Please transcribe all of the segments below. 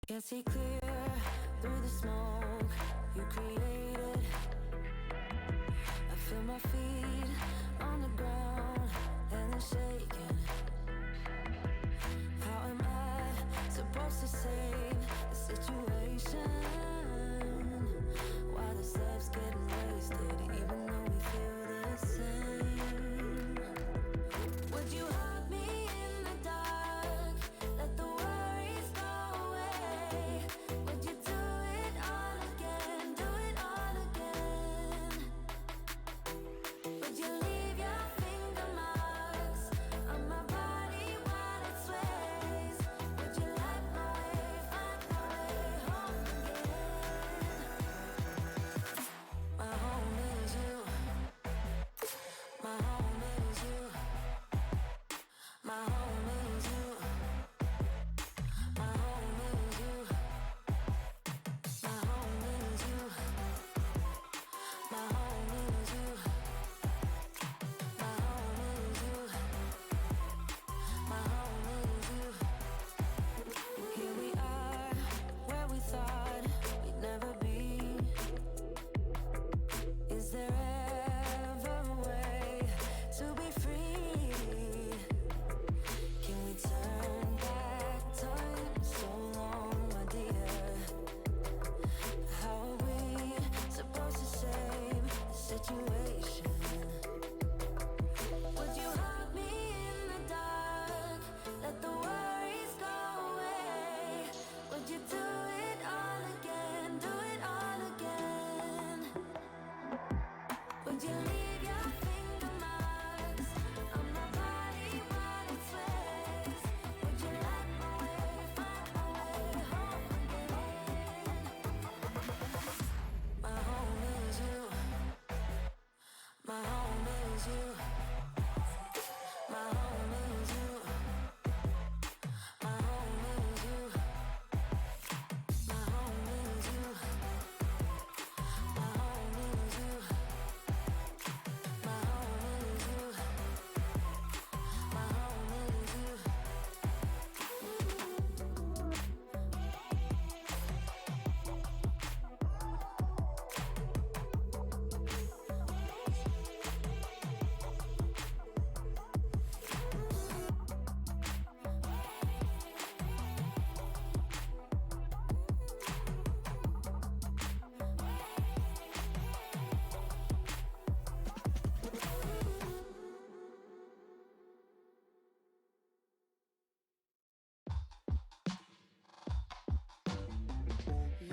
Can't see clear through the smoke you created. I feel my feet on the ground and they're shaking. How am I supposed to save the situation? Why the steps getting wasted even though we feel the same? Would you hug me in the dark? Let the worries go away. Would you do it all again? Do it all again? Would you leave your finger marks on my body while it sways? Would you let my way find my way home again? My home is you. My home is you. My home is you. My home is you. My home is you. My home is you. My home is you. My home is you. Here we are, where we thought we'd never be. Is there ever a way to be free? Can we turn back time so long, my dear? How are we supposed to save the situation? Would you hug me in the dark? Let the worries go away. Would you do it all again? Do it all again? Would you leave your finger marks on my body while it sways? Would you let my way find my way home again? My home is you. My home is you. My home is you. My home is you. My home is you. My home is you. My home is you. My home is you.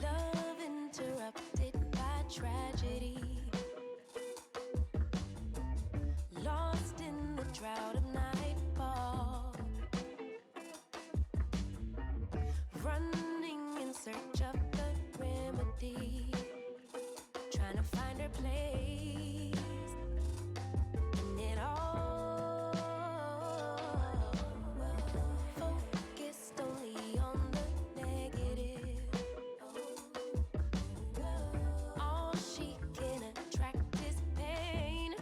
Love interrupted by tragedy, lost in the drought of nightfall, running in search of the remedy, trying to find her place in it all. Focused only on the negative. All she can attract is pain.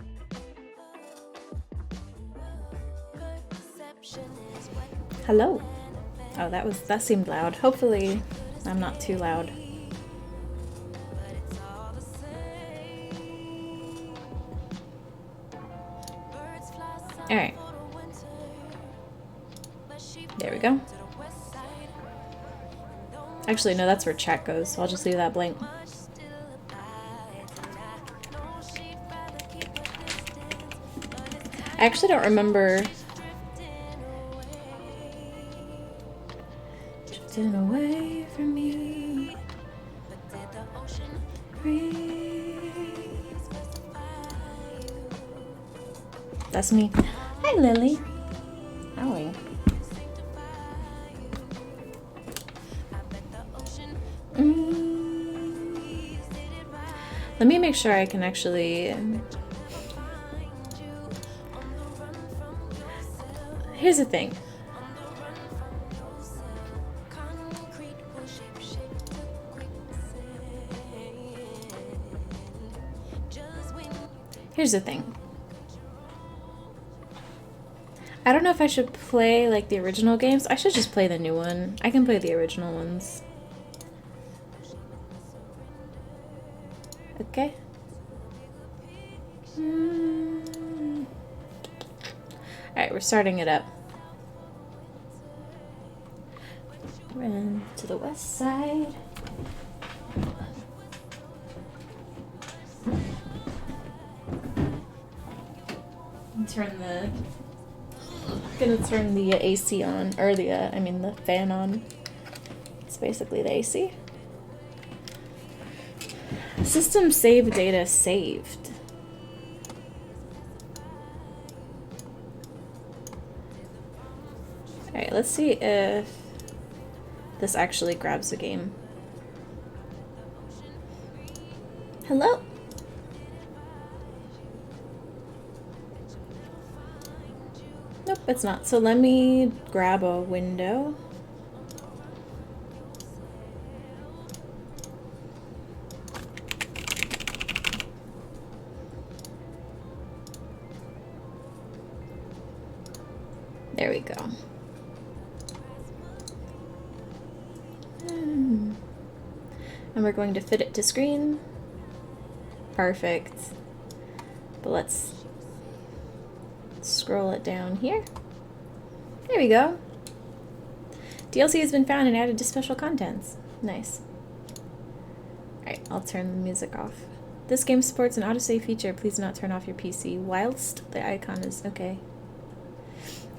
Perception is what Hello. Oh, that seemed loud. Hopefully I'm not too loud. it's all the same. Birds fly south All right. for the winter, but she There we go. to the west side. Actually, no, that's where chat goes, so I'll just leave that blank. Much still abides, and I know she'd rather keep a distance, but it's time I actually don't remember. drifting away. Drifting away from me. But did the ocean Breathe. specify you? That's me. Hi, Lily. How are you? Sanctify you? I bet the ocean Mm. did it right. Let me make sure I can actually. Find you on the run from yourself. Here's the thing. On the run from yourself. Concrete will shape to quicksand. Just when Here's the thing. I don't know if I should play like the original games. I should just play the new one. I can play the original ones. Okay. Alright, we're starting it up. Run to the west side. Gonna turn the AC on, or the fan on. It's basically the AC. System save data saved. Alright, let's see if this actually grabs the game. Hello? Nope, it's not. So let me grab a window. There we go. And we're going to fit it to screen. Perfect. But let's scroll it down here. There we go. DLC has been found and added to special contents. Nice. Alright, I'll turn the music off. This game supports an autosave feature. Please do not turn off your PC whilst the icon is okay.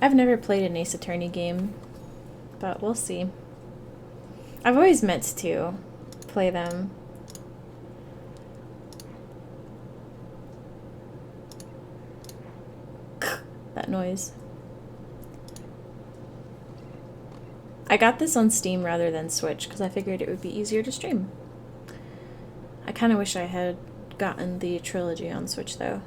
I've never played an Ace Attorney game, but we'll see. I've always meant to play them. That noise. I got this on Steam rather than Switch because I figured it would be easier to stream. I kind of wish I had gotten the trilogy on Switch though.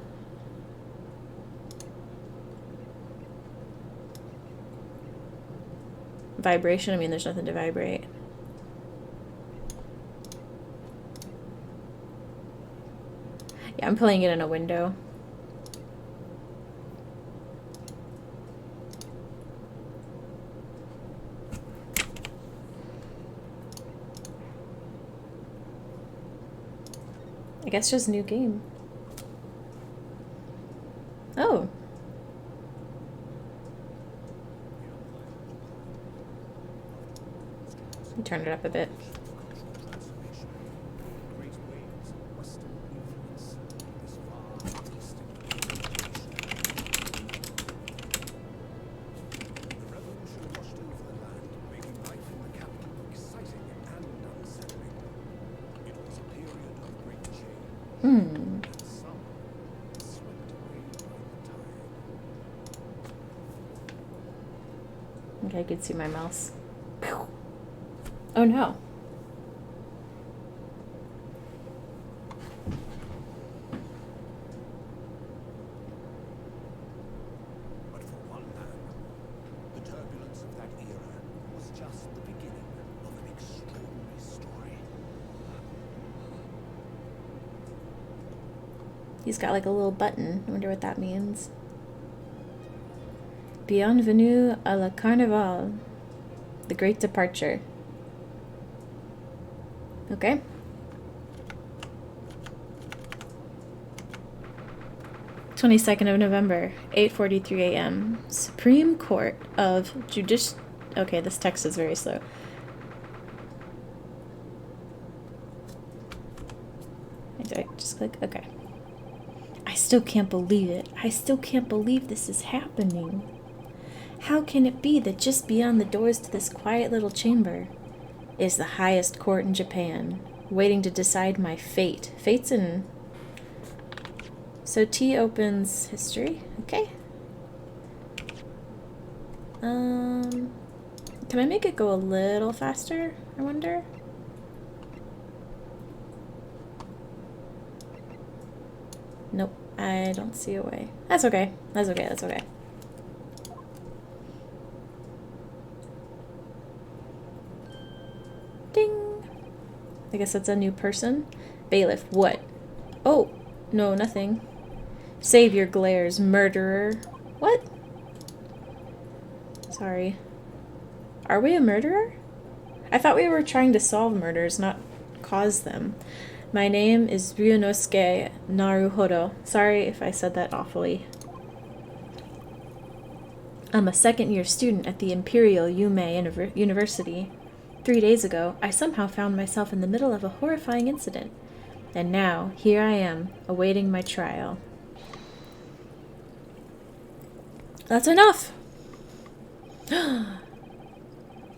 Vibration? I mean, there's nothing to vibrate. Yeah, I'm playing it in a window. I guess just new game. Oh. Let me turn it up a bit. Okay, I could see my mouse. Oh no. But for one man, the turbulence of that era was just the beginning of an extraordinary story. He's got like a little button. I wonder what that means. Bienvenue à la Carnival. The Great Departure. Okay. (22nd of November, 8:43 a.m. Supreme Court of Okay, this text is very slow. Do I just click? Okay. I still can't believe it. I still can't believe this is happening. How can it be that just beyond the doors to this quiet little chamber is the highest court in Japan, waiting to decide my fate? Fate's in... So T opens history. Okay. Can I make it go a little faster, I wonder? Nope, I don't see a way. That's okay. That's okay. That's okay. Ding! I guess that's a new person. Bailiff, what? Oh, no, nothing. Savior glares, murderer. What? Sorry. Are we a murderer? I thought we were trying to solve murders, not cause them. My name is Ryunosuke Naruhodo. Sorry if I said that awfully. I'm a second-year student at the Imperial Yume University. 3 days ago, I somehow found myself in the middle of a horrifying incident. And now, here I am, awaiting my trial. That's enough!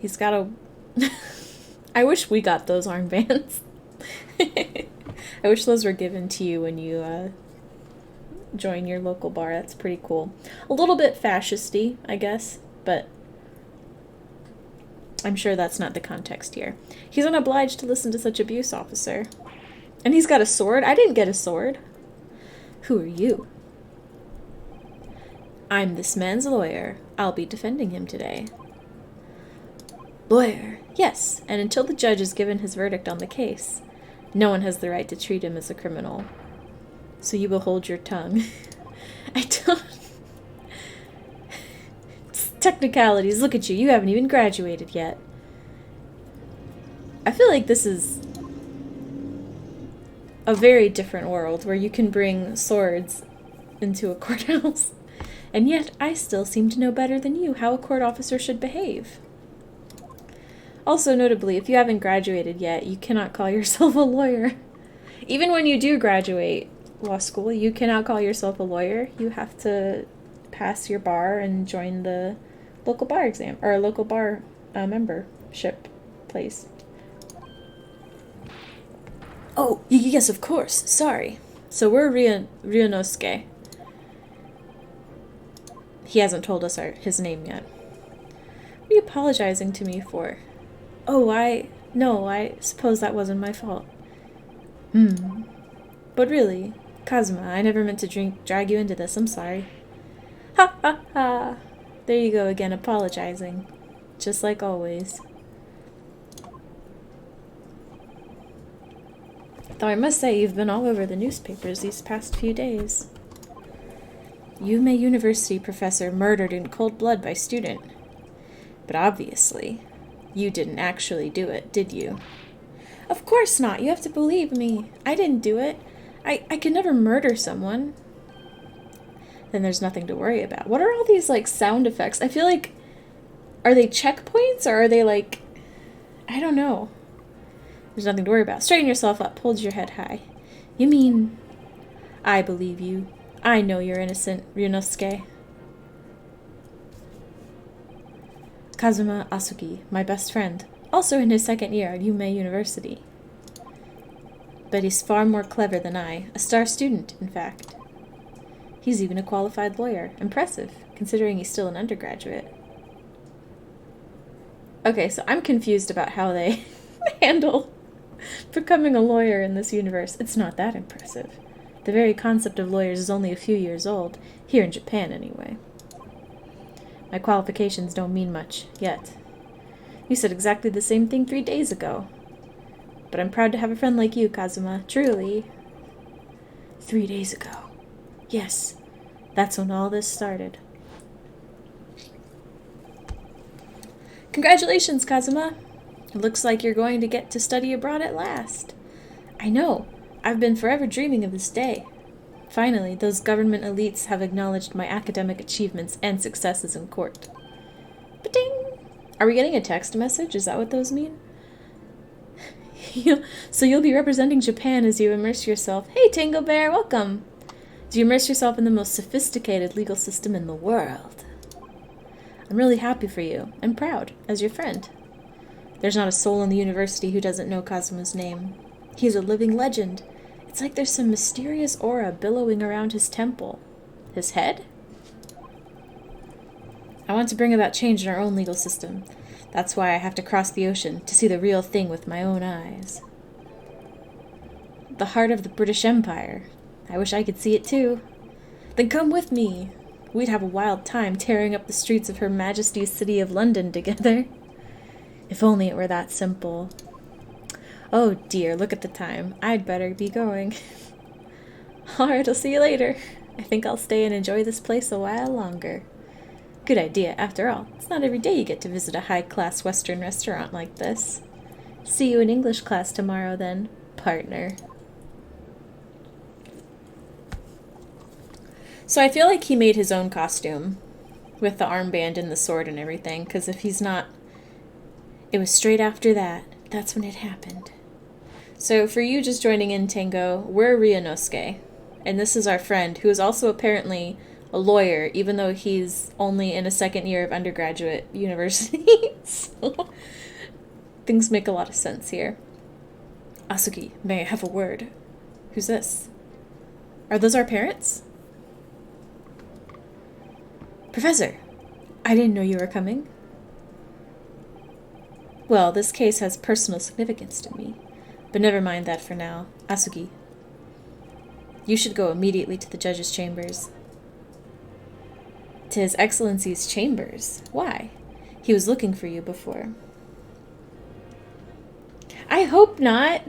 He's got a... I wish we got those armbands. I wish those were given to you when you join your local bar. That's pretty cool. A little bit fascisty, I guess, but I'm sure that's not the context here. He's unobliged to listen to such abuse, officer. And he's got a sword? I didn't get a sword. Who are you? I'm this man's lawyer. I'll be defending him today. Lawyer? Yes, and until the judge has given his verdict on the case, no one has the right to treat him as a criminal. So you will hold your tongue. I don't... It's technicalities. Look at you. You haven't even graduated yet. I feel like this is a very different world where you can bring swords into a courthouse. And yet, I still seem to know better than you how a court officer should behave. Also, notably, if you haven't graduated yet, you cannot call yourself a lawyer. Even when you do graduate law school, you cannot call yourself a lawyer. You have to pass your bar and join the local bar exam, or local bar membership place. Oh, yes, of course. Sorry. So we're Ryunosuke. He hasn't told us his name yet. What are you apologizing to me for? Oh, no, I suppose that wasn't my fault. But really, Kazuma, I never meant to drag you into this. I'm sorry. Ha ha ha. There you go again, apologizing. Just like always. Though I must say, you've been all over the newspapers these past few days. Yume University professor murdered in cold blood by student. But obviously, you didn't actually do it, did you? Of course not. You have to believe me. I didn't do it. I could never murder someone. Then there's nothing to worry about. What are all these, like, sound effects? I feel like... Are they checkpoints, or are they, like... I don't know. There's nothing to worry about. Straighten yourself up. Hold your head high. You mean... I believe you. I know you're innocent, Ryunosuke. Kazuma Asuki, my best friend, also in his second year at Yume University. But he's far more clever than I, a star student, in fact. He's even a qualified lawyer. Impressive, considering he's still an undergraduate. Okay, so I'm confused about how they handle becoming a lawyer in this universe. It's not that impressive. The very concept of lawyers is only a few years old, here in Japan anyway. My qualifications don't mean much, yet. You said exactly the same thing 3 days ago. But I'm proud to have a friend like you, Kazuma, truly. 3 days ago. Yes, that's when all this started. Congratulations, Kazuma! It looks like you're going to get to study abroad at last. I know. I've been forever dreaming of this day. Finally, those government elites have acknowledged my academic achievements and successes in court. Ba-ding! Are we getting a text message? Is that what those mean? So you'll be representing Japan as you immerse yourself. Hey, Tango Bear, welcome! As you immerse yourself in the most sophisticated legal system in the world. I'm really happy for you, and proud, as your friend. There's not a soul in the university who doesn't know Kazuma's name. He's a living legend. It's like there's some mysterious aura billowing around his temple. His head? I want to bring about change in our own legal system. That's why I have to cross the ocean, to see the real thing with my own eyes. The heart of the British Empire. I wish I could see it too. Then come with me. We'd have a wild time tearing up the streets of Her Majesty's City of London together. If only it were that simple. Oh dear, look at the time. I'd better be going. Alright, I'll see you later. I think I'll stay and enjoy this place a while longer. Good idea, after all. It's not every day you get to visit a high-class Western restaurant like this. See you in English class tomorrow then, partner. So I feel like he made his own costume with the armband and the sword and everything, because if he's not... It was straight after that. That's when it happened. So for you just joining in, Tango, we're Ryunosuke. And this is our friend, who is also apparently a lawyer, even though he's only in a second year of undergraduate university. So things make a lot of sense here. Asugi, may I have a word? Who's this? Are those our parents? Professor, I didn't know you were coming. Well, this case has personal significance to me, but never mind that for now. Asugi, you should go immediately to the judge's chambers. To His Excellency's chambers? Why? He was looking for you before. I hope not.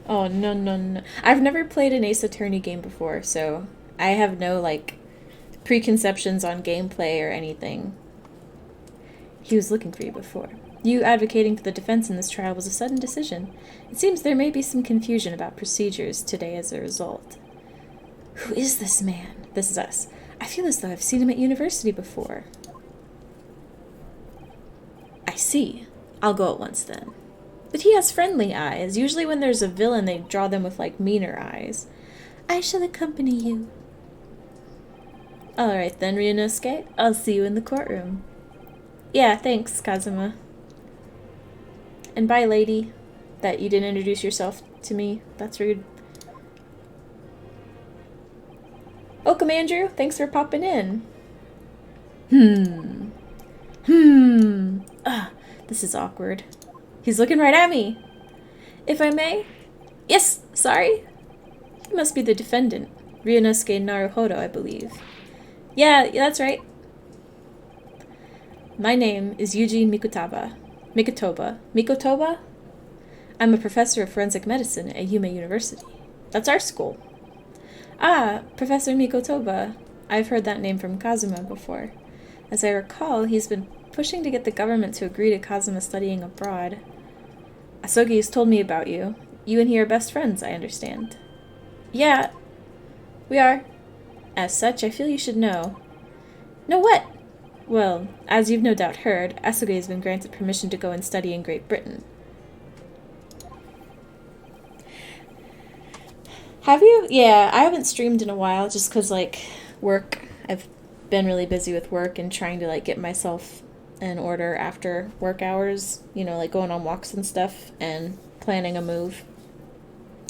Oh, no. I've never played an Ace Attorney game before, so I have no, preconceptions on gameplay or anything. He was looking for you before. You advocating for the defense in this trial was a sudden decision. It seems there may be some confusion about procedures today as a result. Who is this man? This is us. I feel as though I've seen him at university before. I see. I'll go at once then. But he has friendly eyes. Usually when there's a villain, they draw them with, meaner eyes. I shall accompany you. Alright then, Ryunosuke. I'll see you in the courtroom. Yeah, thanks, Kazuma. And bye, lady. That you didn't introduce yourself to me. That's rude. Welcome, Andrew. Thanks for popping in. This is awkward. He's looking right at me. If I may? Yes, sorry. You must be the defendant. Ryunosuke Naruhodo, I believe. Yeah, that's right. My name is Yuji Mikotoba? I'm a professor of forensic medicine at Yume University. That's our school. Ah, Professor Mikotoba. I've heard that name from Kazuma before. As I recall, he's been pushing to get the government to agree to Kazuma studying abroad. Asogi has told me about you. You and he are best friends, I understand. Yeah, we are. As such, I feel you should know. Know what? Well, as you've no doubt heard, Asogi has been granted permission to go and study in Great Britain. Have you? Yeah, I haven't streamed in a while just because, work. I've been really busy with work and trying to, get myself in order after work hours. Going on walks and stuff and planning a move.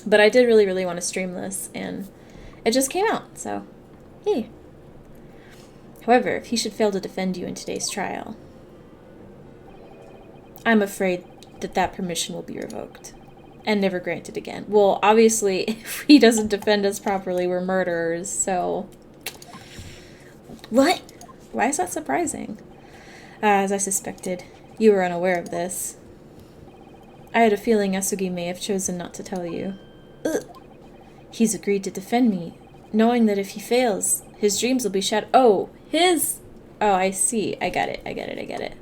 But I did really, really want to stream this, and it just came out, so, hey. However, if he should fail to defend you in today's trial, I'm afraid that permission will be revoked. And never granted again. Well, obviously, if he doesn't defend us properly, we're murderers, so... What? Why is that surprising? As I suspected, you were unaware of this. I had a feeling Asugi may have chosen not to tell you. Ugh. He's agreed to defend me, knowing that if he fails, his dreams will be shattered. Oh, I see. I get it.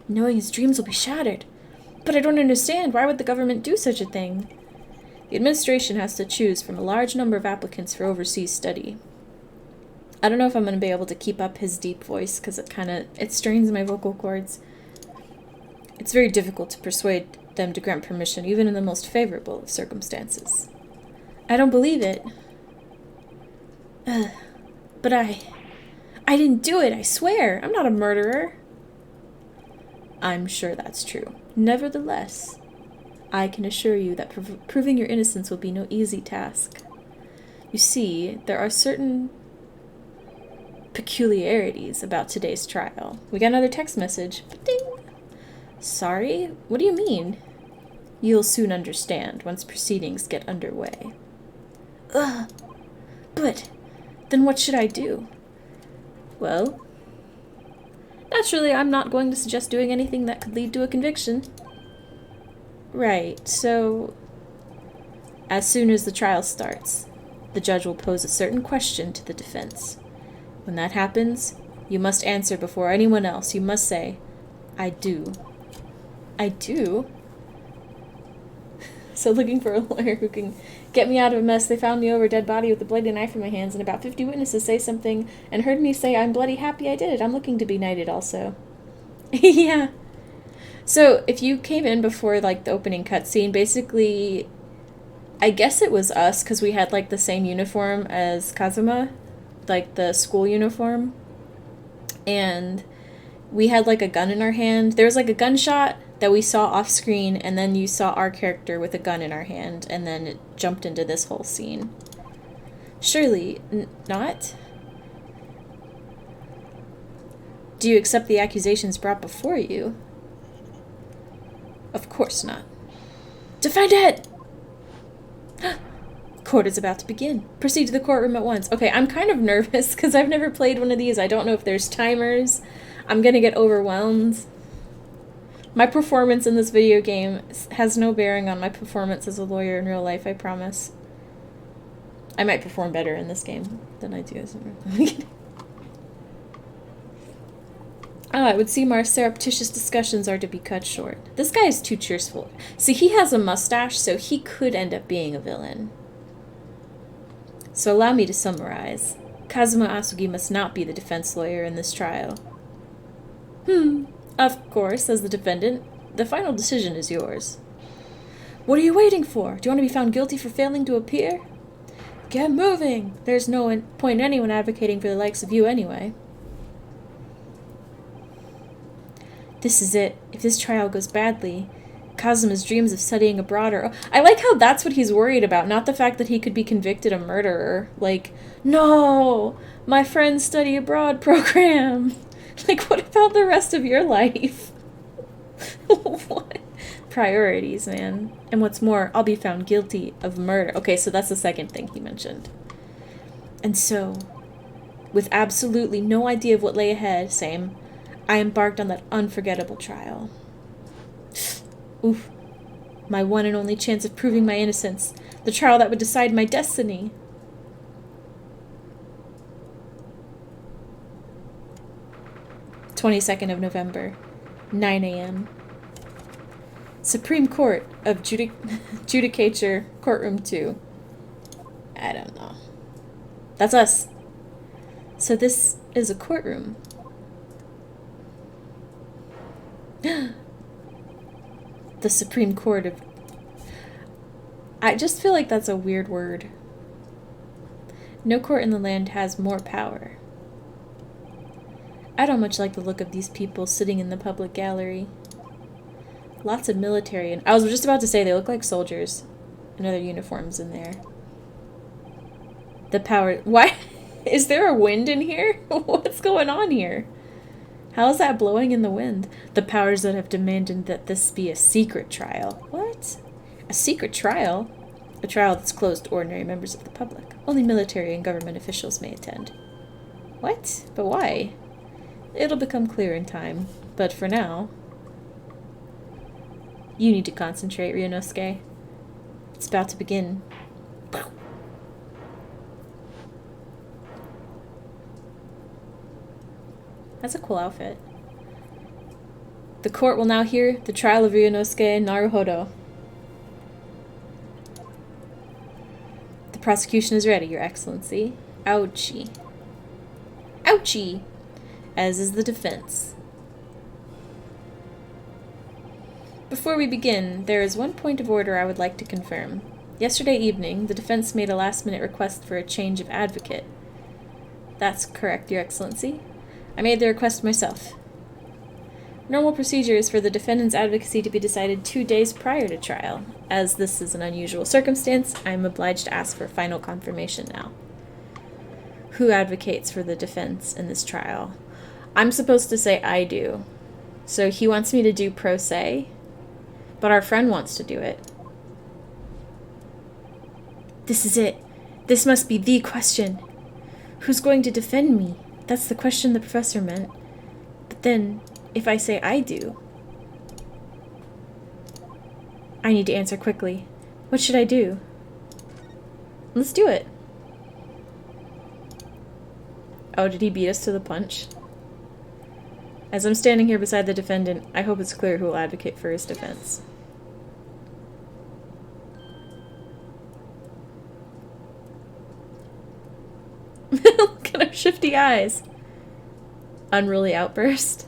Knowing his dreams will be shattered. But I don't understand. Why would the government do such a thing? The administration has to choose from a large number of applicants for overseas study. I don't know if I'm going to be able to keep up his deep voice because it strains my vocal cords. It's very difficult to persuade them to grant permission, even in the most favorable of circumstances. I don't believe it. But I didn't do it, I swear. I'm not a murderer. I'm sure that's true. Nevertheless, I can assure you that proving your innocence will be no easy task. You see, there are certain peculiarities about today's trial. We got another text message. Ding! Sorry? What do you mean? You'll soon understand once proceedings get underway. Ugh! But then what should I do? Well, naturally, I'm not going to suggest doing anything that could lead to a conviction. Right, so... As soon as the trial starts, the judge will pose a certain question to the defense. When that happens, you must answer before anyone else. You must say, I do. I do? So looking for a lawyer who can Get me out of a mess. They found me over a dead body with a bloody knife in my hands, and about 50 witnesses say something and heard me say I'm bloody happy I did it. I'm looking to be knighted also. Yeah. So, if you came in before, like, the opening cutscene, basically, I guess it was us, because we had, like, the same uniform as Kazuma, like, the school uniform, and we had, like, a gun in our hand. There was, like, a gunshot that we saw off screen, and then you saw our character with a gun in our hand, and then it jumped into this whole scene. Surely not? Do you accept the accusations brought before you? Of course not. Defend it! Court is about to begin. Proceed to the courtroom at once. Okay, I'm kind of nervous because I've never played one of these. I don't know if there's timers. I'm gonna get overwhelmed. My performance in this video game has no bearing on my performance as a lawyer in real life, I promise. I might perform better in this game than I do as a... Oh, it would seem our surreptitious discussions are to be cut short. This guy is too cheerful. See, he has a mustache, so he could end up being a villain. So allow me to summarize. Kazuma Asugi must not be the defense lawyer in this trial. Of course, as the defendant, the final decision is yours. What are you waiting for? Do you want to be found guilty for failing to appear? Get moving! There's no point in anyone advocating for the likes of you anyway. This is it. If this trial goes badly, Kazuma's dreams of studying abroad are... I like how that's what he's worried about, not the fact that he could be convicted a murderer. Like, no! My friend's study abroad program! Like, what about the rest of your life? What? Priorities, man. And what's more, I'll be found guilty of murder. Okay, so that's the second thing he mentioned. And so, with absolutely no idea of what lay ahead, same, I embarked on that unforgettable trial. Oof. My one and only chance of proving my innocence. The trial that would decide my destiny. of November, 9 a.m. Supreme Court of Judicature, Courtroom 2. I don't know. That's us. So this is a courtroom. The Supreme Court of... I just feel like that's a weird word. No court in the land has more power. I don't much like the look of these people sitting in the public gallery. Lots of military, and I was just about to say they look like soldiers in other uniforms in there. The power... Why? Is there a wind in here? What's going on here? How is that blowing in the wind? The powers that have demanded that this be a secret trial. What? A secret trial? A trial that's closed to ordinary members of the public. Only military and government officials may attend. What? But why? It'll become clear in time. But for now... You need to concentrate, Ryunosuke. It's about to begin. That's a cool outfit. The court will now hear the trial of Ryunosuke Naruhodo. The prosecution is ready, Your Excellency. Ouchie. Ouchie! As is the defense. Before we begin, there is one point of order I would like to confirm. Yesterday evening, the defense made a last-minute request for a change of advocate. That's correct, Your Excellency. I made the request myself. Normal procedure is for the defendant's advocacy to be decided 2 days prior to trial. As this is an unusual circumstance, I am obliged to ask for final confirmation now. Who advocates for the defense in this trial? I'm supposed to say I do. So he wants me to do pro se, but our friend wants to do it. This is it. This must be the question. Who's going to defend me? That's the question the professor meant. But then, if I say I do... I need to answer quickly. What should I do? Let's do it. Oh, did he beat us to the punch? As I'm standing here beside the defendant, I hope it's clear who will advocate for his defense. Look at her shifty eyes. Unruly outburst.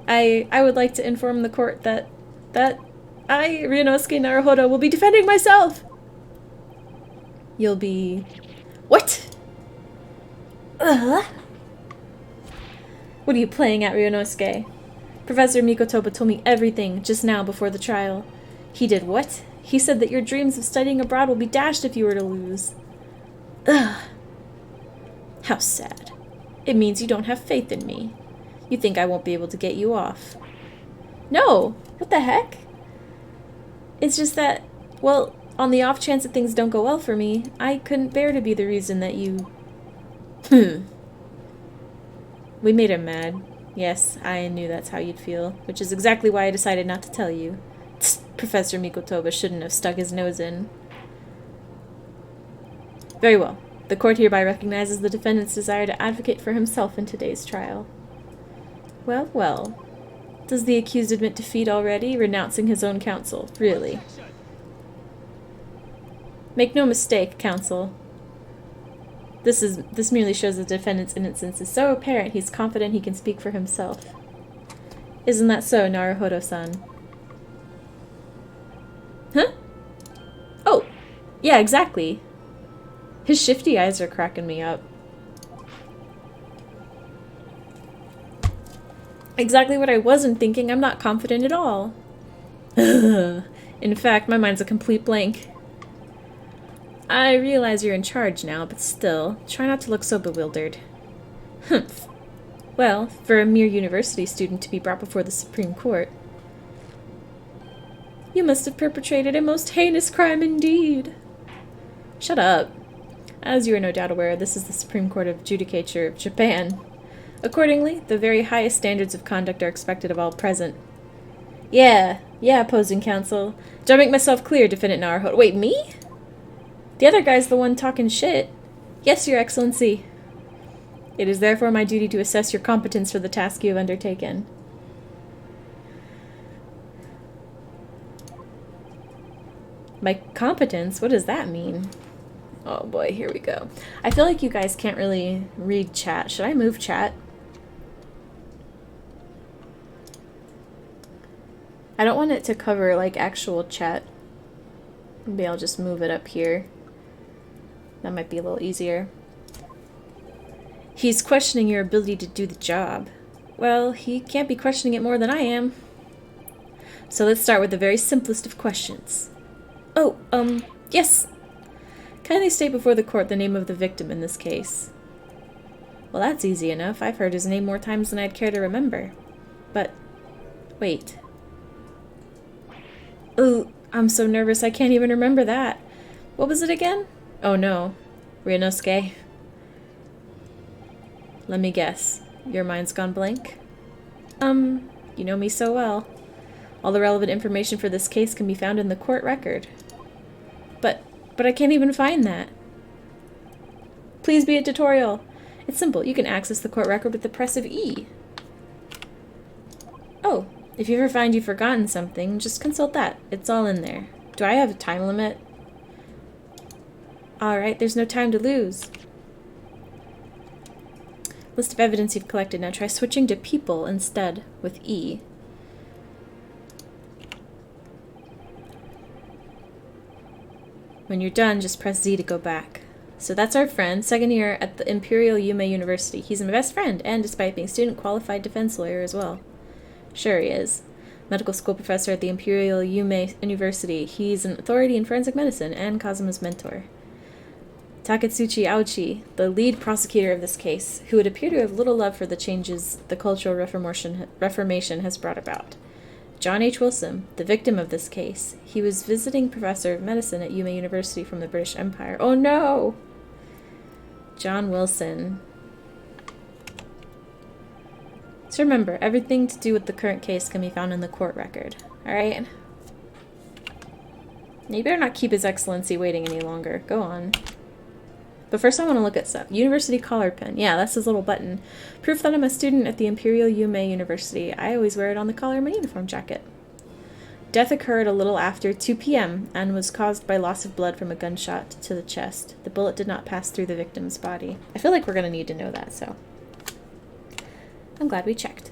I would like to inform the court that I, Ryunosuke Naruhodo, will be defending myself. You'll be... What? What are you playing at, Ryunosuke? Professor Mikotoba told me everything just now before the trial. He did what? He said that your dreams of studying abroad will be dashed if you were to lose. Ugh. How sad. It means you don't have faith in me. You think I won't be able to get you off. No! What the heck? It's just that, well, on the off chance that things don't go well for me, I couldn't bear to be the reason that you... We made him mad. Yes, I knew that's how you'd feel, which is exactly why I decided not to tell you. Tsk, Professor Mikotoba shouldn't have stuck his nose in. Very well. The court hereby recognizes the defendant's desire to advocate for himself in today's trial. Well, well. Does the accused admit defeat already, renouncing his own counsel? Really? Make no mistake, counsel. This merely shows the defendant's innocence is so apparent he's confident he can speak for himself. Isn't that so, Naruhodo-san? Huh? Oh, yeah, exactly. His shifty eyes are cracking me up. Exactly what I wasn't thinking. I'm not confident at all. In fact, my mind's a complete blank. I realize you're in charge now, but still, try not to look so bewildered. Humph. Well, for a mere university student to be brought before the Supreme Court. You must have perpetrated a most heinous crime indeed. Shut up. As you are no doubt aware, this is the Supreme Court of Judicature of Japan. Accordingly, the very highest standards of conduct are expected of all present. Yeah, opposing counsel. Do I make myself clear, Defendant Naruhodo? Wait, me? The other guy's the one talking shit. Yes, Your Excellency. It is therefore my duty to assess your competence for the task you have undertaken. My competence? What does that mean? Oh boy, here we go. I feel like you guys can't really read chat. Should I move chat? I don't want it to cover like actual chat. Maybe I'll just move it up here. That might be a little easier. He's questioning your ability to do the job. Well, he can't be questioning it more than I am. So let's start with the very simplest of questions. Oh, yes. Kindly state before the court the name of the victim in this case. Well, that's easy enough. I've heard his name more times than I'd care to remember. But, wait. Ooh, I'm so nervous I can't even remember that. What was it again? Oh no. Ryunosuke. Let me guess. Your mind's gone blank? You know me so well. All the relevant information for this case can be found in the court record. But I can't even find that. Please be a tutorial. It's simple. You can access the court record with the press of E. Oh, if you ever find you've forgotten something, just consult that. It's all in there. Do I have a time limit? Alright, there's no time to lose. List of evidence you've collected. Now try switching to people instead with E. When you're done, just press Z to go back. So that's our friend, second year at the Imperial Yume University. He's my best friend, and despite being student, qualified defense lawyer as well. Sure he is. Medical school professor at the Imperial Yume University. He's an authority in forensic medicine and Kazuma's mentor. Taketsuchi Aochi, the lead prosecutor of this case, who would appear to have little love for the changes the Cultural Reformation has brought about. John H. Wilson, the victim of this case. He was visiting professor of medicine at Yume University from the British Empire. Oh no! John Wilson. So remember, everything to do with the current case can be found in the court record. Alright? You better not keep His Excellency waiting any longer. Go on. But first I want to look at stuff. University collar pin. Yeah, that's his little button. Proof that I'm a student at the Imperial Yume University. I always wear it on the collar of my uniform jacket. Death occurred a little after 2 p.m. and was caused by loss of blood from a gunshot to the chest. The bullet did not pass through the victim's body. I feel like we're going to need to know that, so I'm glad we checked.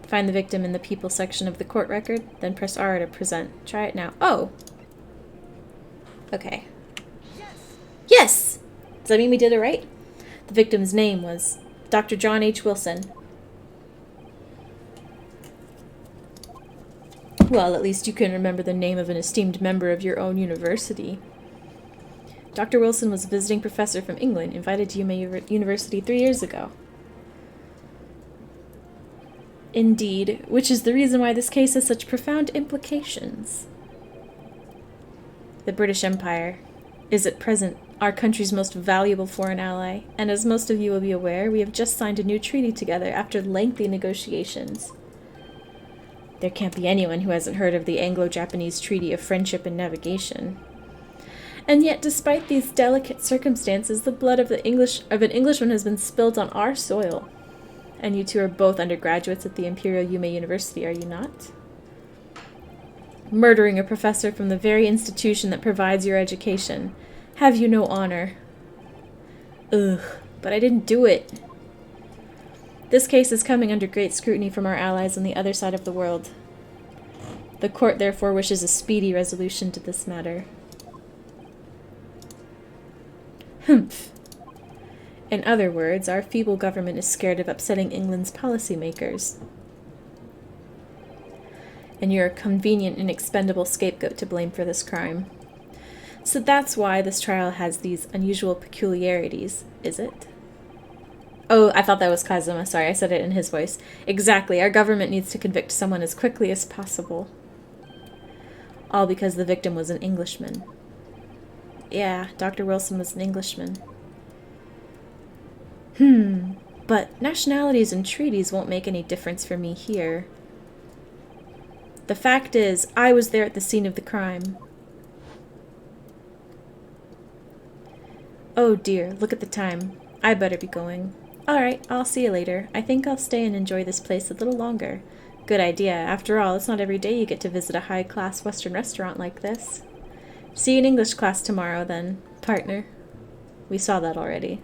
Find the victim in the people section of the court record, then press R to present. Try it now. Oh! Okay. Yes! Does that mean we did it right? The victim's name was Dr. John H. Wilson. Well, at least you can remember the name of an esteemed member of your own university. Dr. Wilson was a visiting professor from England, invited to University 3 years ago. Indeed, which is the reason why this case has such profound implications. The British Empire is at present our country's most valuable foreign ally, and as most of you will be aware, we have just signed a new treaty together after lengthy negotiations. There can't be anyone who hasn't heard of the Anglo-Japanese Treaty of Friendship and Navigation. And yet, despite these delicate circumstances, the blood of an Englishman has been spilled on our soil. And you two are both undergraduates at the Imperial Yume University, are you not? Murdering a professor from the very institution that provides your education. Have you no honor? Ugh, but I didn't do it. This case is coming under great scrutiny from our allies on the other side of the world. The court therefore wishes a speedy resolution to this matter. Humph. In other words, our feeble government is scared of upsetting England's policymakers. And you're a convenient and expendable scapegoat to blame for this crime. So that's why this trial has these unusual peculiarities, is it? Oh, I thought that was Kazuma. Sorry, I said it in his voice. Exactly. Our government needs to convict someone as quickly as possible. All because the victim was an Englishman. Yeah, Dr. Wilson was an Englishman. But nationalities and treaties won't make any difference for me here. The fact is, I was there at the scene of the crime. Oh dear, look at the time. I better be going. Alright, I'll see you later. I think I'll stay and enjoy this place a little longer. Good idea. After all, it's not every day you get to visit a high-class Western restaurant like this. See you in English class tomorrow, then, partner. We saw that already.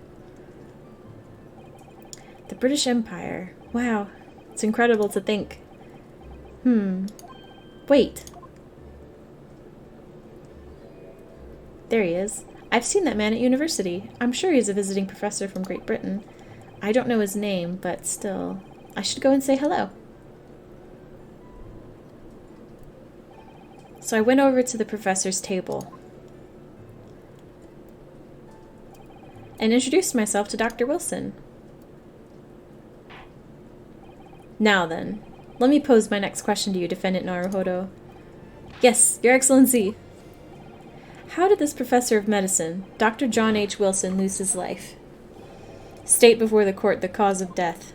The British Empire. Wow. It's incredible to think. Wait. There he is. I've seen that man at university. I'm sure he's a visiting professor from Great Britain. I don't know his name, but still. I should go and say hello. So I went over to the professor's table and introduced myself to Dr. Wilson. Now then, let me pose my next question to you, Defendant Naruhodo. Yes, Your Excellency. How did this professor of medicine, Dr. John H. Wilson, lose his life? State before the court the cause of death.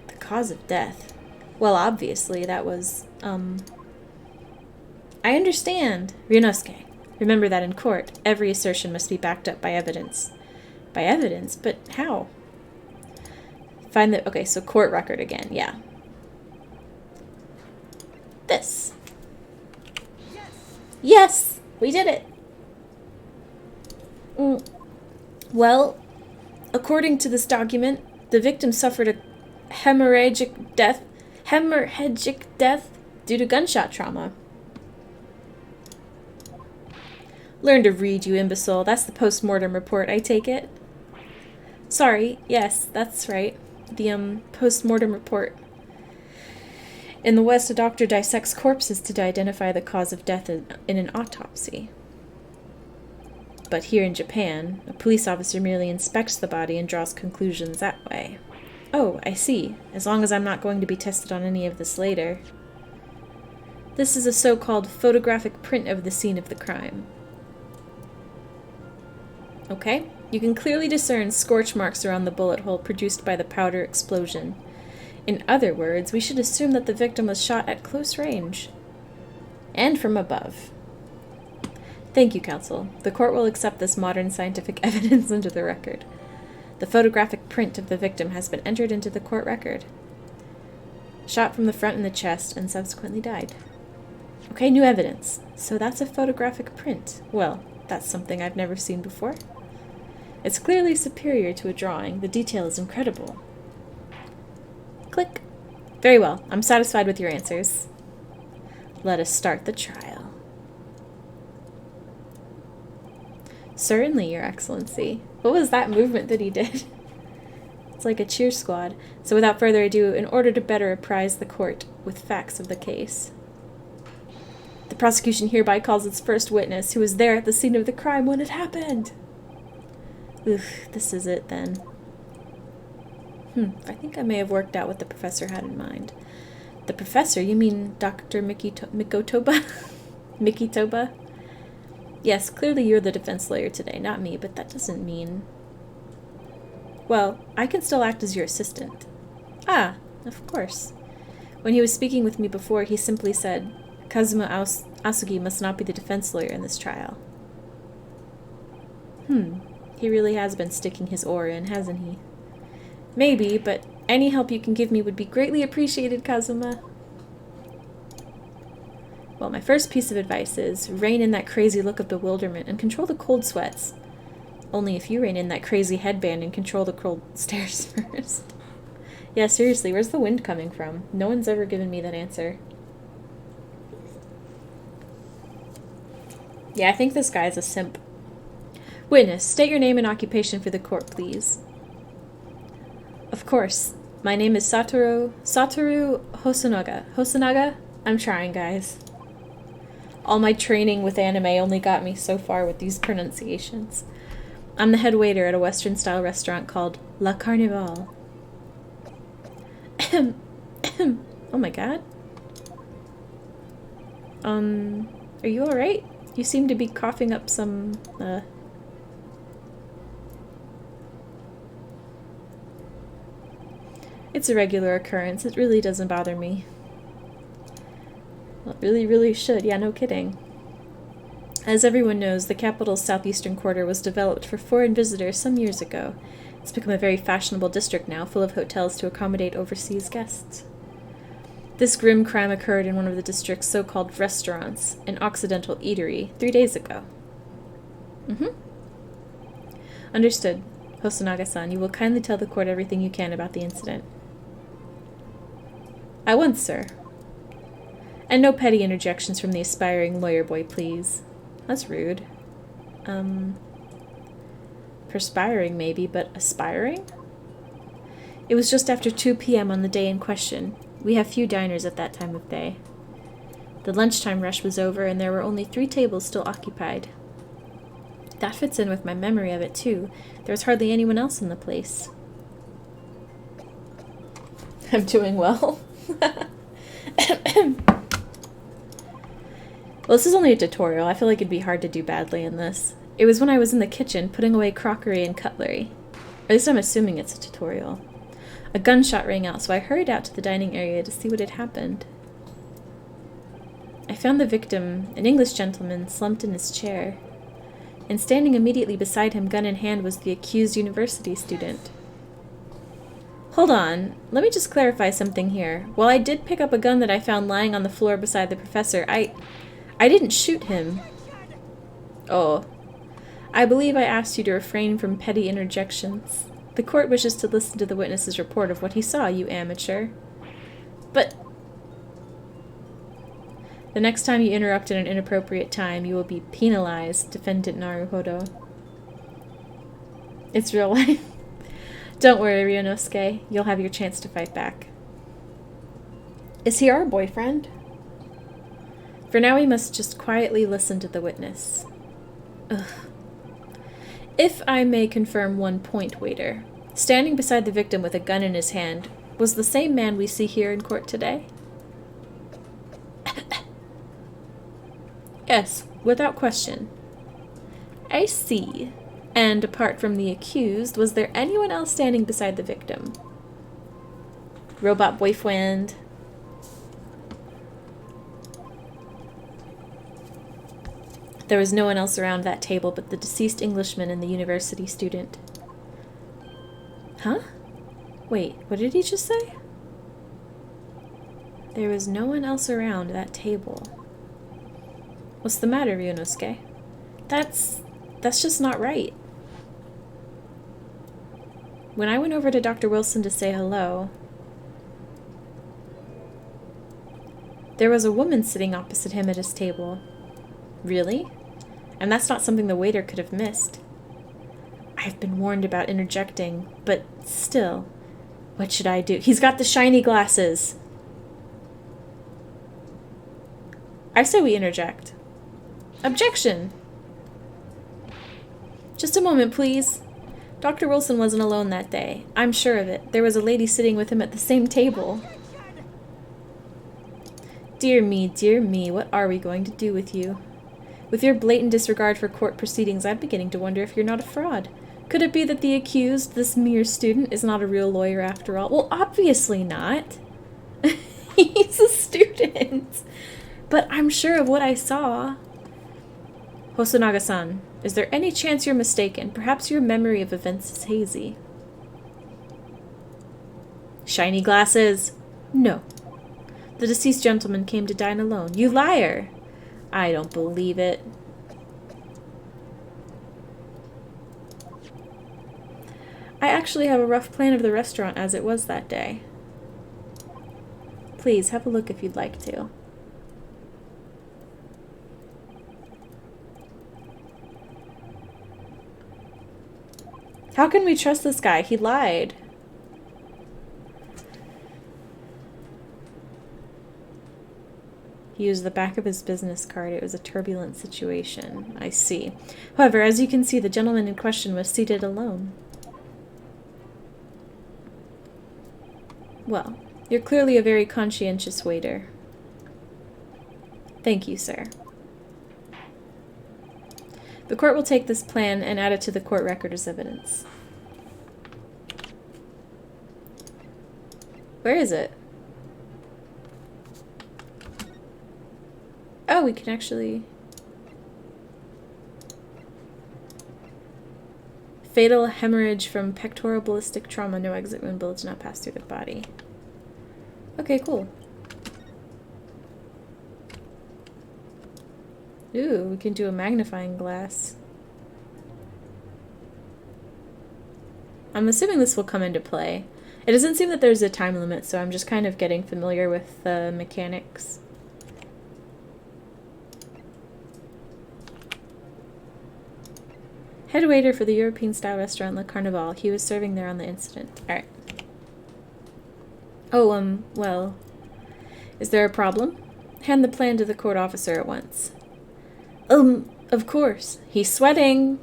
The cause of death? Well, obviously, that was, I understand. Ryunosuke, remember that in court, every assertion must be backed up by evidence. By evidence? But how? Find the... Okay, so court record again, yeah. This. Yes! We did it! Well, according to this document, the victim suffered a hemorrhagic death due to gunshot trauma. Learn to read, you imbecile. That's the post-mortem report, I take it. Sorry, yes, that's right. The, post-mortem report. In the West, a doctor dissects corpses to identify the cause of death in an autopsy. But here in Japan, a police officer merely inspects the body and draws conclusions that way. Oh, I see. As long as I'm not going to be tested on any of this later. This is a so-called photographic print of the scene of the crime. Okay, you can clearly discern scorch marks around the bullet hole produced by the powder explosion. In other words, we should assume that the victim was shot at close range. And from above. Thank you, counsel. The court will accept this modern scientific evidence into the record. The photographic print of the victim has been entered into the court record. Shot from the front in the chest and subsequently died. Okay, new evidence. So that's a photographic print. Well, that's something I've never seen before. It's clearly superior to a drawing. The detail is incredible. Click. Very well. I'm satisfied with your answers. Let us start the trial. Certainly, Your Excellency. What was that movement that he did? It's like a cheer squad. So without further ado, in order to better apprise the court with facts of the case, the prosecution hereby calls its first witness, who was there at the scene of the crime when it happened. Ugh, this is it then. I think I may have worked out what the professor had in mind. The professor? You mean Dr. Mikotoba? Mikitoba? Yes, clearly you're the defense lawyer today, not me, but that doesn't mean... Well, I can still act as your assistant. Ah, of course. When he was speaking with me before, he simply said, Kazuma Asugi must not be the defense lawyer in this trial. He really has been sticking his oar in, hasn't he? Maybe, but any help you can give me would be greatly appreciated, Kazuma. Well, my first piece of advice is, rein in that crazy look of bewilderment and control the cold sweats. Only if you rein in that crazy headband and control the cold stares first. Yeah, seriously, where's the wind coming from? No one's ever given me that answer. Yeah, I think this guy's a simp. Witness, state your name and occupation for the court, please. Of course. My name is Satoru Hosonaga. Hosonaga? I'm trying, guys. All my training with anime only got me so far with these pronunciations. I'm the head waiter at a Western-style restaurant called La Carnival. Oh my god. Are you alright? You seem to be coughing up some, It's a regular occurrence. It really doesn't bother me. Well, it really, really should. Yeah, no kidding. As everyone knows, the capital's southeastern quarter was developed for foreign visitors some years ago. It's become a very fashionable district now, full of hotels to accommodate overseas guests. This grim crime occurred in one of the district's so-called restaurants, an Occidental eatery, 3 days ago. Understood. Hosonaga-san, you will kindly tell the court everything you can about the incident. At once, sir. And no petty interjections from the aspiring lawyer boy, please. That's rude. Perspiring, maybe, but aspiring? It was just after 2 p.m. on the day in question. We have few diners at that time of day. The lunchtime rush was over, and there were only 3 tables still occupied. That fits in with my memory of it, too. There was hardly anyone else in the place. I'm doing well. Well, this is only a tutorial. I feel like it'd be hard to do badly in this. It was when I was in the kitchen, putting away crockery and cutlery. At least I'm assuming it's a tutorial. A gunshot rang out, so I hurried out to the dining area to see what had happened. I found the victim, an English gentleman, slumped in his chair. And standing immediately beside him, gun in hand, was the accused university student. Hold on, let me just clarify something here. While I did pick up a gun that I found lying on the floor beside the professor, I didn't shoot him. Oh. I believe I asked you to refrain from petty interjections. The court wishes to listen to the witness's report of what he saw, you amateur. But... The next time you interrupt at an inappropriate time, you will be penalized, Defendant Naruhodo. It's real life. Don't worry, Ryunosuke. You'll have your chance to fight back. Is he our boyfriend? For now, we must just quietly listen to the witness. Ugh. If I may confirm one point, waiter. Standing beside the victim with a gun in his hand was the same man we see here in court today? Yes, without question. I see. And apart from the accused, was there anyone else standing beside the victim? Robot boyfriend. There was no one else around that table but the deceased Englishman and the university student. Huh? Wait, what did he just say? There was no one else around that table. What's the matter, Ryunosuke? That's just not right. When I went over to Dr. Wilson to say hello, there was a woman sitting opposite him at his table. Really? And that's not something the waiter could have missed. I've been warned about interjecting, but still, what should I do? He's got the shiny glasses. I say we interject. Objection! Just a moment, please. Dr. Wilson wasn't alone that day. I'm sure of it. There was a lady sitting with him at the same table. Dear me, what are we going to do with you? With your blatant disregard for court proceedings, I'm beginning to wonder if you're not a fraud. Could it be that the accused, this mere student, is not a real lawyer after all? Well, obviously not. He's a student. But I'm sure of what I saw. Hosonaga-san, is there any chance you're mistaken? Perhaps your memory of events is hazy. Shiny glasses. No. The deceased gentleman came to dine alone. You liar! I don't believe it. I actually have a rough plan of the restaurant as it was that day. Please, have a look if you'd like to. How can we trust this guy? He lied. He used the back of his business card. It was a turbulent situation. I see. However, as you can see, the gentleman in question was seated alone. Well, you're clearly a very conscientious waiter. Thank you, sir. The court will take this plan and add it to the court record as evidence. Where is it? Oh, we can actually... Fatal hemorrhage from pectoral ballistic trauma. No exit wound. Bullets not pass through the body. Okay, cool. Ooh, we can do a magnifying glass. I'm assuming this will come into play. It doesn't seem that there's a time limit, so I'm just kind of getting familiar with the mechanics. Head waiter for the European-style restaurant Le Carnival. He was serving there on the incident. Alright. Oh, well... Is there a problem? Hand the plan to the court officer at once. Of course. He's sweating!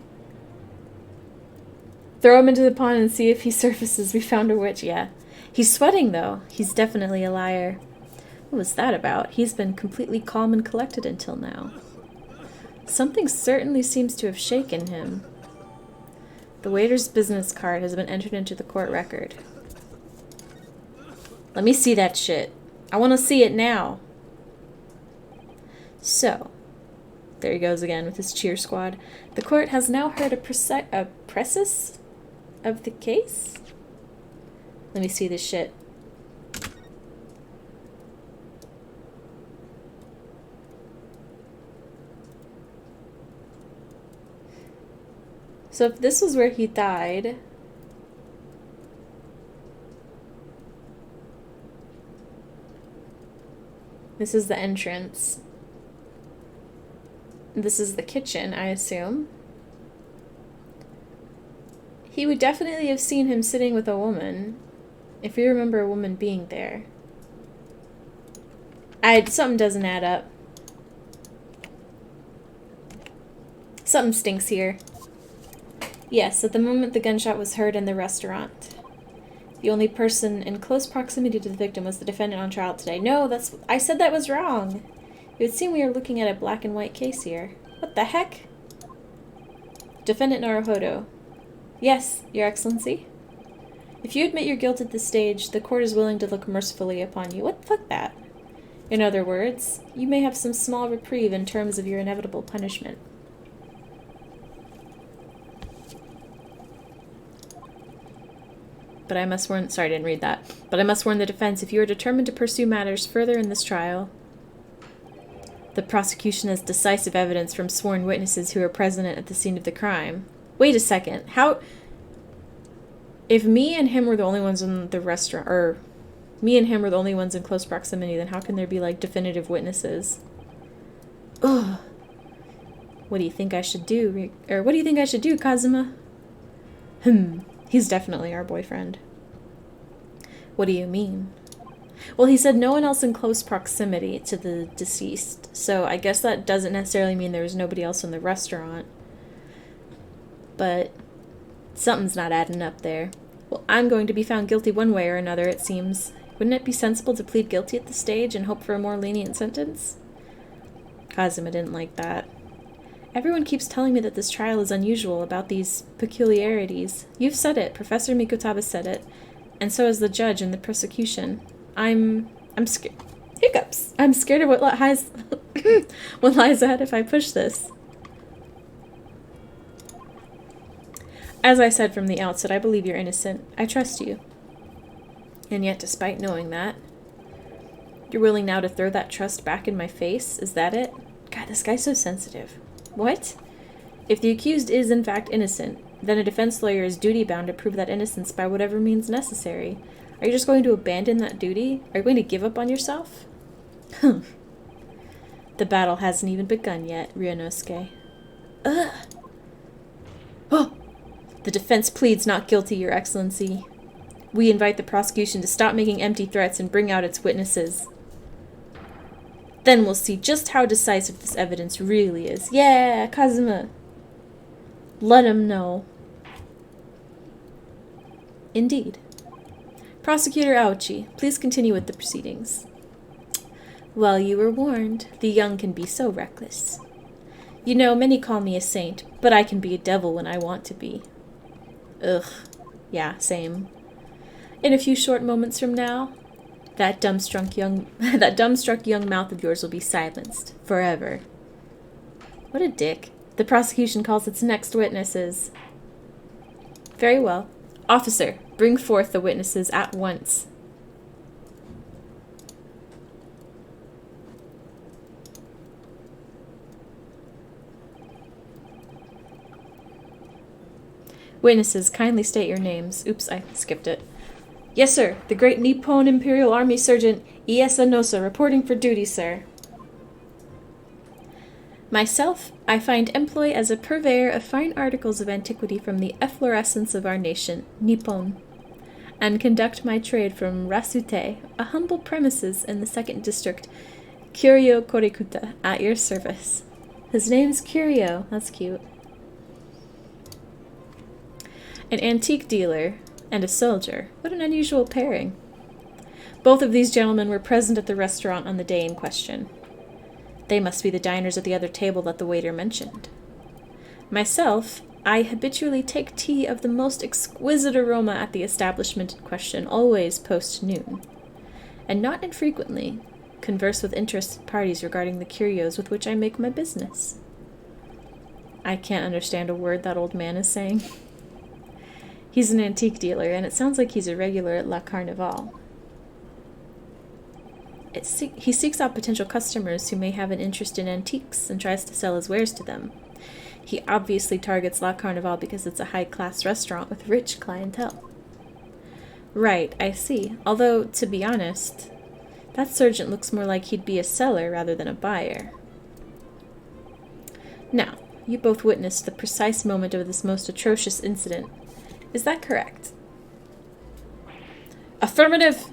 Throw him into the pond and see if he surfaces. We found a witch. Yeah. He's sweating, though. He's definitely a liar. What was that about? He's been completely calm and collected until now. Something certainly seems to have shaken him. The waiter's business card has been entered into the court record. Let me see that shit. I want to see it now. So, there he goes again with his cheer squad. The court has now heard a precis of the case? Let me see this shit. So if this was where he died... This is the entrance. This is the kitchen, I assume. He would definitely have seen him sitting with a woman, if you remember a woman being there. Something doesn't add up. Something stinks here. Yes, at the moment the gunshot was heard in the restaurant. The only person in close proximity to the victim was the defendant on trial today. No, I said that was wrong. It would seem we are looking at a black and white case here. What the heck? Defendant Naruhodo. Yes, Your Excellency. If you admit your guilt at this stage, the court is willing to look mercifully upon you. What the fuck that? In other words, you may have some small reprieve in terms of your inevitable punishment. But I must warn... Sorry, I didn't read that. But I must warn the defense, if you are determined to pursue matters further in this trial, the prosecution has decisive evidence from sworn witnesses who were present at the scene of the crime. Wait a second. How... If me and him were the only ones in the restaurant, or me and him were the only ones in close proximity, then how can there be, like, definitive witnesses? Ugh. What do you think I should do? Or what do you think I should do, Kazuma? He's definitely our boyfriend. What do you mean? Well, he said no one else in close proximity to the deceased, so I guess that doesn't necessarily mean there was nobody else in the restaurant. But something's not adding up there. Well, I'm going to be found guilty one way or another, it seems. Wouldn't it be sensible to plead guilty at this stage and hope for a more lenient sentence? Kazuma didn't like that. Everyone keeps telling me that this trial is unusual about these peculiarities. You've said it, Professor Mikutaba said it, and so has the judge and the prosecution. I'm scared. Hiccups! I'm scared of what lies, what lies ahead if I push this. As I said from the outset, I believe you're innocent. I trust you. And yet, despite knowing that, you're willing now to throw that trust back in my face? Is that it? God, this guy's so sensitive. What? If the accused is in fact innocent, then a defense lawyer is duty-bound to prove that innocence by whatever means necessary. Are you just going to abandon that duty? Are you going to give up on yourself? The battle hasn't even begun yet, Ryunosuke. Ugh! Oh! The defense pleads not guilty, Your Excellency. We invite the prosecution to stop making empty threats and bring out its witnesses. Then we'll see just how decisive this evidence really is. Yeah, Kazuma! Let him know. Indeed. Prosecutor Aochi, please continue with the proceedings. Well, you were warned. The young can be so reckless. You know, many call me a saint, but I can be a devil when I want to be. Ugh. Yeah, same. In a few short moments from now, that dumbstruck young mouth of yours will be silenced. Forever. What a dick. The prosecution calls its next witnesses. Very well. Officer, bring forth the witnesses at once. Witnesses, kindly state your names. Oops, I skipped it. Yes, sir. The great Nippon Imperial Army Sergeant Iesa Nosa, reporting for duty, sir. Myself, I find employ as a purveyor of fine articles of antiquity from the efflorescence of our nation, Nippon, and conduct my trade from Rasute, a humble premises in the 2nd District, Curio Korikuta, at your service. His name's Curio. That's cute. An antique dealer and a soldier. What an unusual pairing. Both of these gentlemen were present at the restaurant on the day in question. They must be the diners at the other table that the waiter mentioned. Myself, I habitually take tea of the most exquisite aroma at the establishment in question, always post-noon, and not infrequently converse with interested parties regarding the curios with which I make my business. I can't understand a word that old man is saying. He's an antique dealer, and it sounds like he's a regular at La Carnival. He seeks out potential customers who may have an interest in antiques and tries to sell his wares to them. He obviously targets La Carnival because it's a high-class restaurant with rich clientele. Right, I see. Although, to be honest, that sergeant looks more like he'd be a seller rather than a buyer. Now, you both witnessed the precise moment of this most atrocious incident. Is that correct? Affirmative!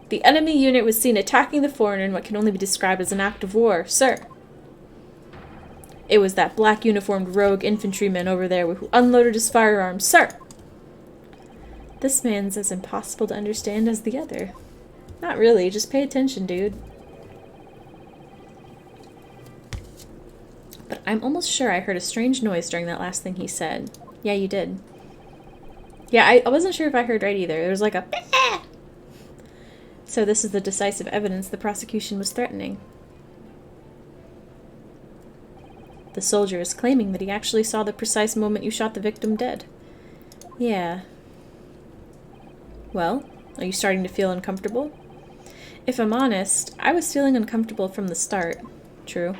The enemy unit was seen attacking the foreigner in what can only be described as an act of war, sir. It was that black-uniformed rogue infantryman over there who unloaded his firearms, sir. This man's as impossible to understand as the other. Not really, just pay attention, dude. But I'm almost sure I heard a strange noise during that last thing he said. Yeah, you did. Yeah, I wasn't sure if I heard right either. There was like a... So this is the decisive evidence the prosecution was threatening. The soldier is claiming that he actually saw the precise moment you shot the victim dead. Yeah. Well, are you starting to feel uncomfortable? If I'm honest, I was feeling uncomfortable from the start. True.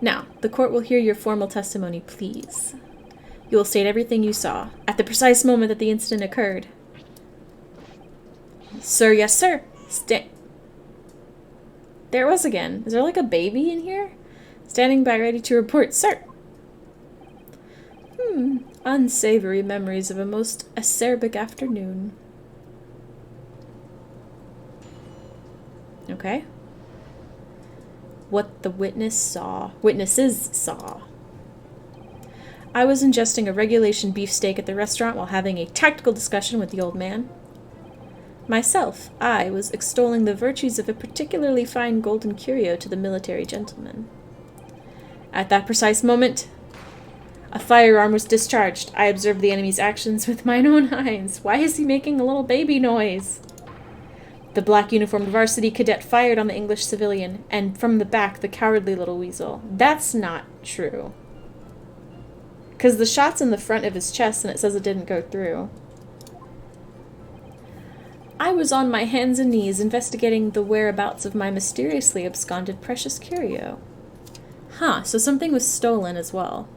Now, the court will hear your formal testimony, please. You will state everything you saw, at the precise moment that the incident occurred. Sir, yes, sir. There it was again. Is there like a baby in here? Standing by ready to report, sir. Unsavory memories of a most acerbic afternoon. Okay. What the witnesses saw. I was ingesting a regulation beefsteak at the restaurant while having a tactical discussion with the old man. Myself, I was extolling the virtues of a particularly fine golden curio to the military gentleman. At that precise moment, a firearm was discharged. I observed the enemy's actions with mine own eyes. Why is he making a little baby noise? The black-uniformed varsity cadet fired on the English civilian, and from the back, the cowardly little weasel. That's not true. Because the shot's in the front of his chest, and it says it didn't go through. I was on my hands and knees investigating the whereabouts of my mysteriously absconded precious curio. Huh, so something was stolen as well.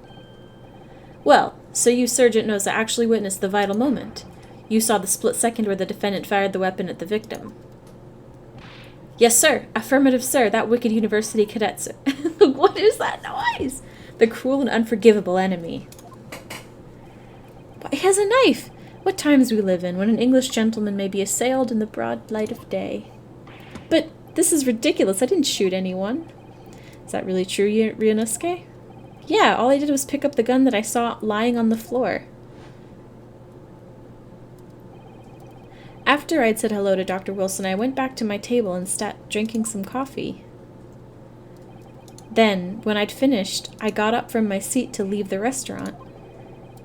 Well, so you, Sergeant Noza, actually witnessed the vital moment. You saw the split second where the defendant fired the weapon at the victim. Yes, sir. Affirmative, sir. That wicked university cadet, sir. What is that noise? The cruel and unforgivable enemy. He has a knife. What times we live in, when an English gentleman may be assailed in the broad light of day. But this is ridiculous. I didn't shoot anyone. Is that really true, Ryunosuke? Yeah, all I did was pick up the gun that I saw lying on the floor. After I'd said hello to Dr. Wilson, I went back to my table and sat drinking some coffee. Then, when I'd finished, I got up from my seat to leave the restaurant,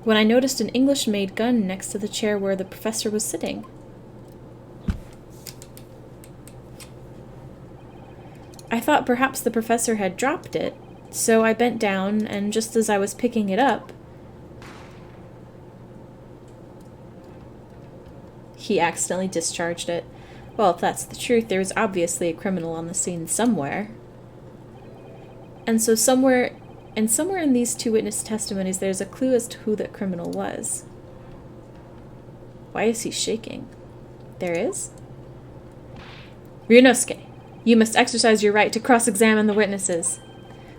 when I noticed an English-made gun next to the chair where the professor was sitting. I thought perhaps the professor had dropped it, so I bent down, and just as I was picking it up, he accidentally discharged it. Well, if that's the truth, there was obviously a criminal on the scene somewhere. And so somewhere in these two witness testimonies, there's a clue as to who that criminal was. Why is he shaking? There is? Ryunosuke, you must exercise your right to cross-examine the witnesses.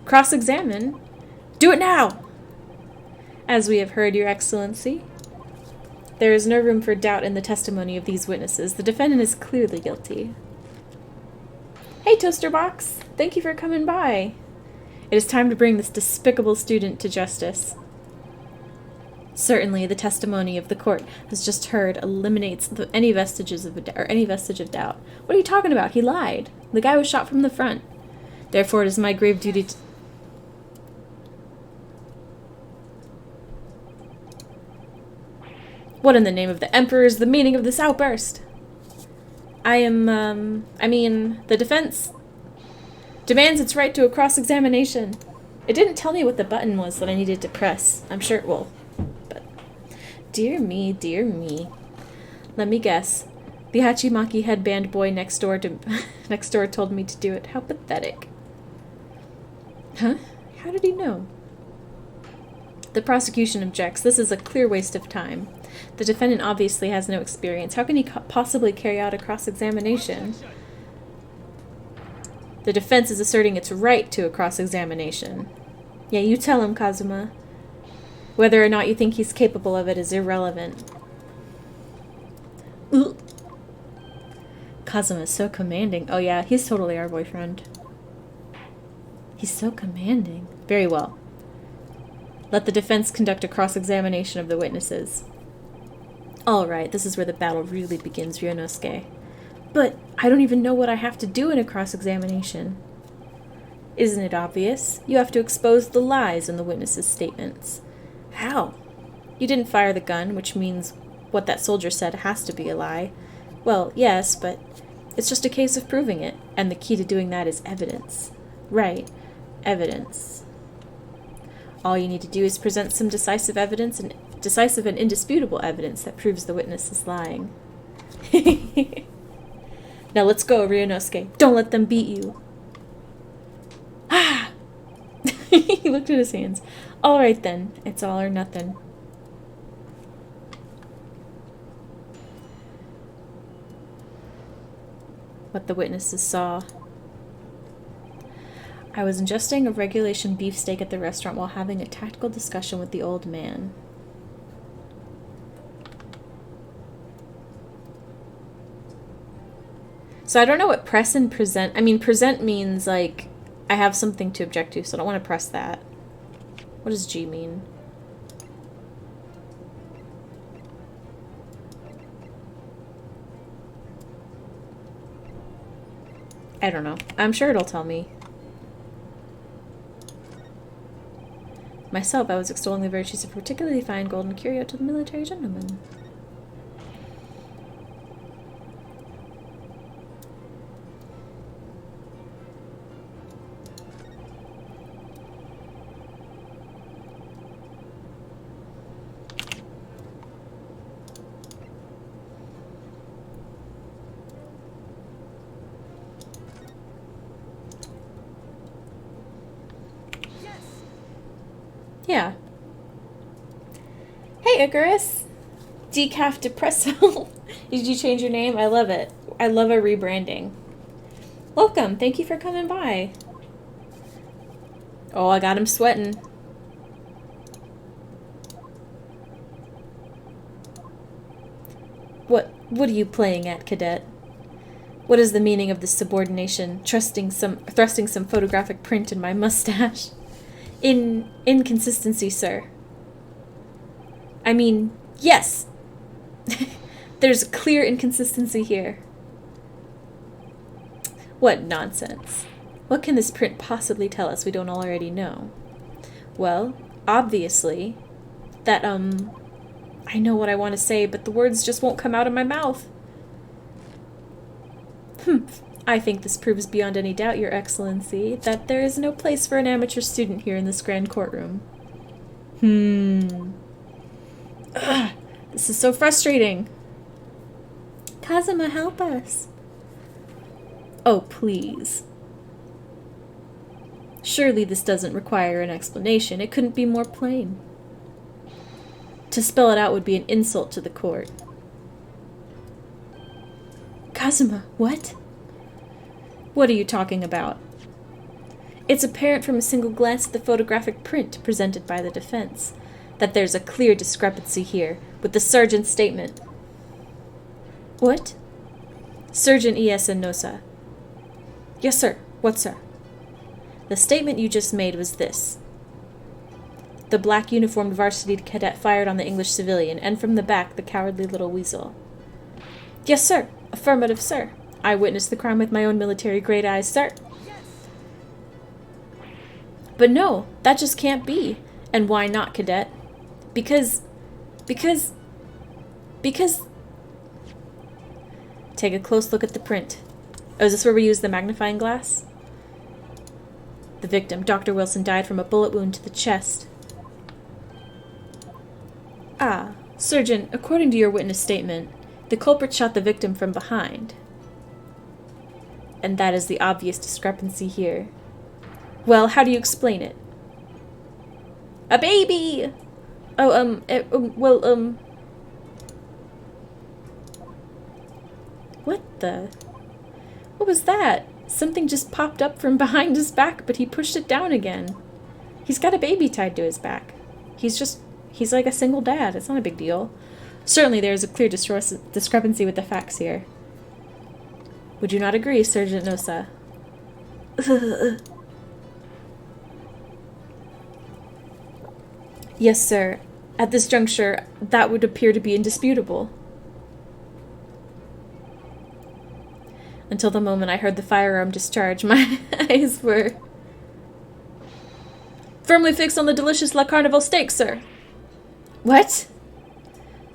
Cross-examine? Do it now! As we have heard, Your Excellency, there is no room for doubt in the testimony of these witnesses. The defendant is clearly guilty. Hey, Toaster Box! Thank you for coming by. It is time to bring this despicable student to justice. Certainly, the testimony of the court has just heard eliminates any vestige of doubt. What are you talking about? He lied. The guy was shot from the front. Therefore, it is my grave duty to... What in the name of the Emperor is the meaning of this outburst? The defense demands its right to a cross-examination. It didn't tell me what the button was that I needed to press. I'm sure it will. But, dear me, dear me. Let me guess. The Hachimaki headband boy next door told me to do it. How pathetic. Huh? How did he know? The prosecution objects. This is a clear waste of time. The defendant obviously has no experience. How can he possibly carry out a cross-examination? The defense is asserting its right to a cross-examination. Yeah, you tell him, Kazuma. Whether or not you think he's capable of it is irrelevant. Ooh. Kazuma is so commanding. Oh yeah, he's totally our boyfriend. He's so commanding. Very well. Let the defense conduct a cross-examination of the witnesses. Alright, this is where the battle really begins, Ryunosuke. But I don't even know what I have to do in a cross-examination. Isn't it obvious? You have to expose the lies in the witnesses' statements. How? You didn't fire the gun, which means what that soldier said has to be a lie. Well, yes, but it's just a case of proving it, and the key to doing that is evidence. Right, evidence. All you need to do is present some decisive and indisputable evidence that proves the witness is lying. Now let's go, Ryunosuke. Don't let them beat you. Ah! He looked at his hands. All right then, it's all or nothing. What the witnesses saw. I was ingesting a regulation beefsteak at the restaurant while having a tactical discussion with the old man. So I don't know what press and present... I mean, present means, like, I have something to object to, so I don't want to press that. What does G mean? I don't know. I'm sure it'll tell me. Myself, I was extolling the virtues of a particularly fine golden curio to the military gentleman. Yeah. Hey, Icarus! Decaf Depresso. Did you change your name? I love it. I love a rebranding. Welcome. Thank you for coming by. Oh, I got him sweating. What are you playing at, cadet? What is the meaning of this subordination, thrusting some photographic print in my mustache? Inconsistency, sir. I mean, yes! There's clear inconsistency here. What nonsense. What can this print possibly tell us we don't already know? Well, obviously, that, I know what I want to say, but the words just won't come out of my mouth. I think this proves beyond any doubt, Your Excellency, that there is no place for an amateur student here in this grand courtroom. Ugh, this is so frustrating. Kazuma, help us. Oh, please. Surely this doesn't require an explanation. It couldn't be more plain. To spell it out would be an insult to the court. Kazuma, what? What are you talking about? It's apparent from a single glance at the photographic print presented by the defense that there's a clear discrepancy here with the sergeant's statement. What? Sergeant Iesunosa. Yes, sir. What, sir? The statement you just made was this. The black uniformed varsity cadet fired on the English civilian, and from the back, the cowardly little weasel. Yes, sir. Affirmative, sir. I witnessed the crime with my own military-grade eyes, sir. But no, that just can't be. And why not, cadet? Because... Take a close look at the print. Oh, is this where we use the magnifying glass? The victim, Dr. Wilson, died from a bullet wound to the chest. Ah, Surgeon, according to your witness statement, the culprit shot the victim from behind. And that is the obvious discrepancy here. Well, how do you explain it? A baby! Oh, What the? What was that? Something just popped up from behind his back, but he pushed it down again. He's got a baby tied to his back. He's like a single dad. It's not a big deal. Certainly there is a clear discrepancy with the facts here. Would you not agree, Sergeant Nosa? Yes, sir. At this juncture, that would appear to be indisputable. Until the moment I heard the firearm discharge, my eyes were firmly fixed on the delicious La Carnival steak, sir. What?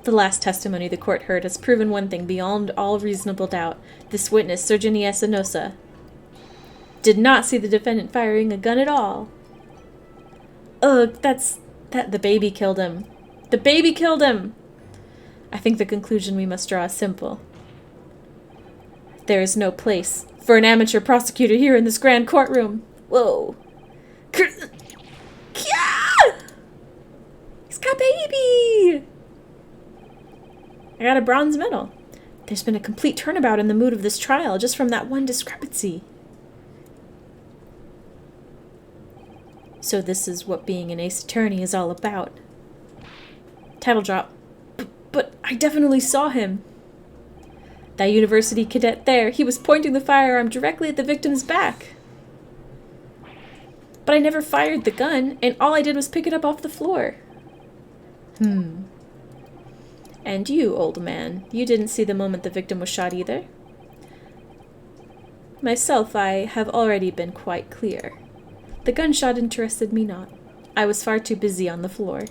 The last testimony the court heard has proven one thing beyond all reasonable doubt. This witness, Surgeon Iesunosa, did not see the defendant firing a gun at all. Ugh, the baby killed him. The baby killed him! I think the conclusion we must draw is simple. There is no place for an amateur prosecutor here in this grand courtroom. Whoa. He's got baby! I got a bronze medal. There's been a complete turnabout in the mood of this trial just from that one discrepancy. So this is what being an ace attorney is all about. Title drop. But I definitely saw him. That university cadet there, he was pointing the firearm directly at the victim's back. But I never fired the gun, and all I did was pick it up off the floor. And you, old man, you didn't see the moment the victim was shot either? Myself, I have already been quite clear. The gunshot interested me not. I was far too busy on the floor.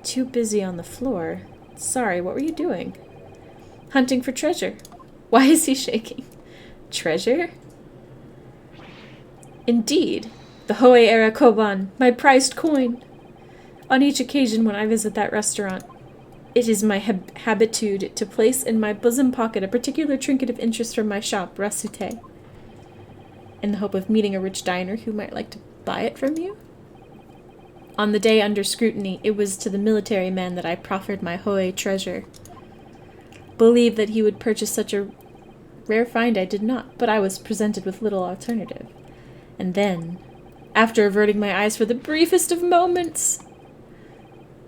Too busy on the floor? Sorry, what were you doing? Hunting for treasure. Why is he shaking? Treasure? Indeed. The Hoei-era Koban, my prized coin. On each occasion when I visit that restaurant, it is my habitude to place in my bosom pocket a particular trinket of interest from my shop, Rasute, in the hope of meeting a rich diner who might like to buy it from you. On the day under scrutiny, it was to the military man that I proffered my Hoei treasure. Believe that he would purchase such a rare find I did not, but I was presented with little alternative. And then, after averting my eyes for the briefest of moments,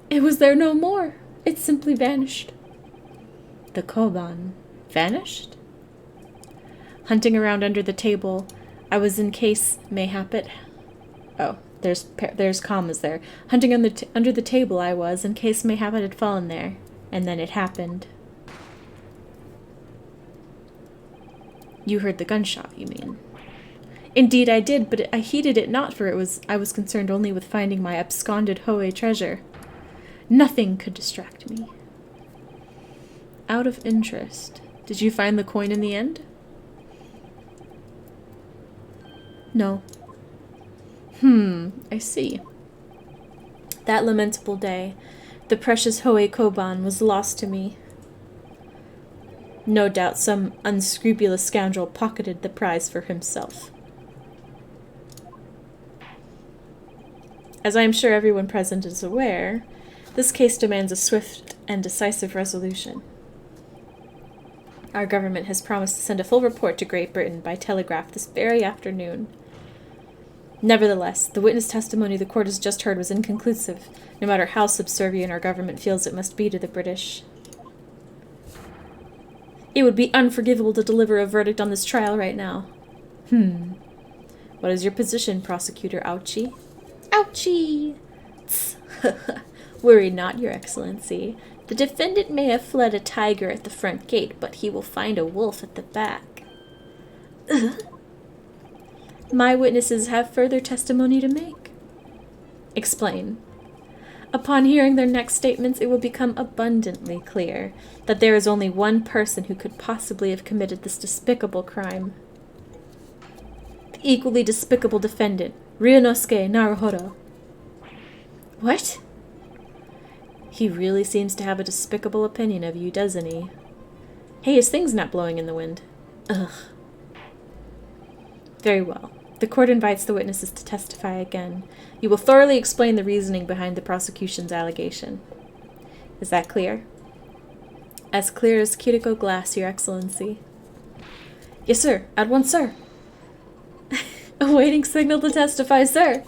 it was there no more. It simply vanished. The Koban vanished? Hunting around under the table, I was in case mayhap it... Oh, there's commas there. Hunting under the table I was, in case mayhap it had fallen there. And then it happened. You heard the gunshot, you mean? Indeed I did, but I heeded it not, for I was concerned only with finding my absconded Hoei treasure. Nothing could distract me. Out of interest, did you find the coin in the end? No. I see. That lamentable day, the precious Hoei Koban was lost to me. No doubt some unscrupulous scoundrel pocketed the prize for himself. As I am sure everyone present is aware, this case demands a swift and decisive resolution. Our government has promised to send a full report to Great Britain by telegraph this very afternoon. Nevertheless, the witness testimony the court has just heard was inconclusive, no matter how subservient our government feels it must be to the British. It would be unforgivable to deliver a verdict on this trial right now. What is your position, Prosecutor Ouchie? Ouchie! Worry not, Your Excellency. The defendant may have fled a tiger at the front gate, but he will find a wolf at the back. My witnesses have further testimony to make. Explain. Upon hearing their next statements, it will become abundantly clear that there is only one person who could possibly have committed this despicable crime. The equally despicable defendant, Ryunosuke Naruhodo. What? He really seems to have a despicable opinion of you, doesn't he? Hey, his thing's not blowing in the wind. Ugh. Very well. The court invites the witnesses to testify again. You will thoroughly explain the reasoning behind the prosecution's allegation. Is that clear? As clear as cuticle glass, Your Excellency. Yes, sir. At once, sir. Awaiting signal to testify, sir.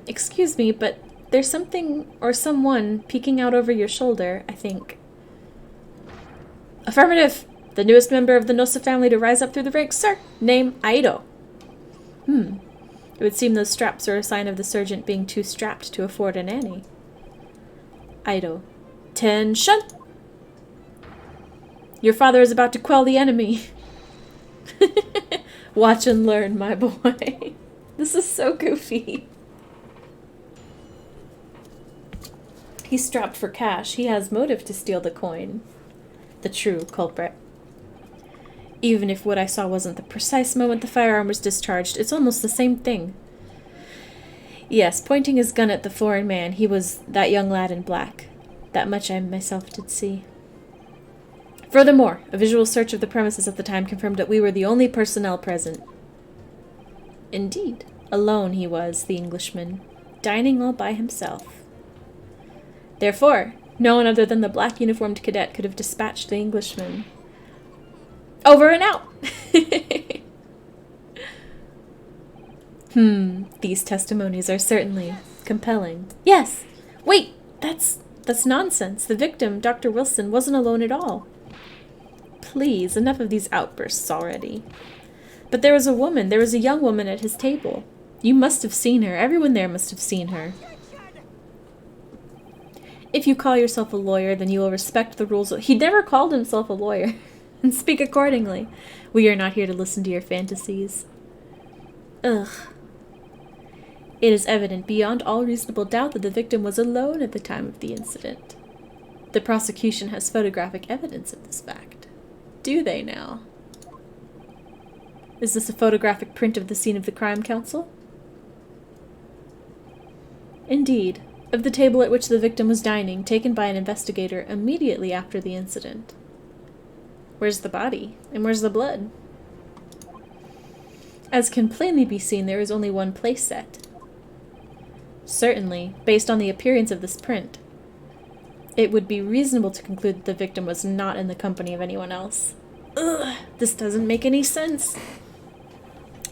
Excuse me, but there's something or someone peeking out over your shoulder, I think. Affirmative! The newest member of the Nosa family to rise up through the ranks, sir. Name, Aido. It would seem those straps are a sign of the sergeant being too strapped to afford a nanny. Aido. Tension! Your father is about to quell the enemy. Watch and learn, my boy. This is so goofy. He's strapped for cash. He has motive to steal the coin. The true culprit. Even if what I saw wasn't the precise moment the firearm was discharged, it's almost the same thing. Yes, pointing his gun at the foreign man, he was that young lad in black. That much I myself did see. Furthermore, a visual search of the premises at the time confirmed that we were the only personnel present. Indeed, alone he was, the Englishman, dining all by himself. Therefore, no one other than the black uniformed cadet could have dispatched the Englishman. Over and out! These testimonies are certainly compelling. Yes! Wait! That's nonsense. The victim, Dr. Wilson, wasn't alone at all. Please, enough of these outbursts already. But there was a woman. There was a young woman at his table. You must have seen her. Everyone there must have seen her. If you call yourself a lawyer, then you will respect the rules. He never called himself a lawyer. And speak accordingly. We are not here to listen to your fantasies. Ugh. It is evident beyond all reasonable doubt that the victim was alone at the time of the incident. The prosecution has photographic evidence of this fact. Do they now? Is this a photographic print of the scene of the crime, counsel? Indeed, of the table at which the victim was dining, taken by an investigator immediately after the incident. Where's the body? And where's the blood? As can plainly be seen, there is only one place set. Certainly, based on the appearance of this print, it would be reasonable to conclude that the victim was not in the company of anyone else. Ugh, this doesn't make any sense.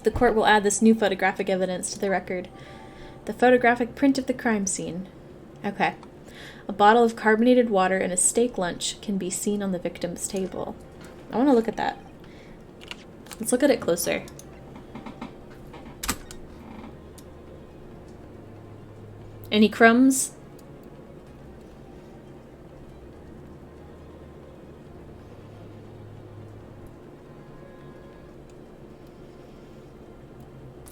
The court will add this new photographic evidence to the record. The photographic print of the crime scene. Okay. A bottle of carbonated water and a steak lunch can be seen on the victim's table. I want to look at that. Let's look at it closer. Any crumbs?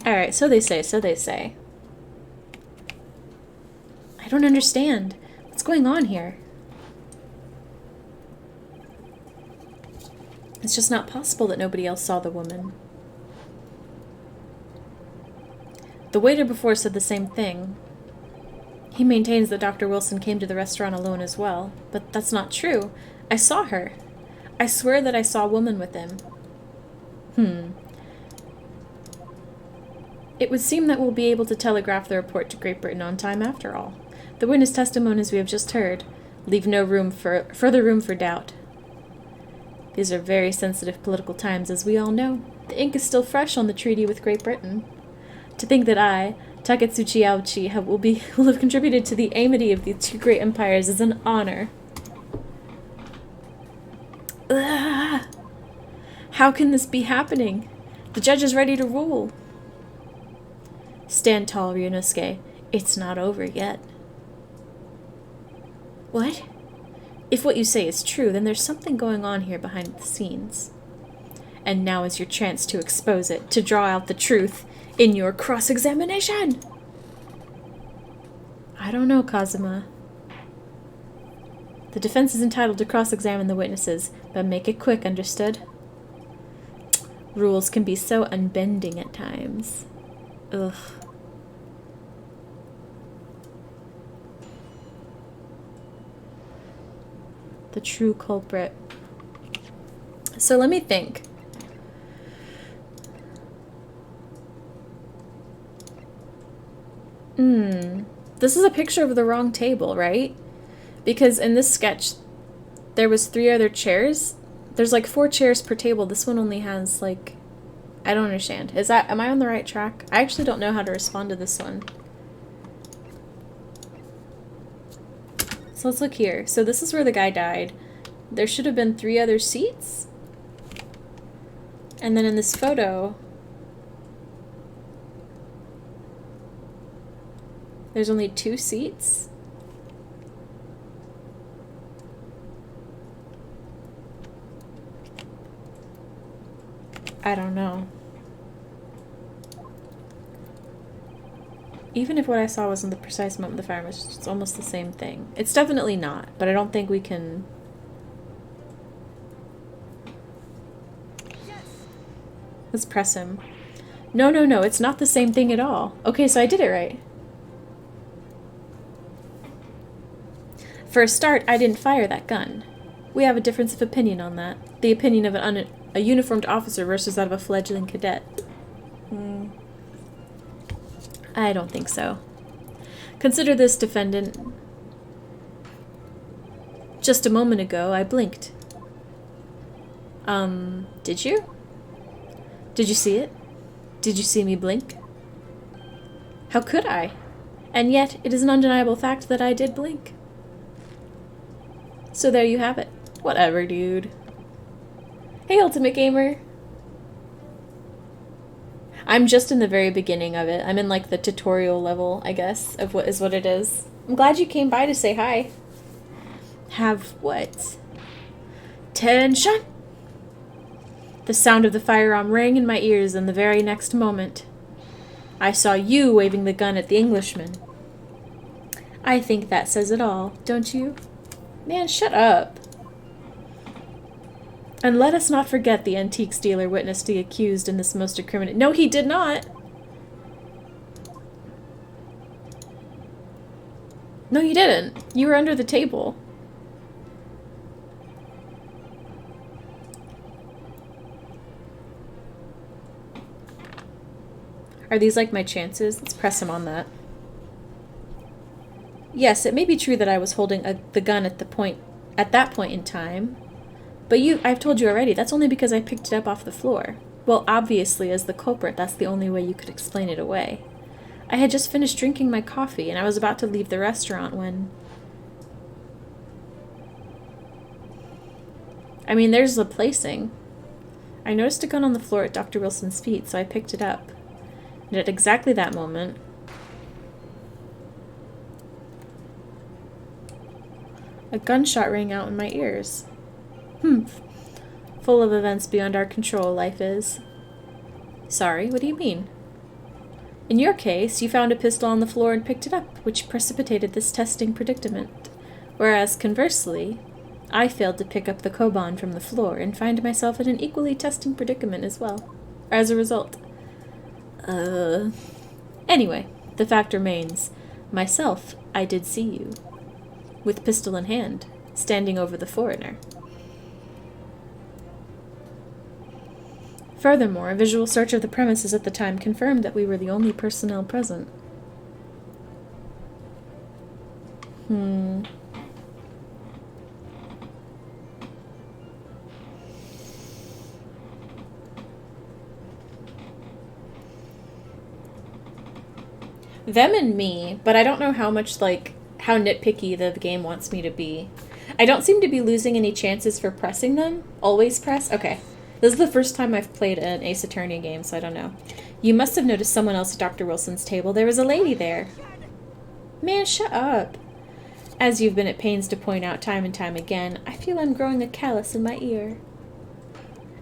Alright, so they say, so they say. I don't understand. What's going on here? It's just not possible that nobody else saw the woman. The waiter before said the same thing. He maintains that Dr. Wilson came to the restaurant alone as well, but that's not true. I saw her. I swear that I saw a woman with him. It would seem that we'll be able to telegraph the report to Great Britain on time after all. The witness testimonies we have just heard leave no further room for doubt. These are very sensitive political times, as we all know. The ink is still fresh on the treaty with Great Britain. To think that I, Taketsuchi Aochi, will have contributed to the amity of the two great empires is an honor. Ugh. How can this be happening? The judge is ready to rule. Stand tall, Ryunosuke. It's not over yet. What? If what you say is true, then there's something going on here behind the scenes. And now is your chance to expose it, to draw out the truth in your cross-examination! I don't know, Kazuma. The defense is entitled to cross-examine the witnesses, but make it quick, understood? Rules can be so unbending at times. Ugh. The true culprit. So let me think. This is a picture of the wrong table, right? Because in this sketch, there was 3 other chairs. There's like 4 chairs per table. This one only has like... I don't understand. Am I on the right track? I actually don't know how to respond to this one. So let's look here. So this is where the guy died. There should have been 3 other seats. And then in this photo, there's only 2 seats. I don't know. Even if what I saw wasn't the precise moment of the fire, it's almost the same thing. It's definitely not, but I don't think we can... Let's press him. No, no, no, it's not the same thing at all. Okay, so I did it right. For a start, I didn't fire that gun. We have a difference of opinion on that. The opinion of a uniformed officer versus that of a fledgling cadet. I don't think so. Consider this, defendant. Just a moment ago, I blinked. Did you? Did you see it? Did you see me blink? How could I? And yet, it is an undeniable fact that I did blink. So there you have it. Whatever, dude. Hey, Ultimate Gamer! I'm just in the very beginning of it. I'm in, like, the tutorial level, I guess, of what it is. I'm glad you came by to say hi. Have what? Tension! The sound of the firearm rang in my ears, and the very next moment, I saw you waving the gun at the Englishman. I think that says it all, don't you? Man, shut up. And let us not forget the antiques dealer witnessed the accused in this most incriminating... No, he did not! No, you didn't. You were under the table. Are these like my chances? Let's press him on that. Yes, it may be true that I was holding the gun at that point in time. But I've told you already, that's only because I picked it up off the floor. Well, obviously, as the culprit, that's the only way you could explain it away. I had just finished drinking my coffee, and I was about to leave the restaurant when... I mean, there's the placing. I noticed a gun on the floor at Dr. Wilson's feet, so I picked it up. And at exactly that moment... a gunshot rang out in my ears. Full of events beyond our control, life is. Sorry, what do you mean? In your case, you found a pistol on the floor and picked it up, which precipitated this testing predicament. Whereas, conversely, I failed to pick up the Koban from the floor and find myself in an equally testing predicament as well. As a result. Anyway, the fact remains. Myself, I did see you. With pistol in hand, standing over the foreigner. Furthermore, a visual search of the premises at the time confirmed that we were the only personnel present. Them and me, but I don't know how much, like, how nitpicky the game wants me to be. I don't seem to be losing any chances for pressing them. Always press? Okay. This is the first time I've played an Ace Attorney game, so I don't know. You must have noticed someone else at Dr. Wilson's table. There was a lady there. Man, shut up. As you've been at pains to point out time and time again, I feel I'm growing a callus in my ear.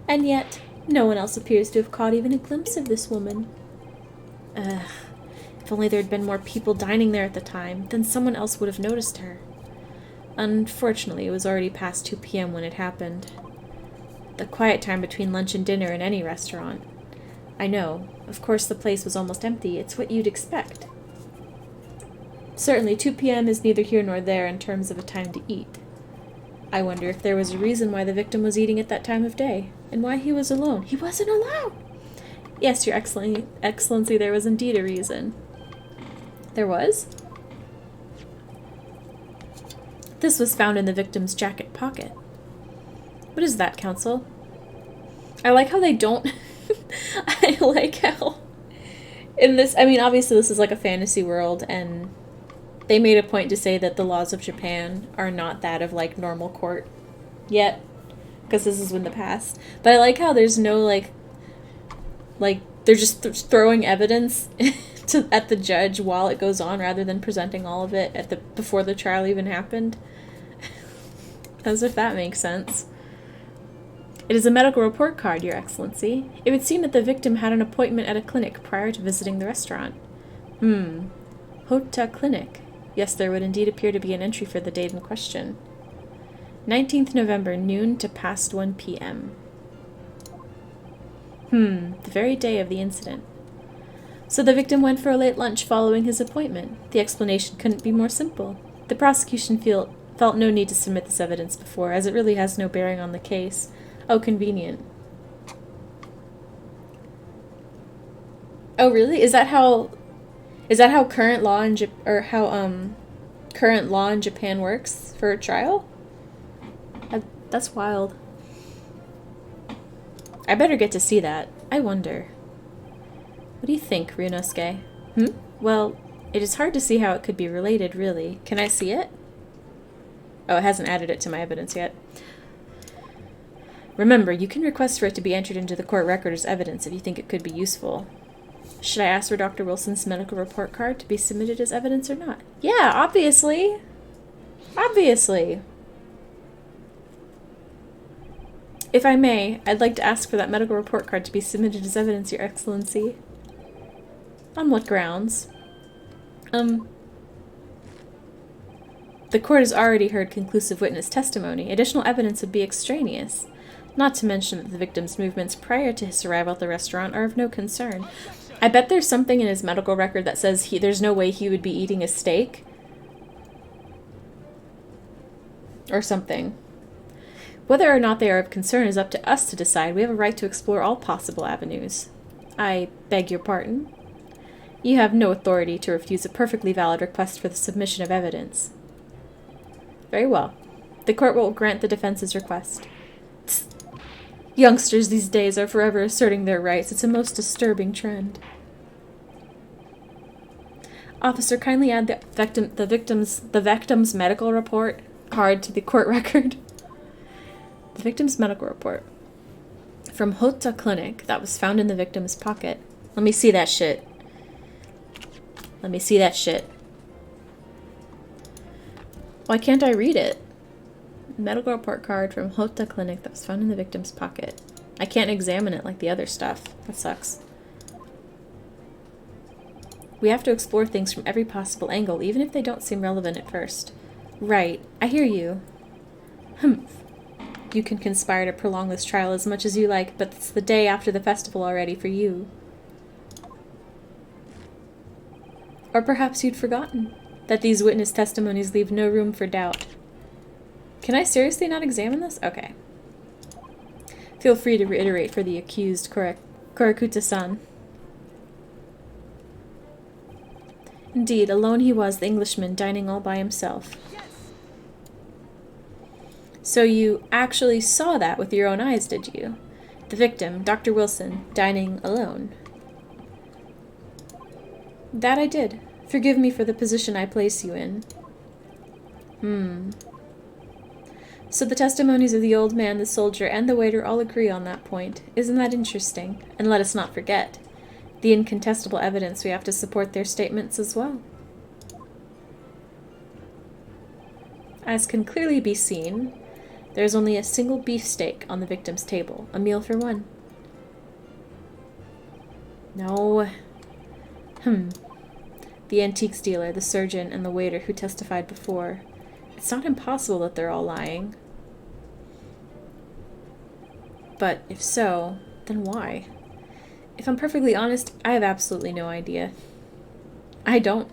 And yet, no one else appears to have caught even a glimpse of this woman. Ugh. If only there had been more people dining there at the time, then someone else would have noticed her. Unfortunately, it was already past 2 p.m. when it happened. The quiet time between lunch and dinner in any restaurant. I know. Of course, the place was almost empty. It's what you'd expect. Certainly, 2 p.m. is neither here nor there in terms of a time to eat. I wonder if there was a reason why the victim was eating at that time of day, and why he was alone. He wasn't alone! Yes, Your Excellency, there was indeed a reason. There was? This was found in the victim's jacket pocket. What is that, Counsel? I like how they don't... I like how... In this... I mean, obviously this is like a fantasy world, and they made a point to say that the laws of Japan are not that of, like, normal court yet. Because this is in the past. But I like how there's no, like, they're just throwing evidence at the judge while it goes on, rather than presenting all of it before the trial even happened. As if that makes sense. It is a medical report card, Your Excellency. It would seem that the victim had an appointment at a clinic prior to visiting the restaurant. Hota Clinic. Yes, there would indeed appear to be an entry for the date in question. 19th November, noon to past 1 p.m. The very day of the incident. So the victim went for a late lunch following his appointment. The explanation couldn't be more simple. The prosecution felt no need to submit this evidence before, as it really has no bearing on the case. Oh, convenient. Oh, really? Is that how current law in current law in Japan works for a trial? That's wild. I better get to see that. I wonder. What do you think, Ryunosuke? Well, it is hard to see how it could be related, really. Can I see it? Oh, it hasn't added it to my evidence yet. Remember, you can request for it to be entered into the court record as evidence if you think it could be useful. Should I ask for Dr. Wilson's medical report card to be submitted as evidence or not? Yeah, obviously. Obviously. If I may, I'd like to ask for that medical report card to be submitted as evidence, Your Excellency. On what grounds? The court has already heard conclusive witness testimony. Additional evidence would be extraneous. Not to mention that the victim's movements prior to his arrival at the restaurant are of no concern. I bet there's something in his medical record that says there's no way he would be eating a steak. Or something. Whether or not they are of concern is up to us to decide. We have a right to explore all possible avenues. I beg your pardon? You have no authority to refuse a perfectly valid request for the submission of evidence. Very well. The court will grant the defense's request. Tsk. Youngsters these days are forever asserting their rights. It's a most disturbing trend. Officer, kindly add the victim's medical report card to the court record. The victim's medical report. From Hotta Clinic that was found in the victim's pocket. Let me see that shit. Let me see that shit. Why can't I read it? Medical report card from Hotta Clinic that was found in the victim's pocket. I can't examine it like the other stuff. That sucks. We have to explore things from every possible angle, even if they don't seem relevant at first. Right. I hear you. Humph. You can conspire to prolong this trial as much as you like, but it's the day after the festival already for you. Or perhaps you'd forgotten that these witness testimonies leave no room for doubt. Can I seriously not examine this? Okay. Feel free to reiterate for the accused, Korakuta-san. Indeed, alone he was, the Englishman, dining all by himself. So you actually saw that with your own eyes, did you? The victim, Dr. Wilson, dining alone. That I did. Forgive me for the position I place you in. So the testimonies of the old man, the soldier, and the waiter all agree on that point. Isn't that interesting? And let us not forget the incontestable evidence we have to support their statements as well. As can clearly be seen, there is only a single beefsteak on the victim's table, a meal for one. No. The antiques dealer, the surgeon, and the waiter who testified before. It's not impossible that they're all lying. But if so, then why? If I'm perfectly honest, I have absolutely no idea. I don't.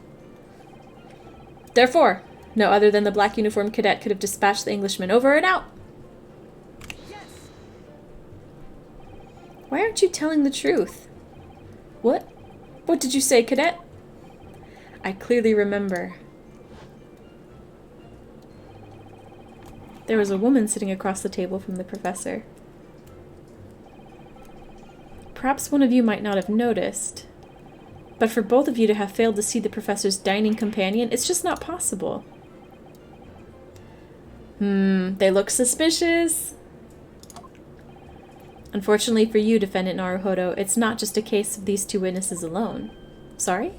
Therefore, no other than the black uniformed cadet could have dispatched the Englishman. Over and out! Yes. Why aren't you telling the truth? What? What did you say, cadet? I clearly remember. There was a woman sitting across the table from the professor. Perhaps one of you might not have noticed, but for both of you to have failed to see the professor's dining companion, it's just not possible. They look suspicious. Unfortunately for you, Defendant Naruhodo, it's not just a case of these two witnesses alone. Sorry?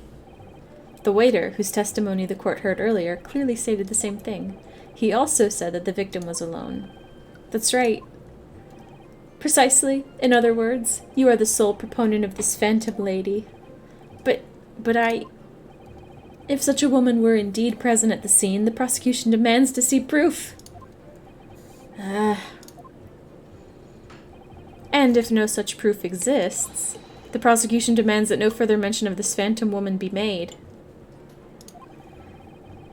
The waiter, whose testimony the court heard earlier, clearly stated the same thing. He also said that the victim was alone. That's right. Precisely. In other words, you are the sole proponent of this phantom lady. But I... If such a woman were indeed present at the scene, the prosecution demands to see proof. And if no such proof exists, the prosecution demands that no further mention of this phantom woman be made.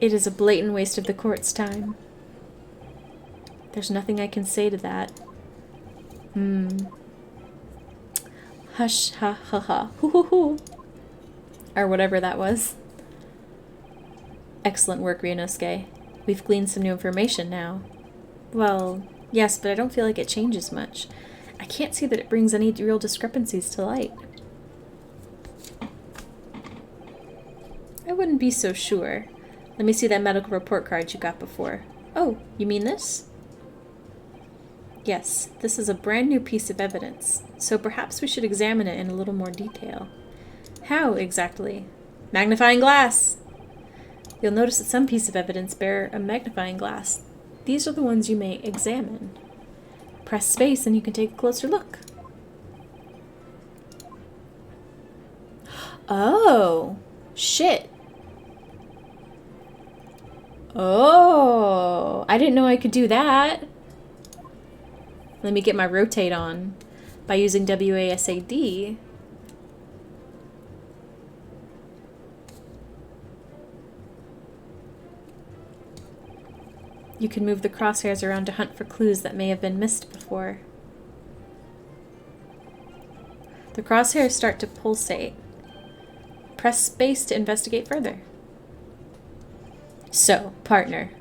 It is a blatant waste of the court's time. There's nothing I can say to that. Hush, ha, ha, ha, hoo, hoo, hoo. Or whatever that was. Excellent work, Ryunosuke. We've gleaned some new information now. Well, yes, but I don't feel like it changes much. I can't see that it brings any real discrepancies to light. I wouldn't be so sure. Let me see that medical report card you got before. Oh, you mean this? Yes, this is a brand new piece of evidence, so perhaps we should examine it in a little more detail. How, exactly? Magnifying glass! You'll notice that some pieces of evidence bear a magnifying glass. These are the ones you may examine. Press space and you can take a closer look. Oh, shit. Oh, I didn't know I could do that. Let me get my rotate on by using WASD. You can move the crosshairs around to hunt for clues that may have been missed before. The crosshairs start to pulsate. Press space to investigate further. So, partner,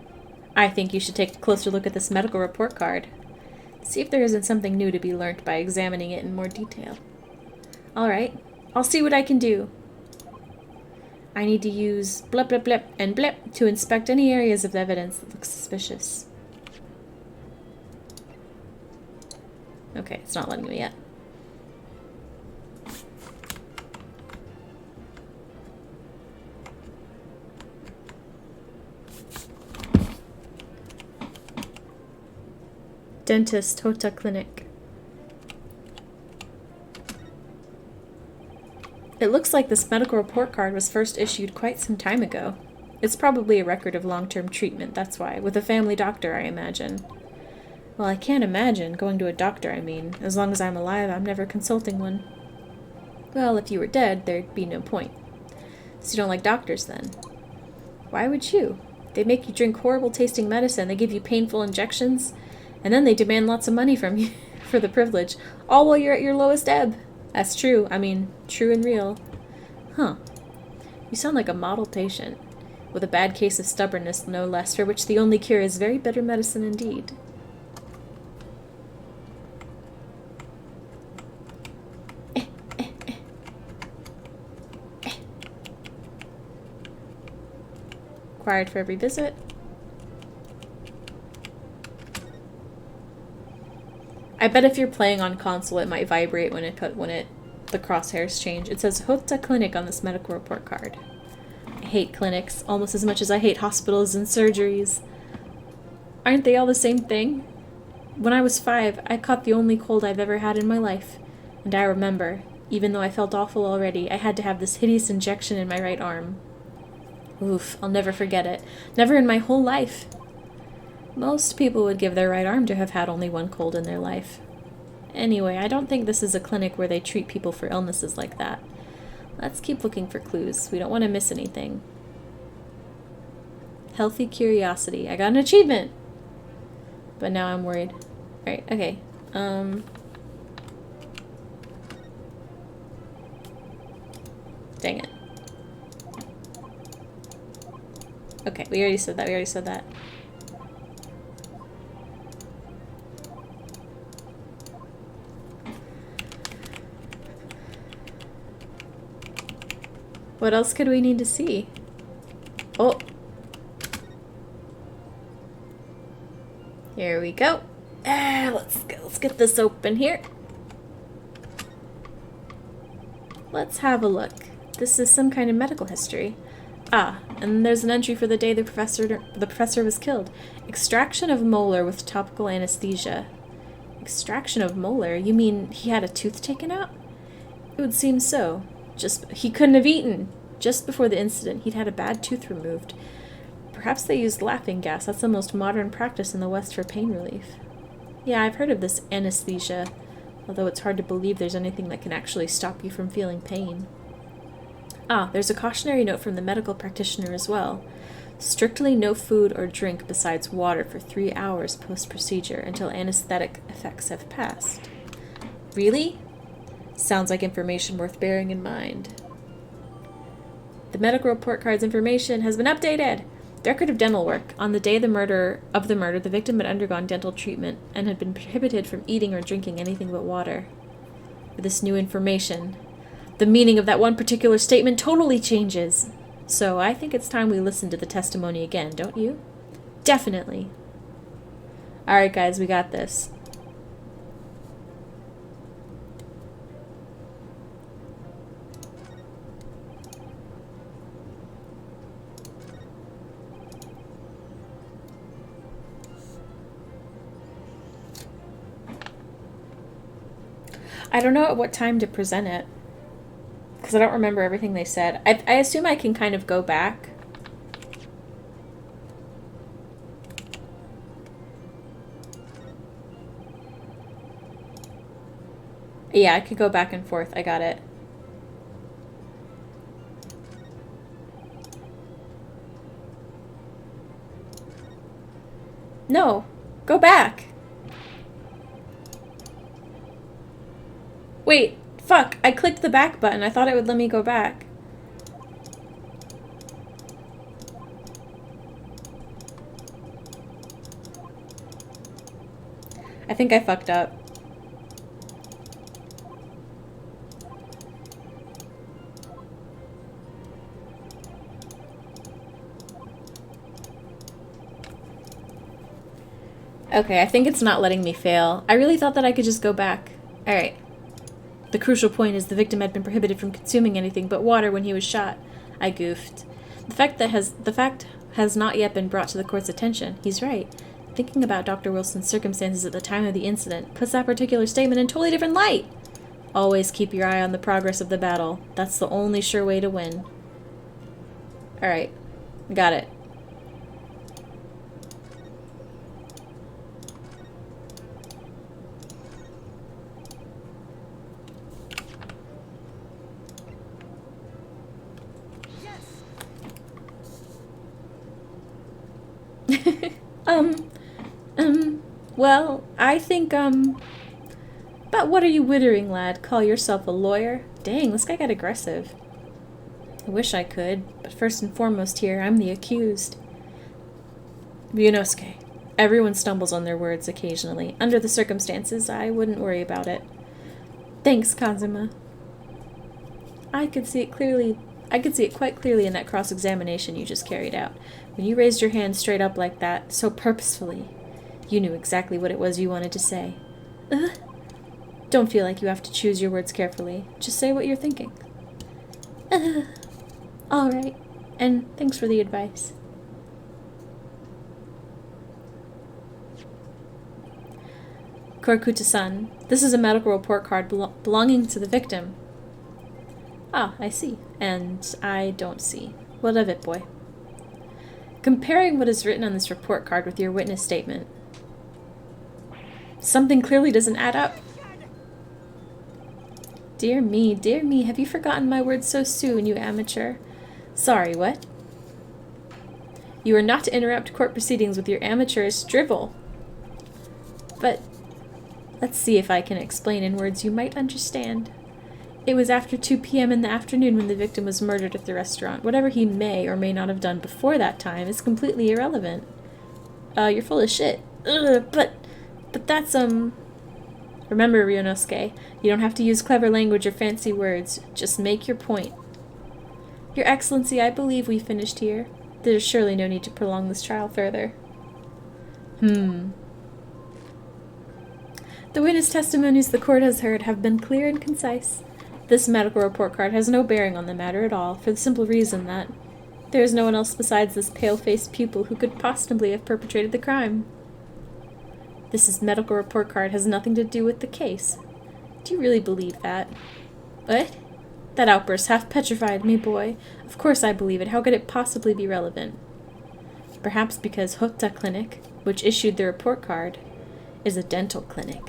I think you should take a closer look at this medical report card. See if there isn't something new to be learnt by examining it in more detail. Alright, I'll see what I can do. I need to use blip blip blip and blip to inspect any areas of evidence that look suspicious. Okay, it's not letting me yet. Dentist Hota Clinic. It looks like this medical report card was first issued quite some time ago. It's probably a record of long-term treatment, that's why. With a family doctor, I imagine. Well, I can't imagine going to a doctor, I mean. As long as I'm alive, I'm never consulting one. Well, if you were dead, there'd be no point. So you don't like doctors, then? Why would you? They make you drink horrible-tasting medicine, they give you painful injections, and then they demand lots of money from you for the privilege, all while you're at your lowest ebb. That's true. I mean, true and real. Huh. You sound like a model patient, with a bad case of stubbornness, no less, for which the only cure is very bitter medicine indeed. Required for every visit. I bet if you're playing on console, it might vibrate when the crosshairs change. It says Hota Clinic on this medical report card. I hate clinics almost as much as I hate hospitals and surgeries. Aren't they all the same thing? When I was 5, I caught the only cold I've ever had in my life. And I remember, even though I felt awful already, I had to have this hideous injection in my right arm. Oof, I'll never forget it. Never in my whole life. Most people would give their right arm to have had only one cold in their life. Anyway, I don't think this is a clinic where they treat people for illnesses like that. Let's keep looking for clues. We don't want to miss anything. Healthy curiosity. I got an achievement! But now I'm worried. Right, okay. Dang it. Okay, we already said that. What else could we need to see? Oh. Here we go. Let's get this open here. Let's have a look. This is some kind of medical history. Ah, and there's an entry for the day the professor was killed. Extraction of molar with topical anesthesia. Extraction of molar? You mean he had a tooth taken out? It would seem so. He couldn't have eaten. Just before the incident, he'd had a bad tooth removed. Perhaps they used laughing gas. That's the most modern practice in the West for pain relief. Yeah, I've heard of this anesthesia. although it's hard to believe there's anything that can actually stop you from feeling pain. Ah, there's a cautionary note from the medical practitioner as well. Strictly no food or drink besides water for 3 hours post-procedure until anesthetic effects have passed. Really? Sounds like information worth bearing in mind. The medical report card's information has been updated! The record of dental work. On the day of the murder, the victim had undergone dental treatment and had been prohibited from eating or drinking anything but water. With this new information, the meaning of that one particular statement totally changes. So I think it's time we listen to the testimony again, don't you? Definitely. Alright guys, we got this. I don't know at what time to present it, because I don't remember everything they said. I assume I can kind of go back. Yeah, I could go back and forth. I got it. No, go back. Wait, fuck, I clicked the back button. I thought it would let me go back. I think I fucked up. Okay, I think it's not letting me fail. I really thought that I could just go back. Alright. The crucial point is the victim had been prohibited from consuming anything but water when he was shot. I goofed. The fact has not yet been brought to the court's attention. He's right. Thinking about Dr. Wilson's circumstances at the time of the incident puts that particular statement in a totally different light. Always keep your eye on the progress of the battle. That's the only sure way to win. Alright. Got it. Well, I think, but what are you wittering, lad? Call yourself a lawyer? Dang, this guy got aggressive. I wish I could, but first and foremost here, I'm the accused. Ryunosuke. Everyone stumbles on their words occasionally. Under the circumstances, I wouldn't worry about it. Thanks, Kazuma. I could see it quite clearly in that cross-examination you just carried out. When you raised your hand straight up like that, so purposefully, you knew exactly what it was you wanted to say. Don't feel like you have to choose your words carefully. Just say what you're thinking. Alright. And thanks for the advice. Korakuta-san, this is a medical report card belonging to the victim. Ah, I see. And I don't see. What of it, boy? Comparing what is written on this report card with your witness statement, something clearly doesn't add up. Dear me, have you forgotten my words so soon, you amateur? Sorry, what? You are not to interrupt court proceedings with your amateurish drivel. But let's see if I can explain in words you might understand. It was after 2 p.m. in the afternoon when the victim was murdered at the restaurant. Whatever he may or may not have done before that time is completely irrelevant. You're full of shit. But that's, Remember, Ryunosuke, you don't have to use clever language or fancy words. Just make your point. Your Excellency, I believe we finished here. There's surely no need to prolong this trial further. The witness testimonies the court has heard have been clear and concise. This medical report card has no bearing on the matter at all, for the simple reason that there is no one else besides this pale-faced pupil who could possibly have perpetrated the crime. This medical report card has nothing to do with the case. Do you really believe that? What? That outburst half petrified me, boy. Of course I believe it. How could it possibly be relevant? Perhaps because Hotta Clinic, which issued the report card, is a dental clinic.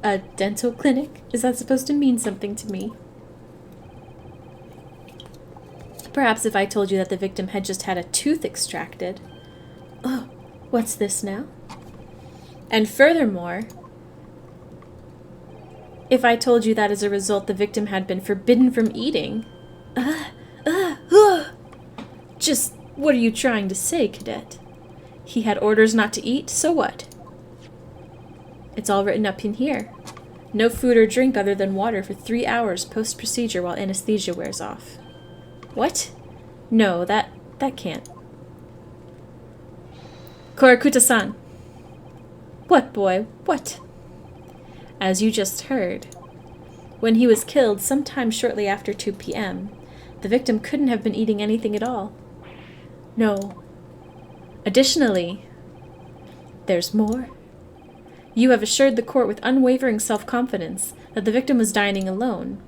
A dental clinic? Is that supposed to mean something to me? Perhaps if I told you that the victim had just had a tooth extracted. Oh, what's this now? And furthermore, if I told you that as a result the victim had been forbidden from eating. Just what are you trying to say, Cadet? He had orders not to eat, so what? It's all written up in here. No food or drink other than water for 3 hours post-procedure while anesthesia wears off. What? No, that can't. Korakuta-san. What, boy? What? As you just heard, when he was killed sometime shortly after 2 p.m., the victim couldn't have been eating anything at all. No. Additionally, there's more. You have assured the court with unwavering self-confidence that the victim was dining alone.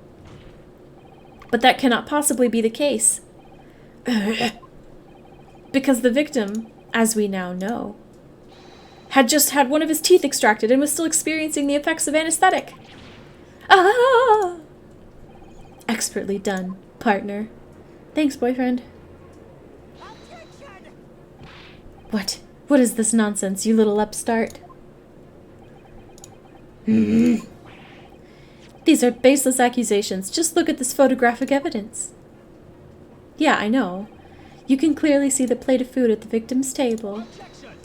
But that cannot possibly be the case. Because the victim, as we now know, had just had one of his teeth extracted and was still experiencing the effects of anesthetic. Ah! Expertly done, partner. Thanks, boyfriend. What? What is this nonsense, you little upstart? These are baseless accusations. Just look at this photographic evidence. Yeah, I know. You can clearly see the plate of food at the victim's table.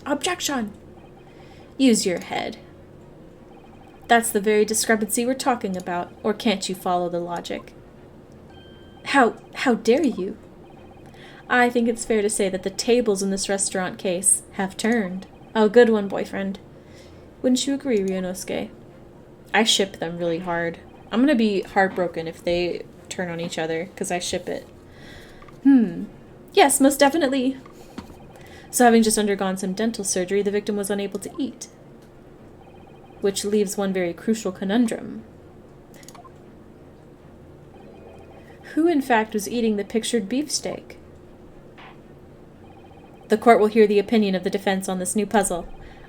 Objection! Use your head. That's the very discrepancy we're talking about, or can't you follow the logic? How dare you? I think it's fair to say that the tables in this restaurant case have turned. Oh, good one, boyfriend. Wouldn't you agree, Ryunosuke? I ship them really hard. I'm gonna be heartbroken if they turn on each other, because I ship it. Yes, most definitely. So having just undergone some dental surgery, the victim was unable to eat. Which leaves one very crucial conundrum. Who in fact was eating the pictured beefsteak? The court will hear the opinion of the defense on this new puzzle.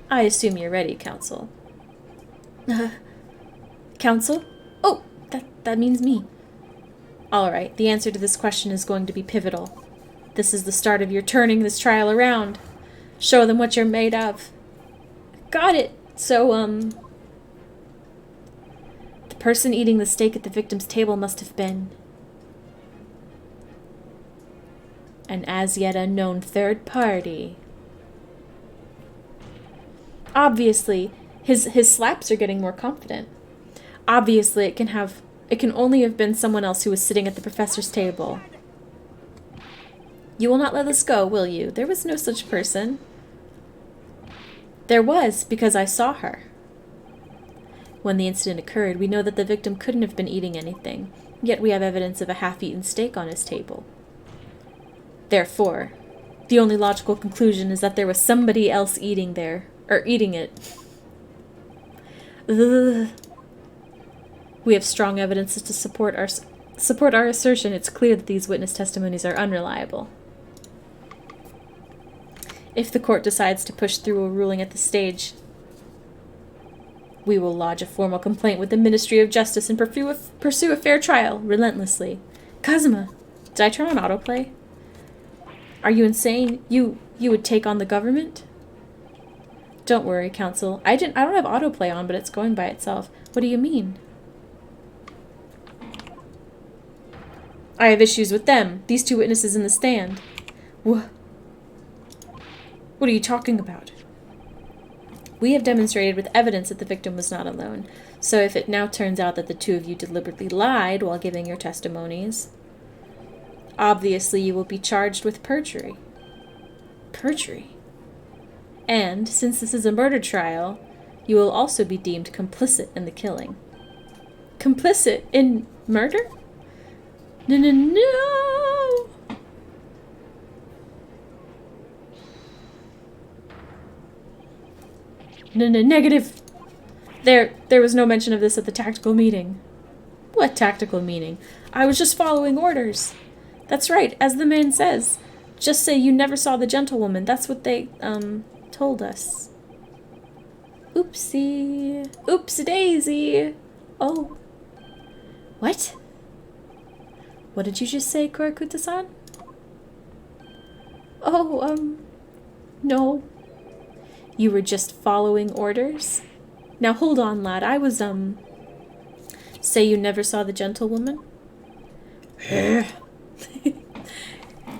I assume you're ready, counsel. Counsel? Oh, that means me. Alright, the answer to this question is going to be pivotal. This is the start of your turning this trial around. Show them what you're made of. Got it! So, the person eating the steak at the victim's table must have been an as yet unknown third party. Obviously, his slaps are getting more confident. Obviously, it can only have been someone else who was sitting at the professor's table. You will not let this go, will you? There was no such person. There was, because I saw her. When the incident occurred, we know that the victim couldn't have been eating anything, yet we have evidence of a half-eaten steak on his table. Therefore, the only logical conclusion is that there was somebody else eating it. Ugh. We have strong evidences to support our assertion. It's clear that these witness testimonies are unreliable. If the court decides to push through a ruling at this stage, we will lodge a formal complaint with the Ministry of Justice and pursue a fair trial relentlessly. Kazuma, did I turn on autoplay? Are you insane? You would take on the government? Don't worry, counsel. I don't have autoplay on, but it's going by itself. What do you mean? I have issues with them. These two witnesses in the stand. What are you talking about? We have demonstrated with evidence that the victim was not alone. So if it now turns out that the two of you deliberately lied while giving your testimonies, obviously you will be charged with perjury. Perjury? And, since this is a murder trial, you will also be deemed complicit in the killing. Complicit in murder? No, no, no! No, negative! There was no mention of this at the tactical meeting. What tactical meeting? I was just following orders. That's right, as the man says. Just say you never saw the gentlewoman. That's what they, told us. Oopsie. Oops daisy. Oh. What? What did you just say, Kurakuta-san? Oh, no. You were just following orders? Now hold on, lad. I was, Say you never saw the gentlewoman?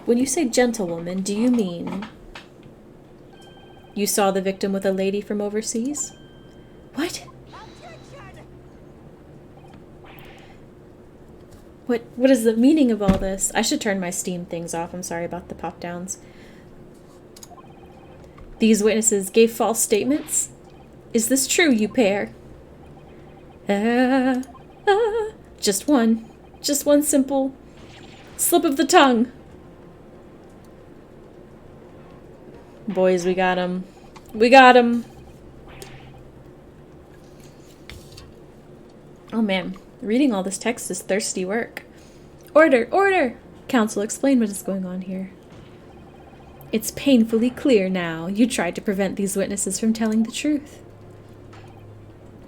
When you say gentlewoman, do you mean you saw the victim with a lady from overseas? What? What is the meaning of all this? I should turn my Steam things off. I'm sorry about the pop-downs. These witnesses gave false statements? Is this true, you pair? Just one. Just one simple slip of the tongue. Boys, we got him. We got him. Oh man, reading all this text is thirsty work. Order! Order! Counsel, explain what is going on here. It's painfully clear now. You tried to prevent these witnesses from telling the truth.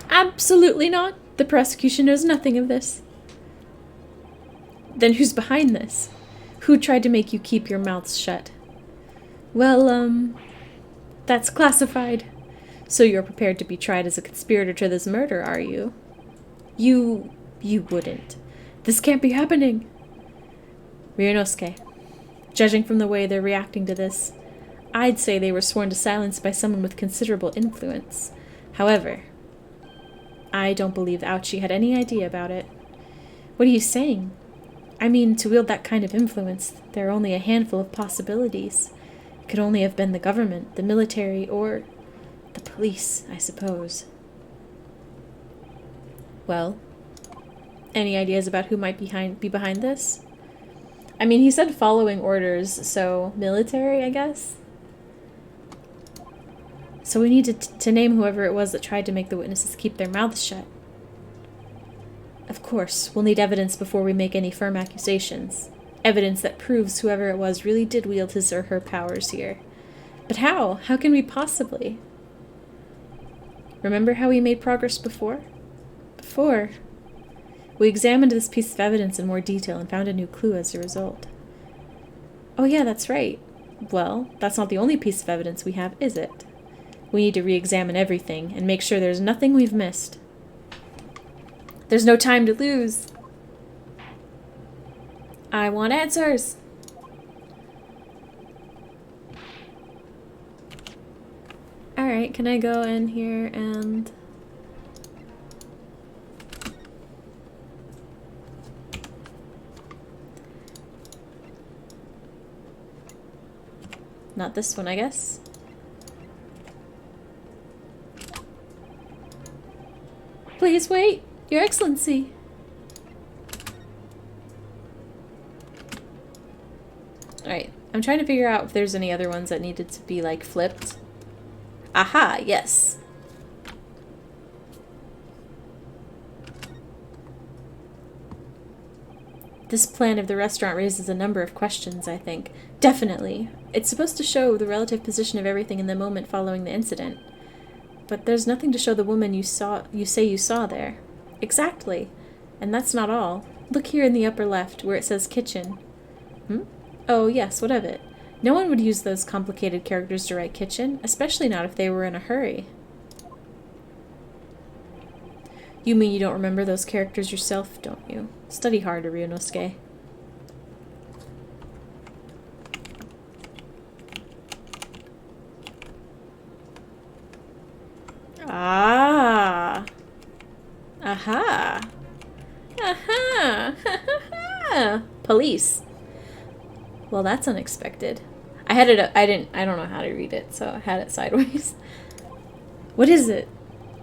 Absolutely not. The prosecution knows nothing of this. Then who's behind this? Who tried to make you keep your mouths shut? Well, that's classified. So you're prepared to be tried as a conspirator to this murder, are you? You wouldn't. This can't be happening. Ryunosuke, judging from the way they're reacting to this, I'd say they were sworn to silence by someone with considerable influence. However, I don't believe Ouchi had any idea about it. What are you saying? I mean, to wield that kind of influence, there are only a handful of possibilities. It could only have been the government, the military, or the police, I suppose. Well, any ideas about who might be behind this? I mean, he said following orders, so military, I guess? So we need to name whoever it was that tried to make the witnesses keep their mouths shut. Of course, we'll need evidence before we make any firm accusations. Evidence that proves whoever it was really did wield his or her powers here. But how? How can we possibly? Remember how we made progress before? Before? We examined this piece of evidence in more detail and found a new clue as a result. Oh yeah, that's right. Well, that's not the only piece of evidence we have, is it? We need to re-examine everything and make sure there's nothing we've missed. There's no time to lose. I want answers. Alright, can I go in here and... Not this one, I guess. Please wait, Your Excellency. Alright, I'm trying to figure out if there's any other ones that needed to be, like, flipped. Aha, yes. This plan of the restaurant raises a number of questions, I think. Definitely. It's supposed to show the relative position of everything in the moment following the incident. But there's nothing to show the woman you say you saw there. Exactly. And that's not all. Look here in the upper left, where it says kitchen. Oh, yes, what of it? No one would use those complicated characters to write kitchen, especially not if they were in a hurry. You mean you don't remember those characters yourself, don't you? Study harder, Ryunosuke. Ah. Aha. Aha. Police. Well, that's unexpected. I don't know how to read it, so I had it sideways. What is it?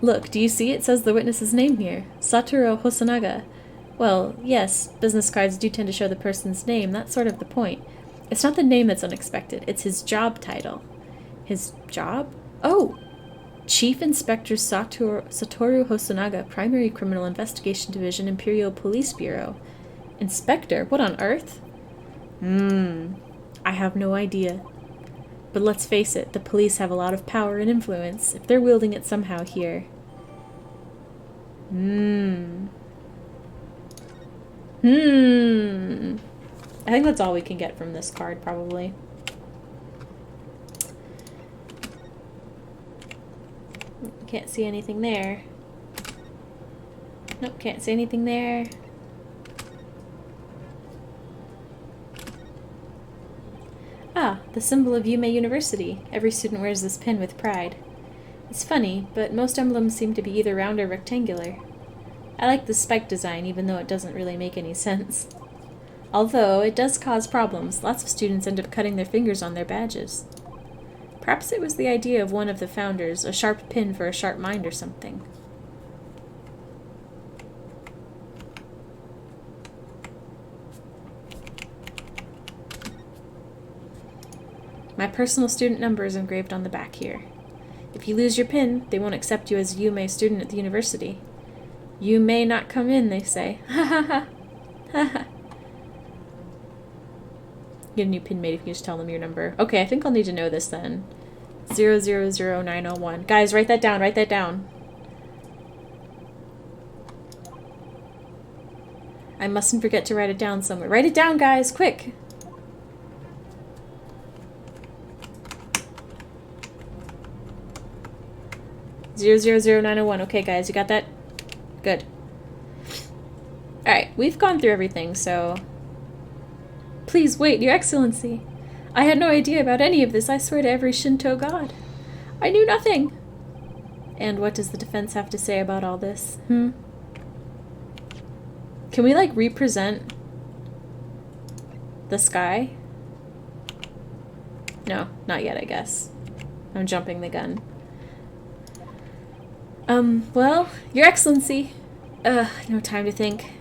Look, do you see? It says the witness's name here. Satoru Hosonaga. Well, yes, business cards do tend to show the person's name. That's sort of the point. It's not the name that's unexpected. It's his job title. His job? Oh! Chief Inspector Satoru Hosonaga, Primary Criminal Investigation Division, Imperial Police Bureau. Inspector? What on earth? I have no idea. But let's face it, the police have a lot of power and influence. If they're wielding it somehow here. I think that's all we can get from this card, probably. Can't see anything there. Nope, can't see anything there. Ah, the symbol of Yume University. Every student wears this pin with pride. It's funny, but most emblems seem to be either round or rectangular. I like the spike design, even though it doesn't really make any sense. Although, it does cause problems. Lots of students end up cutting their fingers on their badges. Perhaps it was the idea of one of the founders, a sharp pin for a sharp mind or something. My personal student number is engraved on the back here. If you lose your pin, they won't accept you as a Yume student at the university. You may not come in, they say. Ha ha ha. Ha ha. Get a new pin made if you just tell them your number. Okay, I think I'll need to know this then. 000901. Guys, write that down, write that down. I mustn't forget to write it down somewhere. Write it down, guys, quick! Zero zero zero 901. Okay, guys, you got that? Good. Alright, we've gone through everything, so... Please wait, Your Excellency. I had no idea about any of this, I swear to every Shinto god. I knew nothing! And what does the defense have to say about all this? Can we, like, represent the sky? No, not yet, I guess. I'm jumping the gun. Well, Your Excellency. No time to think.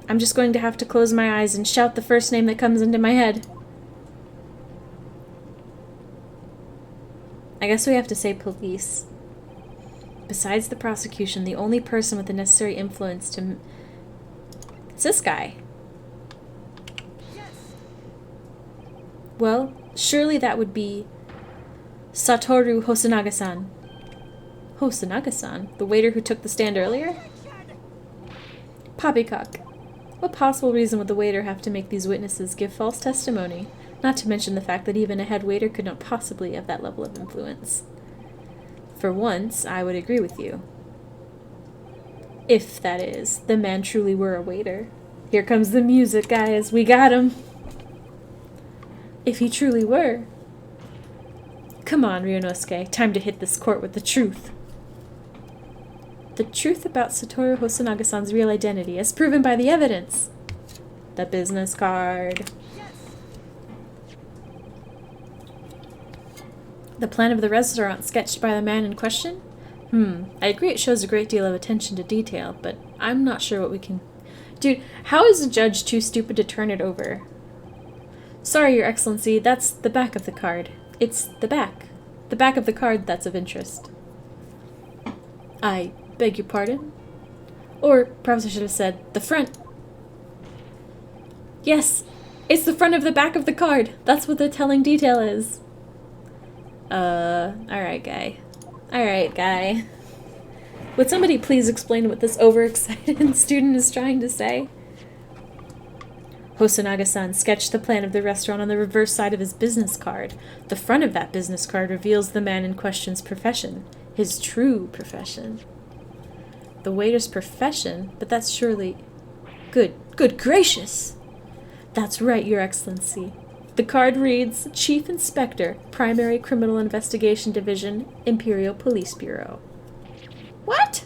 I'm just going to have to close my eyes and shout the first name that comes into my head. I guess we have to say police. Besides the prosecution, the only person with the necessary influence to... It's this guy. Well, surely that would be Satoru Hosonaga-san. Hosonaga-san? The waiter who took the stand earlier? Poppycock. What possible reason would the waiter have to make these witnesses give false testimony? Not to mention the fact that even a head waiter could not possibly have that level of influence. For once, I would agree with you. If, that is, the man truly were a waiter. Here comes the music, guys. We got him. If he truly were. Come on, Ryunosuke. Time to hit this court with the truth. The truth about Satoru Hosonaga-san's real identity, as proven by the evidence. The business card. The plan of the restaurant sketched by the man in question? I agree it shows a great deal of attention to detail, but I'm not sure what we can... Dude, how is the judge too stupid to turn it over? Sorry, Your Excellency, that's the back of the card. It's the back. The back of the card that's of interest. I beg your pardon? Or perhaps I should have said, the front. Yes, it's the front of the back of the card. That's what the telling detail is. Alright, guy. Alright, guy. Would somebody please explain what this overexcited student is trying to say? Hosonaga-san sketched the plan of the restaurant on the reverse side of his business card. The front of that business card reveals the man in question's profession. His true profession. The waiter's profession? But that's surely... Good gracious! That's right, Your Excellency. The card reads, Chief Inspector, Primary Criminal Investigation Division, Imperial Police Bureau. What?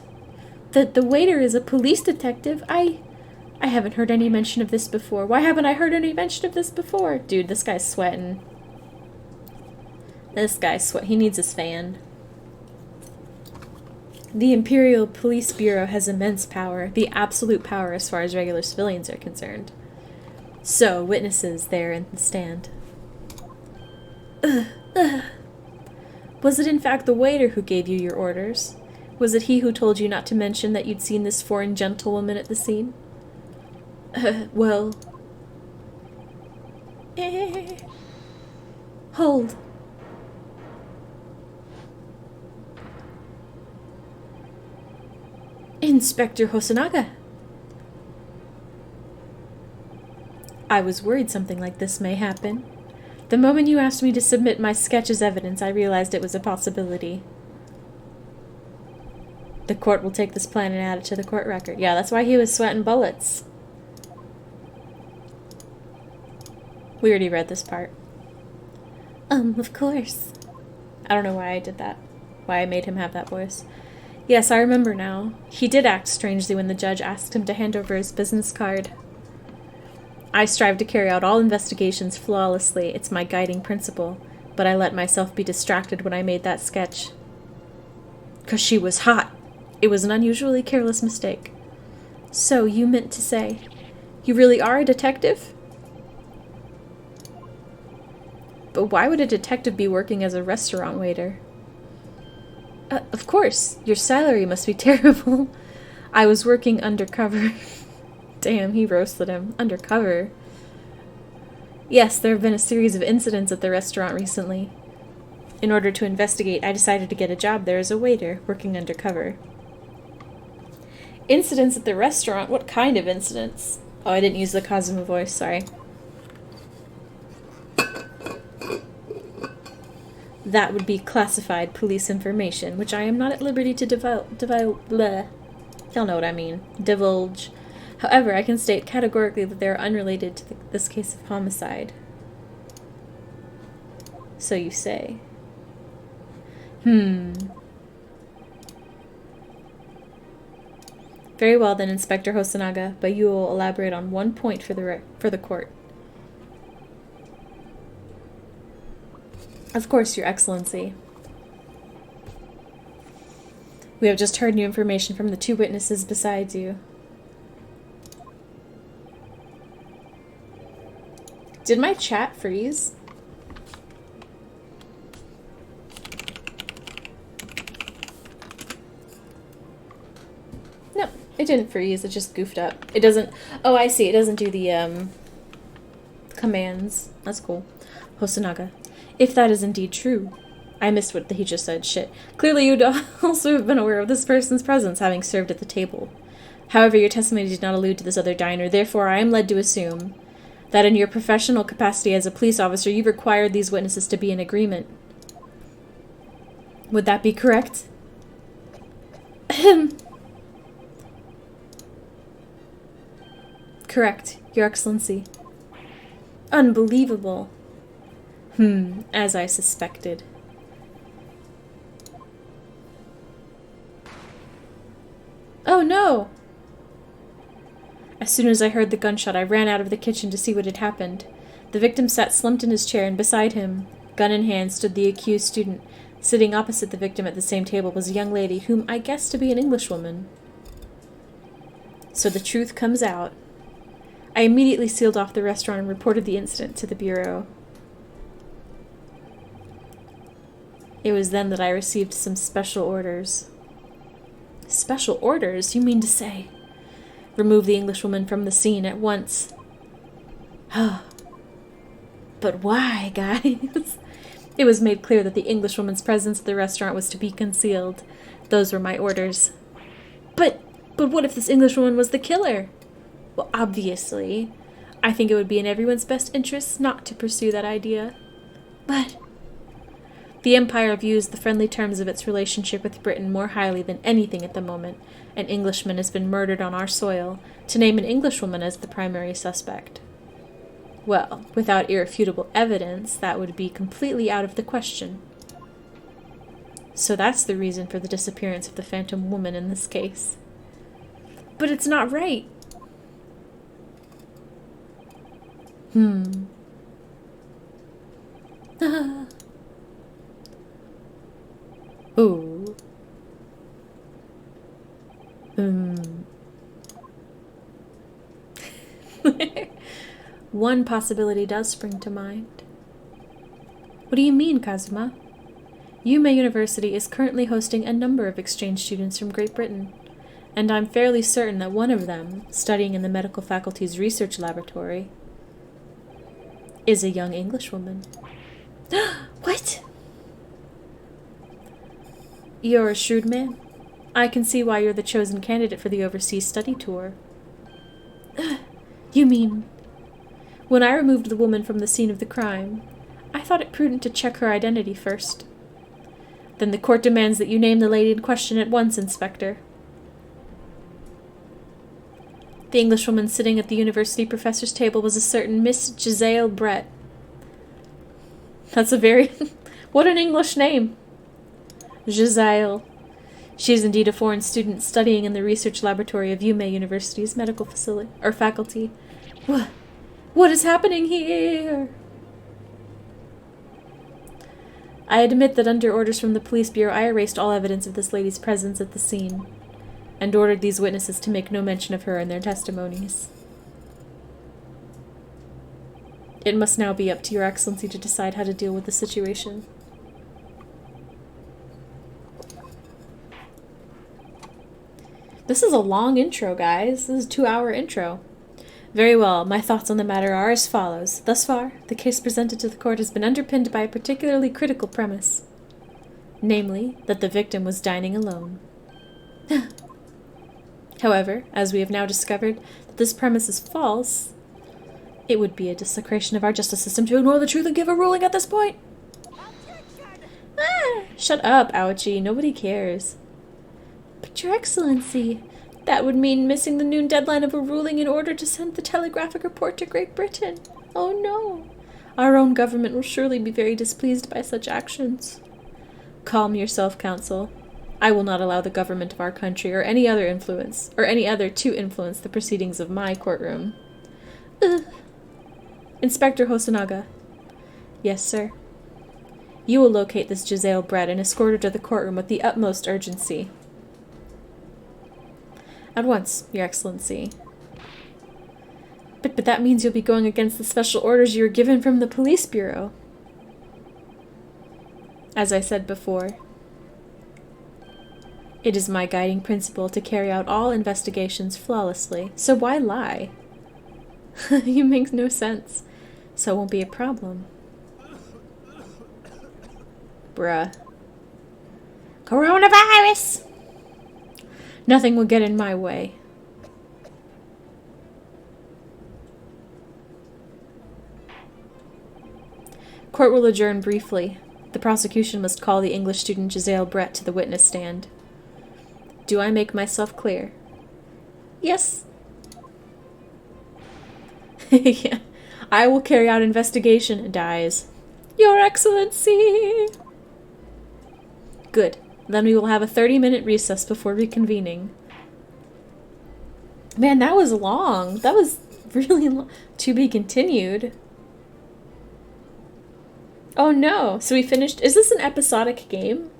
The waiter is a police detective? I haven't heard any mention of this before. Why haven't I heard any mention of this before? Dude, this guy's sweating. This guy's sweating. He needs his fan. The Imperial Police Bureau has immense power, the absolute power as far as regular civilians are concerned. So, witnesses there in the stand. Was it in fact the waiter who gave you your orders? Was it he who told you not to mention that you'd seen this foreign gentlewoman at the scene? Well... Hold. Inspector Hosonaga! I was worried something like this may happen. The moment you asked me to submit my sketch as evidence, I realized it was a possibility. The court will take this plan and add it to the court record. Yeah, that's why he was sweating bullets. We already read this part. Of course. I don't know why I did that. Why I made him have that voice. Yes, I remember now. He did act strangely when the judge asked him to hand over his business card. I strive to carry out all investigations flawlessly. It's my guiding principle. But I let myself be distracted when I made that sketch. 'Cause she was hot. It was an unusually careless mistake. So, you meant to say, you really are a detective? But why would a detective be working as a restaurant waiter? Of course, your salary must be terrible. I was working undercover. Damn, he roasted him. Undercover. Yes, there have been a series of incidents at the restaurant recently. In order to investigate, I decided to get a job there as a waiter, working undercover. Incidents at the restaurant? What kind of incidents? Oh, I didn't use the Kazuma voice, sorry. That would be classified police information, which I am not at liberty to bleh. Y'all know what I mean. Divulge. However, I can state categorically that they are unrelated to this case of homicide. So you say. Very well then, Inspector Hosonaga, but you will elaborate on one point for the court. Of course, Your Excellency. We have just heard new information from the two witnesses besides you. Did my chat freeze? No, it didn't freeze. It just goofed up. It doesn't... Oh, I see. It doesn't do the, commands. That's cool. Hosonaga. If that is indeed true. I missed what he just said. Shit. Clearly you'd also have been aware of this person's presence, having served at the table. However, your testimony did not allude to this other diner. Therefore, I am led to assume that in your professional capacity as a police officer, you required these witnesses to be in agreement. Would that be correct? Correct, Your Excellency. Unbelievable. As I suspected. Oh no! As soon as I heard the gunshot, I ran out of the kitchen to see what had happened. The victim sat slumped in his chair, and beside him, gun in hand, stood the accused student. Sitting opposite the victim at the same table was a young lady, whom I guessed to be an Englishwoman. So the truth comes out. I immediately sealed off the restaurant and reported the incident to the Bureau. It was then that I received some special orders. Special orders? You mean to say? Remove the Englishwoman from the scene at once. But why, guys? It was made clear that the Englishwoman's presence at the restaurant was to be concealed. Those were my orders. But what if this Englishwoman was the killer? Well, obviously. I think it would be in everyone's best interests not to pursue that idea. But the Empire views the friendly terms of its relationship with Britain more highly than anything at the moment. An Englishman has been murdered on our soil. To name an Englishwoman as the primary suspect. Well, without irrefutable evidence, that would be completely out of the question. So that's the reason for the disappearance of the Phantom Woman in this case. But it's not right. Ooh. One possibility does spring to mind. What do you mean, Kazuma? Yume University is currently hosting a number of exchange students from Great Britain, and I'm fairly certain that one of them, studying in the medical faculty's research laboratory, is a young Englishwoman. What? You're a shrewd man. I can see why you're the chosen candidate for the overseas study tour. You mean... When I removed the woman from the scene of the crime, I thought it prudent to check her identity first. Then the court demands that you name the lady in question at once, Inspector. The Englishwoman sitting at the university professor's table was a certain Miss Giselle Brett. That's a very... What an English name! Giselle. She is indeed a foreign student studying in the research laboratory of Yume University's medical facility, or faculty. What is happening here? I admit that under orders from the police bureau, I erased all evidence of this lady's presence at the scene, and ordered these witnesses to make no mention of her in their testimonies. It must now be up to Your Excellency to decide how to deal with the situation. This is a long intro, guys. This is a 2-hour intro. Very well, my thoughts on the matter are as follows. Thus far, the case presented to the court has been underpinned by a particularly critical premise. Namely, that the victim was dining alone. However, as we have now discovered that this premise is false, it would be a desecration of our justice system to ignore the truth and give a ruling at this point. Shut up, Ouchie. Nobody cares. But Your Excellency, that would mean missing the noon deadline of a ruling in order to send the telegraphic report to Great Britain. Oh no. Our own government will surely be very displeased by such actions. Calm yourself, Counsel. I will not allow the government of our country or any other to influence the proceedings of my courtroom. Inspector Hosonaga. Yes, sir. You will locate this Giselle Brett and escort her to the courtroom with the utmost urgency. At once, Your Excellency. But that means you'll be going against the special orders you were given from the police bureau. As I said before, it is my guiding principle to carry out all investigations flawlessly, so why lie? You make no sense, so it won't be a problem. Bruh. Coronavirus! Nothing will get in my way. Court will adjourn briefly. The prosecution must call the English student Giselle Brett to the witness stand. Do I make myself clear? Yes. Yeah. I will carry out investigation and dies. Your Excellency! Good. Then we will have a 30-minute recess before reconvening. Man, that was long. That was really long. To be continued. Oh no. So we finished. Is this an episodic game?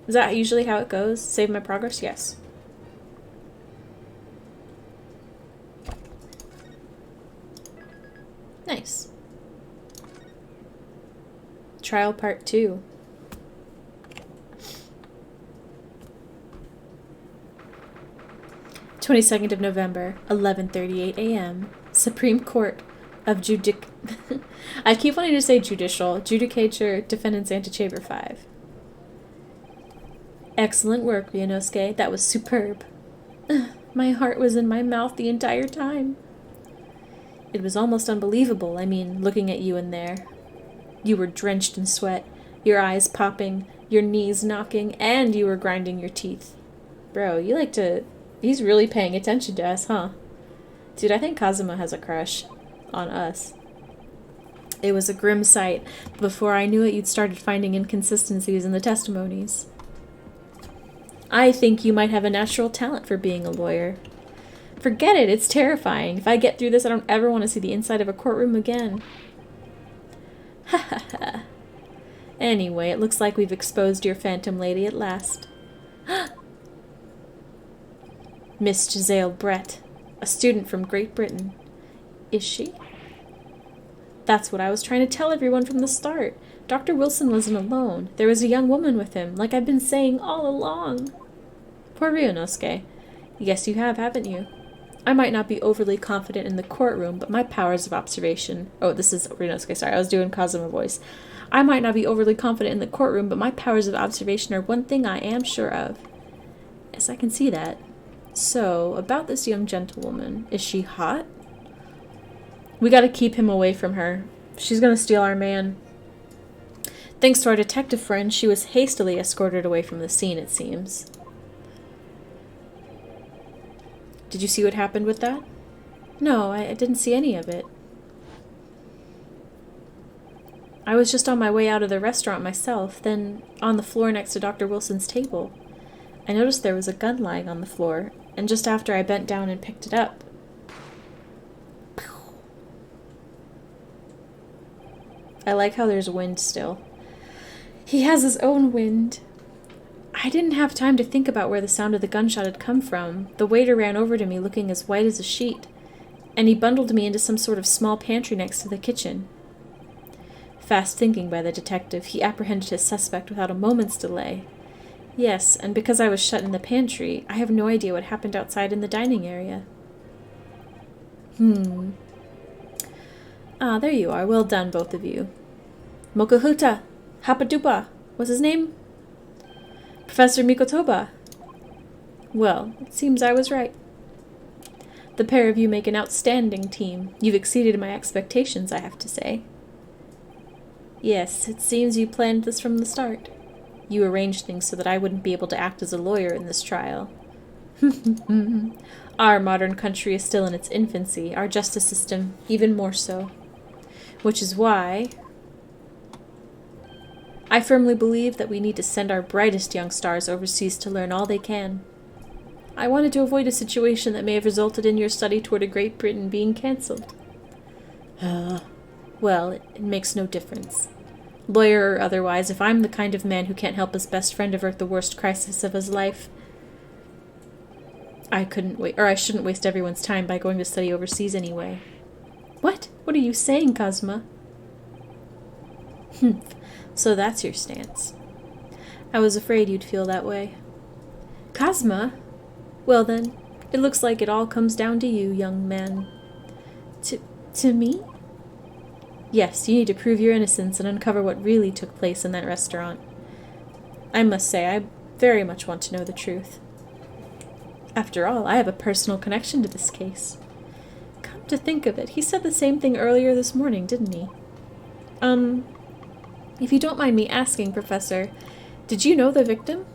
Is that usually how it goes? Save my progress? Yes. Nice. Trial Part 2. 22nd of November, 11:38 a.m. Supreme Court of I keep wanting to say judicial. Judicature Defendants Antechamber 5. Excellent work, Ryunosuke. That was superb. My heart was in my mouth the entire time. It was almost unbelievable, looking at you in there. You were drenched in sweat, your eyes popping, your knees knocking, and you were grinding your teeth. Bro, you like to... He's really paying attention to us, huh? Dude, I think Kazuma has a crush on us. It was a grim sight. Before I knew it, you'd started finding inconsistencies in the testimonies. I think you might have a natural talent for being a lawyer. Forget it, it's terrifying. If I get through this, I don't ever want to see the inside of a courtroom again. Ha ha ha. Anyway, it looks like we've exposed your phantom lady at last. Miss Giselle Brett, a student from Great Britain. Is she? That's what I was trying to tell everyone from the start. Dr. Wilson wasn't alone. There was a young woman with him, like I've been saying all along. Poor Ryunosuke. Yes, you have, haven't you? I might not be overly confident in the courtroom, but my powers of observation... Oh, this is Ryunosuke, sorry, I was doing Kazuma voice. I might not be overly confident in the courtroom, but my powers of observation are one thing I am sure of. Yes, I can see that. So, about this young gentlewoman. Is she hot? We gotta keep him away from her. She's gonna steal our man. Thanks to our detective friend, she was hastily escorted away from the scene, it seems. Did you see what happened with that? No, I didn't see any of it. I was just on my way out of the restaurant myself, then on the floor next to Dr. Wilson's table. I noticed there was a gun lying on the floor, and just after I bent down and picked it up. I like how there's wind still. He has his own wind. I didn't have time to think about where the sound of the gunshot had come from. The waiter ran over to me looking as white as a sheet, and he bundled me into some sort of small pantry next to the kitchen. Fast thinking by the detective, he apprehended his suspect without a moment's delay. Yes, and because I was shut in the pantry, I have no idea what happened outside in the dining area. Ah, there you are. Well done, both of you. Mokuhuta! Hapadupa! What's his name? Professor Mikotoba. Well, it seems I was right. The pair of you make an outstanding team. You've exceeded my expectations, I have to say. Yes, it seems you planned this from the start. You arranged things so that I wouldn't be able to act as a lawyer in this trial. Our modern country is still in its infancy, our justice system even more so. Which is why I firmly believe that we need to send our brightest young stars overseas to learn all they can. I wanted to avoid a situation that may have resulted in your study toward a Great Britain being cancelled. Well, it makes no difference. Lawyer or otherwise, if I'm the kind of man who can't help his best friend avert the worst crisis of his life, I shouldn't waste everyone's time by going to study overseas anyway. What? What are you saying, Kazuma? So that's your stance. I was afraid you'd feel that way. Kazuma? Well then, it looks like it all comes down to you, young man. To me? Yes, you need to prove your innocence and uncover what really took place in that restaurant. I must say, I very much want to know the truth. After all, I have a personal connection to this case. Come to think of it, he said the same thing earlier this morning, didn't he? If you don't mind me asking, Professor, did you know the victim?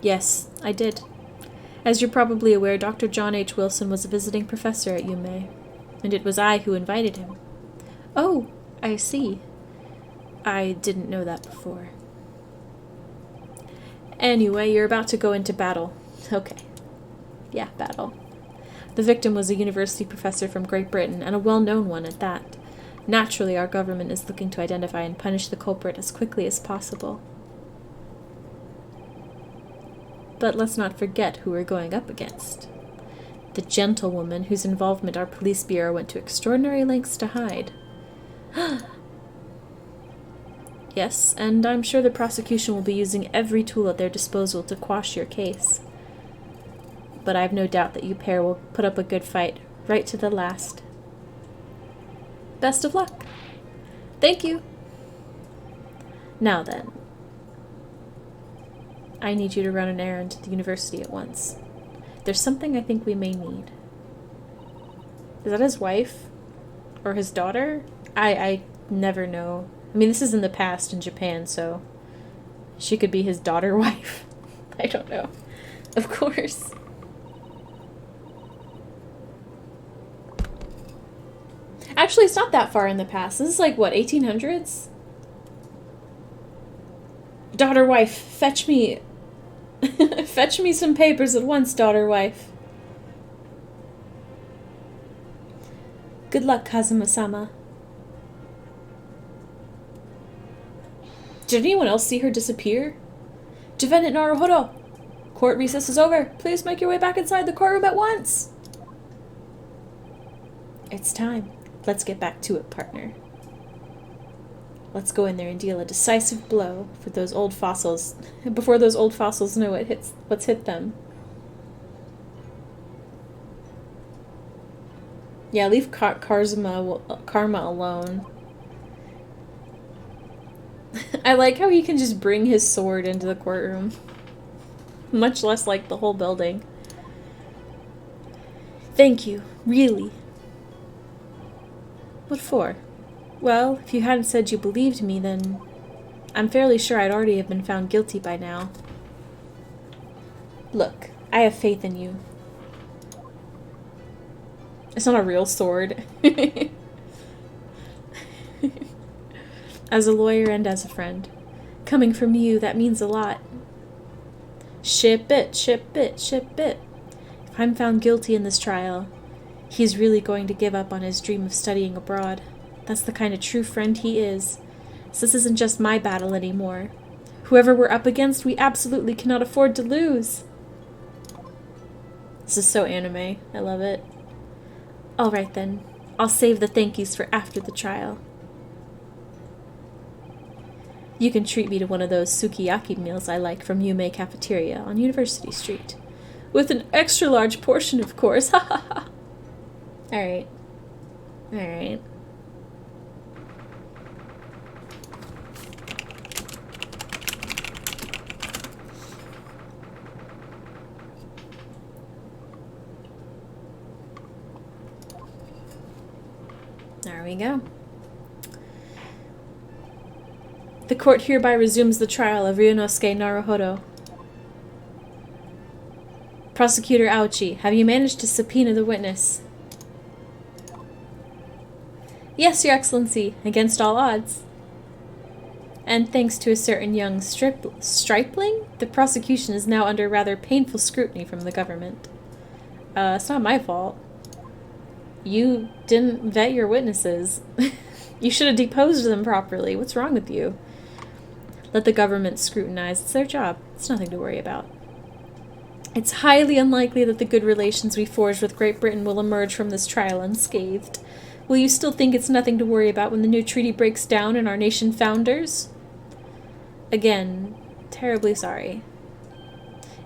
Yes, I did. As you're probably aware, Dr. John H. Wilson was a visiting professor at UMA, and it was I who invited him. Oh, I see. I didn't know that before. Anyway, you're about to go into battle. Okay. Yeah, battle. The victim was a university professor from Great Britain, and a well-known one at that. Naturally, our government is looking to identify and punish the culprit as quickly as possible. But let's not forget who we're going up against. The gentlewoman whose involvement our police bureau went to extraordinary lengths to hide. Yes, and I'm sure the prosecution will be using every tool at their disposal to quash your case. But I've no doubt that you pair will put up a good fight, right to the last. Best of luck. Thank you. Now then, I need you to run an errand to the university at once. There's something I think we may need. Is that his wife? Or his daughter? I never know. I mean, this is in the past in Japan, so she could be his daughter wife. I don't know. Of course. Actually, it's not that far in the past. This is like, what, 1800s? Daughter wife, fetch me... fetch me some papers at once, daughter wife. Good luck, Kazuma-sama. Did anyone else see her disappear? Defendant Naruhodo! Court recess is over. Please make your way back inside the courtroom at once. It's time. Let's get back to it, partner. Let's go in there and deal a decisive blow for those old fossils, before those old fossils know what's hit them. Yeah, leave Karma alone. I like how he can just bring his sword into the courtroom. Much less like the whole building. Thank you, really. What for? Well, if you hadn't said you believed me, then I'm fairly sure I'd already have been found guilty by now. Look, I have faith in you. It's not a real sword. As a lawyer and as a friend. Coming from you, that means a lot. Ship it, ship it, ship it. If I'm found guilty in this trial, he's really going to give up on his dream of studying abroad. That's the kind of true friend he is. So this isn't just my battle anymore. Whoever we're up against, we absolutely cannot afford to lose. This is so anime. I love it. Alright then. I'll save the thank yous for after the trial. You can treat me to one of those sukiyaki meals I like from Yume Cafeteria on University Street. With an extra large portion, of course. Ha ha ha. Alright. Alright. There we go. The court hereby resumes the trial of Ryunosuke Naruhodo. Prosecutor Aochi, have you managed to subpoena the witness? Yes, Your Excellency, against all odds. And thanks to a certain young stripling, the prosecution is now under rather painful scrutiny from the government. It's not my fault. You didn't vet your witnesses. You should have deposed them properly. What's wrong with you? Let the government scrutinize. It's their job. It's nothing to worry about. It's highly unlikely that the good relations we forged with Great Britain will emerge from this trial unscathed. Will you still think it's nothing to worry about when the new treaty breaks down and our nation founders? Again, terribly sorry.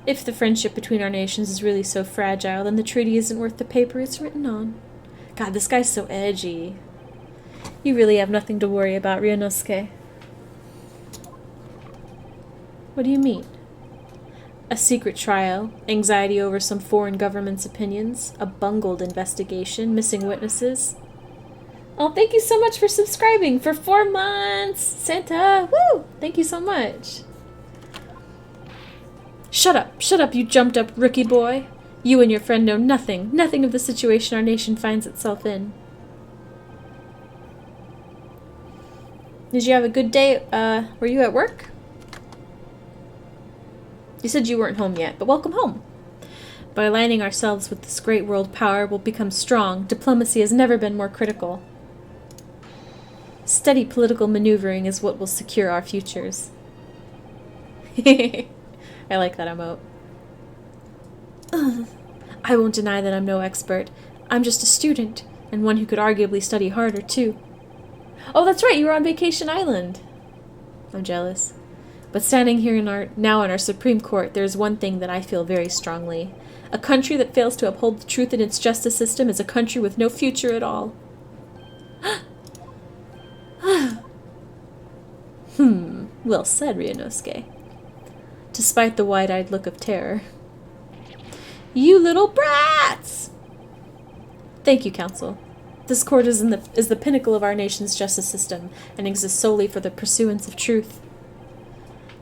If the friendship between our nations is really so fragile, then the treaty isn't worth the paper it's written on. God, this guy's so edgy. You really have nothing to worry about, Ryunosuke. What do you mean? A secret trial, anxiety over some foreign government's opinions, a bungled investigation, missing witnesses. Oh, thank you so much for subscribing for 4 months! Santa! Woo! Thank you so much. Shut up, you jumped up rookie boy. You and your friend know nothing of the situation our nation finds itself in. Did you have a good day? Were you at work? You said you weren't home yet, but welcome home. By aligning ourselves with this great world power, we'll become strong. Diplomacy has never been more critical. Steady political maneuvering is what will secure our futures. I like that emote. I won't deny that I'm no expert. I'm just a student, and one who could arguably study harder, too. Oh, that's right, you were on Vacation Island. I'm jealous. But standing here now in our Supreme Court, there is one thing that I feel very strongly. A country that fails to uphold the truth in its justice system is a country with no future at all. Well said, Ryunosuke. Despite the wide-eyed look of terror. You little brats! Thank you, Counsel. This court is the pinnacle of our nation's justice system and exists solely for the pursuance of truth.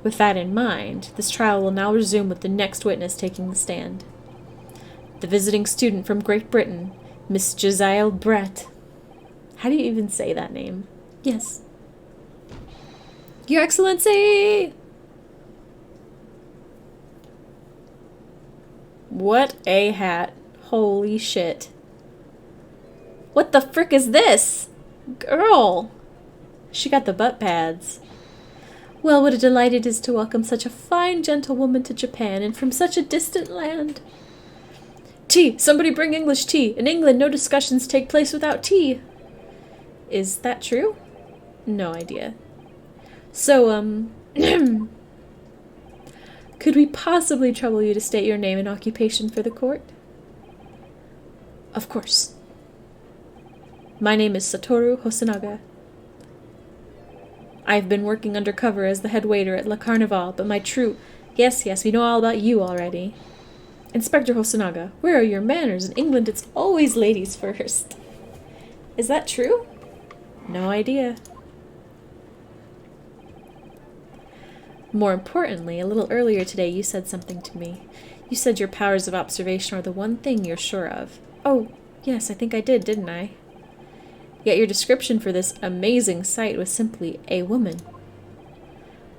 With that in mind, this trial will now resume with the next witness taking the stand. The visiting student from Great Britain, Miss Josiah Brett. How do you even say that name? Yes. Your Excellency! What a hat. Holy shit. What the frick is this? Girl! She got the butt pads. Well, what a delight it is to welcome such a fine gentlewoman to Japan, and from such a distant land. Tea! Somebody bring English tea! In England, no discussions take place without tea! Is that true? No idea. So, could we possibly trouble you to state your name and occupation for the court? Of course. My name is Satoru Hosonaga. I've been working undercover as the head waiter at La Carnival, but my true Yes, yes, we know all about you already. Inspector Hosonaga, where are your manners? In England, it's always ladies first. Is that true? No idea. More importantly, a little earlier today you said something to me. You said your powers of observation are the one thing you're sure of. Oh, yes, I think I did, didn't I? Yet your description for this amazing sight was simply a woman.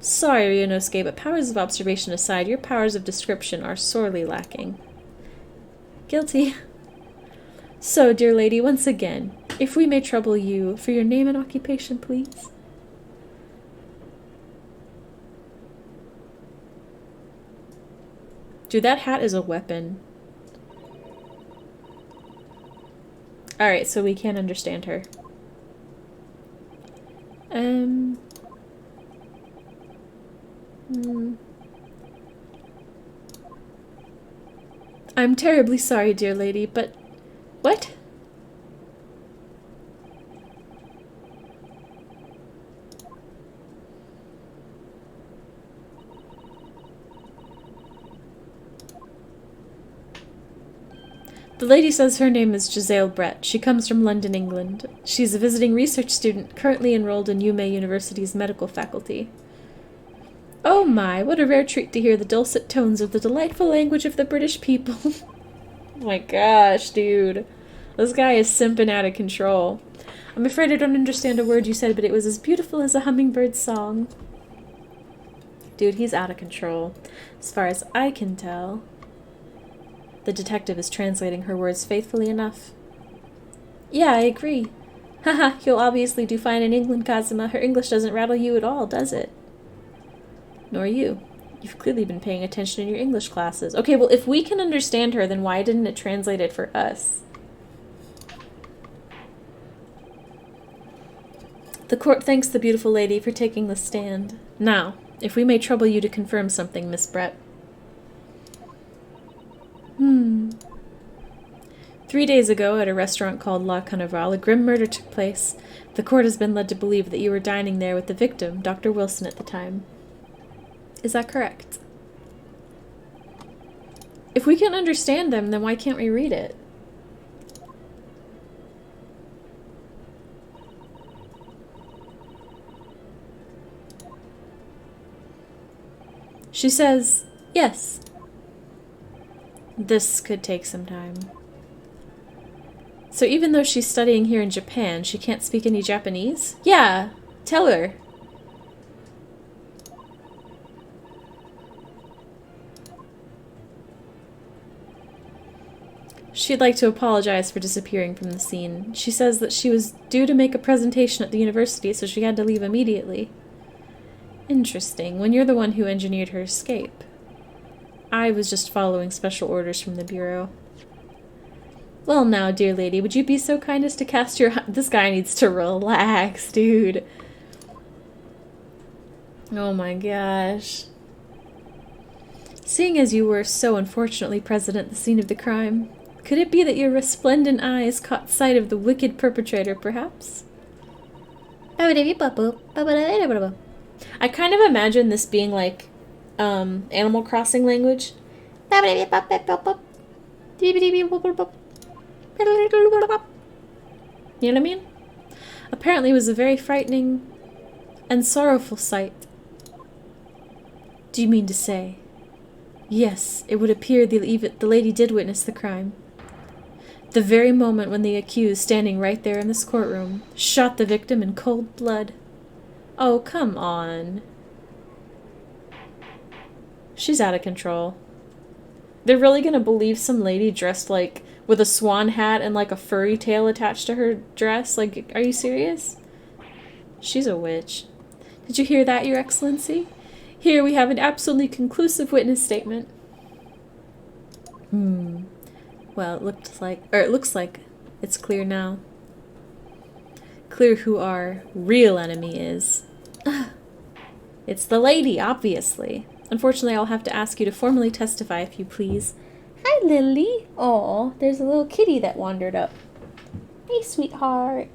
Sorry, Ryunosuke, but powers of observation aside, your powers of description are sorely lacking. Guilty. So, dear lady, once again, if we may trouble you, for your name and occupation, please. Dude, that hat is a weapon. Alright, so we can't understand her. I'm terribly sorry, dear lady, but... What? The lady says her name is Giselle Brett. She comes from London, England. She's a visiting research student currently enrolled in Yume University's medical faculty. Oh my, what a rare treat to hear the dulcet tones of the delightful language of the British people. Oh my gosh, dude. This guy is simping out of control. I'm afraid I don't understand a word you said, but it was as beautiful as a hummingbird's song. Dude, he's out of control. As far as I can tell. The detective is translating her words faithfully enough. Yeah, I agree. Haha, you'll obviously do fine in England, Kazuma. Her English doesn't rattle you at all, does it? Nor you. You've clearly been paying attention in your English classes. Okay, well, if we can understand her, then why didn't it translate it for us? The court thanks the beautiful lady for taking the stand. Now, if we may trouble you to confirm something, Miss Brett. 3 days ago, at a restaurant called La Carnival, a grim murder took place. The court has been led to believe that you were dining there with the victim, Dr. Wilson, at the time. Is that correct? If we can understand them, then why can't we read it? She says, yes. This could take some time. So even though she's studying here in Japan, she can't speak any Japanese? Yeah, tell her. She'd like to apologize for disappearing from the scene. She says that she was due to make a presentation at the university, so she had to leave immediately. Interesting, when you're the one who engineered her escape. I was just following special orders from the Bureau. Well now, dear lady, would you be so kind as to cast your... This guy needs to relax, dude. Oh my gosh. Seeing as you were so unfortunately present at the scene of the crime, could it be that your resplendent eyes caught sight of the wicked perpetrator, perhaps? I kind of imagine this being like Animal Crossing language. You know what I mean? Apparently it was a very frightening and sorrowful sight. Do you mean to say? Yes, it would appear the lady did witness the crime. The very moment when the accused, standing right there in this courtroom, shot the victim in cold blood. Oh, come on. She's out of control. They're really gonna believe some lady dressed like with a swan hat and like a furry tail attached to her dress? Like, are you serious? She's a witch. Did you hear that, Your Excellency? Here we have an absolutely conclusive witness statement. Well, it looks like it's clear now. Clear who our real enemy is. It's the lady, obviously. Unfortunately, I'll have to ask you to formally testify if you please. Hi, Lily. Aw, there's a little kitty that wandered up. Hey, sweetheart.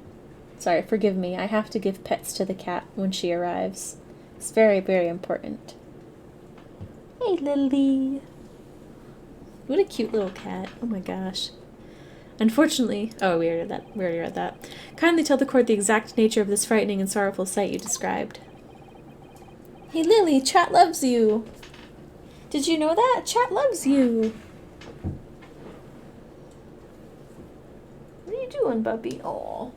Sorry, forgive me. I have to give pets to the cat when she arrives. It's very, very important. Hey, Lily. What a cute little cat. Oh my gosh. Unfortunately, oh, we already read that. Kindly tell the court the exact nature of this frightening and sorrowful sight you described. Hey, Lily, chat loves you. Did you know that? Chat loves you. What are you doing, puppy? Oh.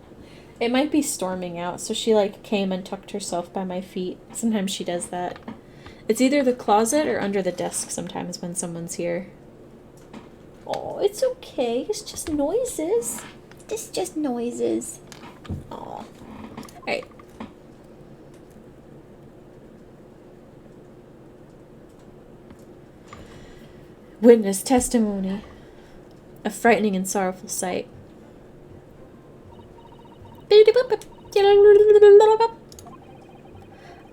It might be storming out, so she like came and tucked herself by my feet. Sometimes she does that. It's either the closet or under the desk sometimes when someone's here. Oh, it's okay. It's just noises. It's just noises. Oh. Alright. Witness testimony. A frightening and sorrowful sight.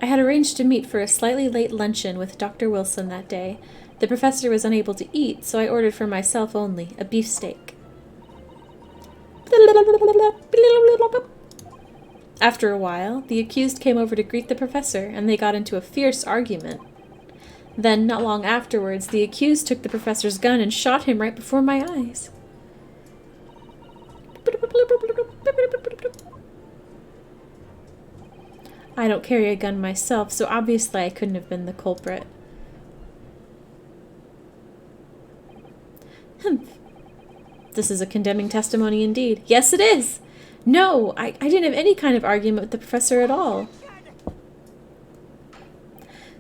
I had arranged to meet for a slightly late luncheon with Dr. Wilson that day. The professor was unable to eat, so I ordered for myself only a beefsteak. After a while, the accused came over to greet the professor, and they got into a fierce argument. Then, not long afterwards, the accused took the professor's gun and shot him right before my eyes. I don't carry a gun myself, so obviously I couldn't have been the culprit. Humph. This is a condemning testimony indeed. Yes, it is! No, I didn't have any kind of argument with the professor at all.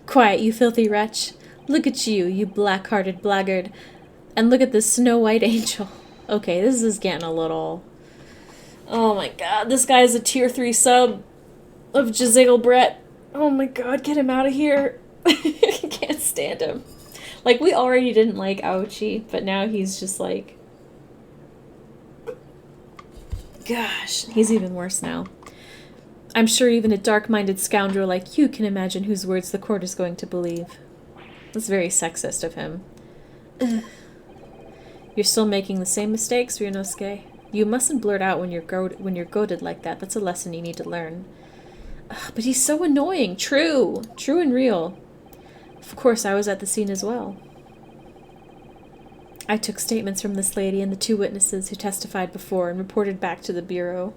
Quiet, you filthy wretch. Look at you, you black-hearted blackguard. And look at this snow-white angel. Okay, this is getting a little... Oh my god, this guy's a tier 3 sub of Jaziggle Brett. Oh my god, get him out of here. I can't stand him. Like, we already didn't like Ouchie, but now he's just like... Gosh, he's even worse now. I'm sure even a dark-minded scoundrel like you can imagine whose words the court is going to believe. That's very sexist of him. Ugh. You're still making the same mistakes, Ryunosuke. You mustn't blurt out when you're goaded like that. That's a lesson you need to learn. Ugh, but he's so annoying. True and real. Of course, I was at the scene as well. I took statements from this lady and the 2 witnesses who testified before and reported back to the bureau.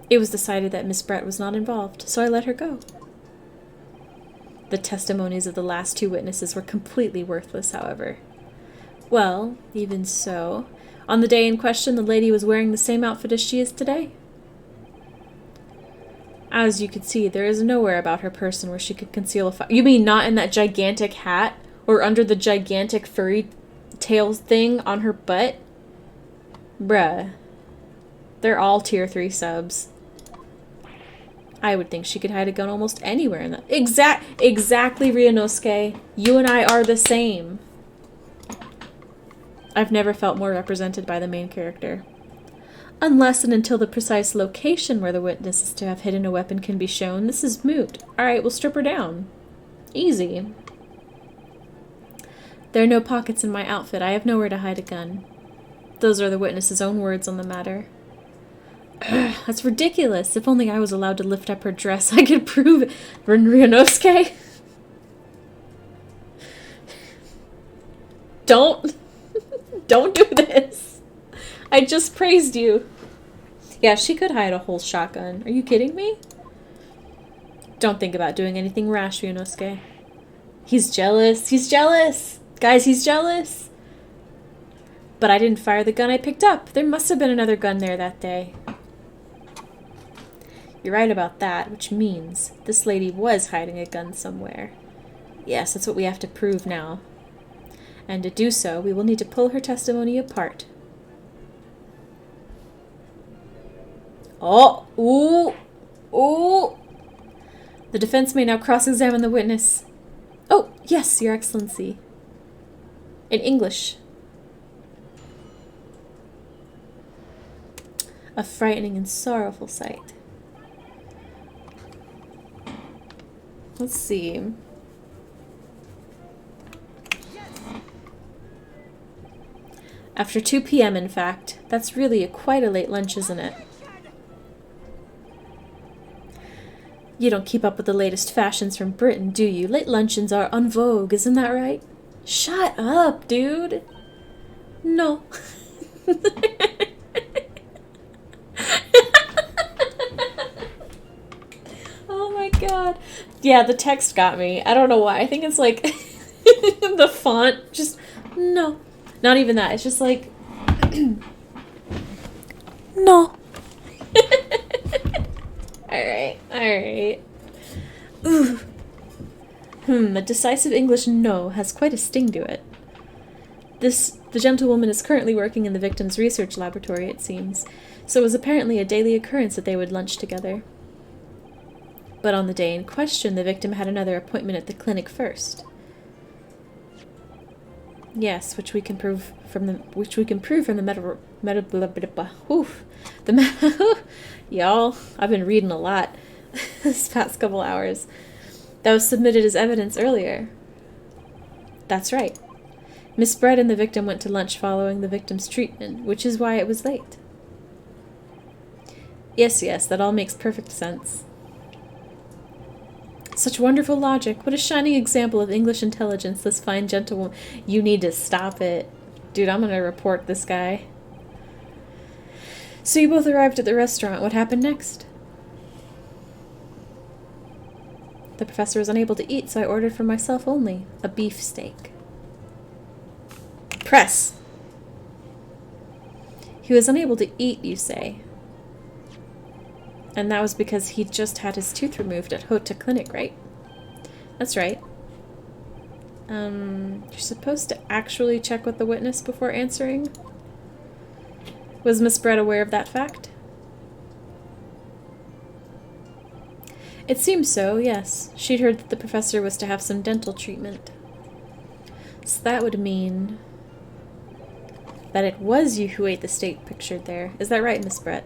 It was decided that Miss Brett was not involved, so I let her go. The testimonies of the last 2 witnesses were completely worthless, however. Well, even so, on the day in question, the lady was wearing the same outfit as she is today. As you could see, there is nowhere about her person where she could conceal a fire. You mean not in that gigantic hat? Or under the gigantic furry tails thing on her butt? Bruh. They're all tier 3 subs. I would think she could hide a gun almost anywhere in the... Exactly, Ryunosuke. You and I are the same. I've never felt more represented by the main character. Unless and until the precise location where the witness is to have hidden a weapon can be shown, this is moot. Alright, we'll strip her down. Easy. There are no pockets in my outfit. I have nowhere to hide a gun. Those are the witness's own words on the matter. Ugh, that's ridiculous. If only I was allowed to lift up her dress, I could prove it. Ryunosuke? Don't do this. I just praised you. Yeah, she could hide a whole shotgun. Are you kidding me? Don't think about doing anything rash, Ryunosuke. He's jealous. He's jealous. Guys, he's jealous. But I didn't fire the gun I picked up. There must have been another gun there that day. You're right about that, which means this lady was hiding a gun somewhere. Yes, that's what we have to prove now. And to do so, we will need to pull her testimony apart. Oh! Ooh! Ooh! The defense may now cross-examine the witness. Oh, yes, Your Excellency. In English. A frightening and sorrowful sight. Let's see. After 2 p.m., in fact. That's really quite a late lunch, isn't it? You don't keep up with the latest fashions from Britain, do you? Late luncheons are en vogue, isn't that right? Shut up, dude. No. Oh my god. Yeah, the text got me. I don't know why. I think it's like the font. Just, no. Not even that. It's just like, no. Alright, alright. Ooh. A decisive English no has quite a sting to it. The gentlewoman is currently working in the victim's research laboratory, it seems, so it was apparently a daily occurrence that they would lunch together. But on the day in question, the victim had another appointment at the clinic first. Yes, which we can prove from the y'all, I've been reading a lot this past couple hours. That was submitted as evidence earlier. That's right. Miss Brett and the victim went to lunch following the victim's treatment, which is why it was late. Yes, that all makes perfect sense. Such wonderful logic. What a shining example of English intelligence, this fine gentlewoman. You need to stop it. Dude, I'm gonna report this guy. So you both arrived at the restaurant. What happened next? The professor was unable to eat, so I ordered for myself only a beef steak. Press! He was unable to eat, you say? And that was because he just had his tooth removed at Hota Clinic, right? That's right. You're supposed to actually check with the witness before answering? Was Miss Brett aware of that fact? It seems so, yes. She'd heard that the professor was to have some dental treatment. So that would mean that it was you who ate the steak pictured there. Is that right, Miss Brett?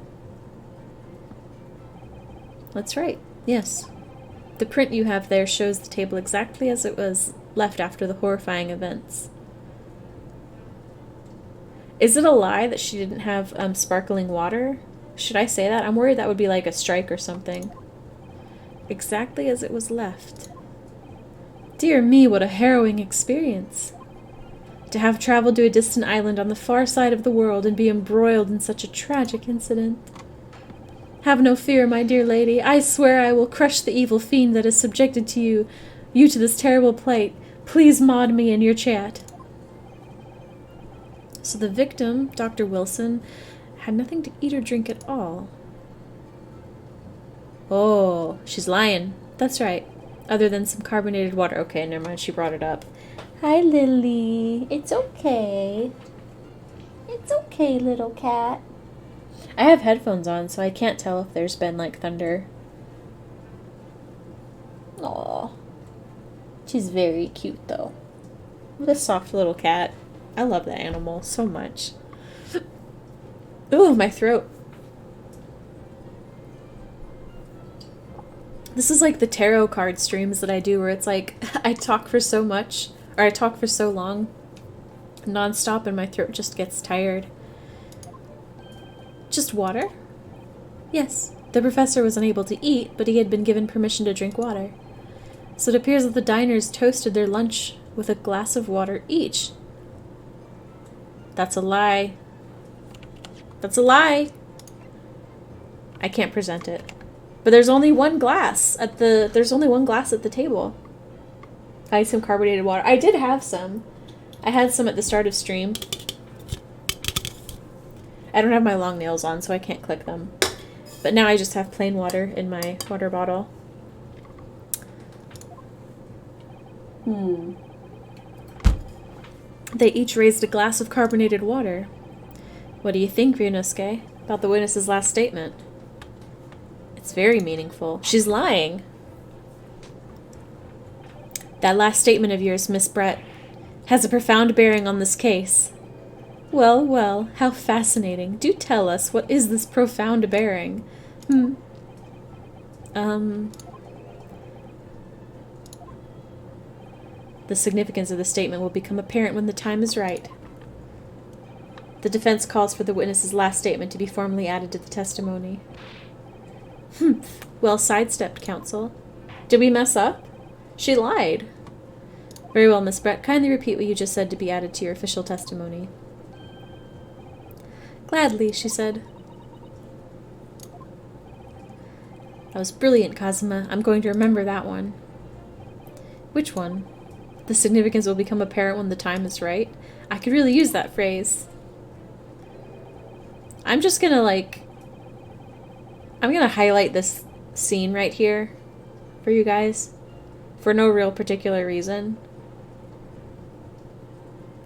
That's right, yes. The print you have there shows the table exactly as it was left after the horrifying events. Is it a lie that she didn't have sparkling water? Should I say that? I'm worried that would be like a strike or something. Exactly as it was left. Dear me, what a harrowing experience. To have traveled to a distant island on the far side of the world and be embroiled in such a tragic incident. Have no fear, my dear lady. I swear I will crush the evil fiend that has subjected you to this terrible plight. Please mod me in your chat. So the victim, Dr. Wilson, had nothing to eat or drink at all. Oh, she's lying. That's right. Other than some carbonated water. Okay, never mind. She brought it up. Hi, Lily. It's okay. It's okay, little cat. I have headphones on, so I can't tell if there's been, like, thunder. Aw. She's very cute, though. What a soft little cat. I love that animal so much. Ooh, my throat. This is like the tarot card streams that I do where it's like I talk for so much, or I talk for so long, non-stop, and my throat just gets tired. Just water? Yes. The professor was unable to eat, but he had been given permission to drink water. So it appears that the diners toasted their lunch with a glass of water each. That's a lie. That's a lie. I can't present it. But there's only one glass at the table. I had some carbonated water. I did have some. I had some at the start of stream. I don't have my long nails on, so I can't click them. But now I just have plain water in my water bottle. They each raised a glass of carbonated water. What do you think, Ryunosuke, about the witness's last statement? It's very meaningful. She's lying. That last statement of yours, Miss Brett, has a profound bearing on this case. Well, well, how fascinating. Do tell us, what is this profound bearing? The significance of the statement will become apparent when the time is right. The defense calls for the witness's last statement to be formally added to the testimony. Well sidestepped, Counsel. Did we mess up? She lied. Very well, Miss Brett. Kindly repeat what you just said to be added to your official testimony. Gladly, she said. That was brilliant, Kazuma. I'm going to remember that one. Which one? The significance will become apparent when the time is right. I could really use that phrase. I'm just gonna, I'm gonna highlight this scene right here for you guys. For no real particular reason.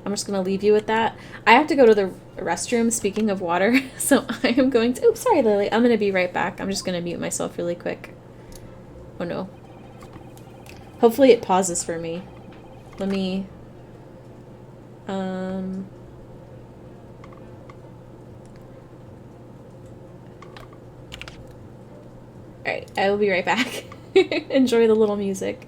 I'm just gonna leave you with that. I have to go to the restroom, speaking of water, so I am going to... Oops, sorry, Lily. I'm gonna be right back. I'm just gonna mute myself really quick. Oh, no. Hopefully it pauses for me. Let me... Alright, I will be right back. Enjoy the little music.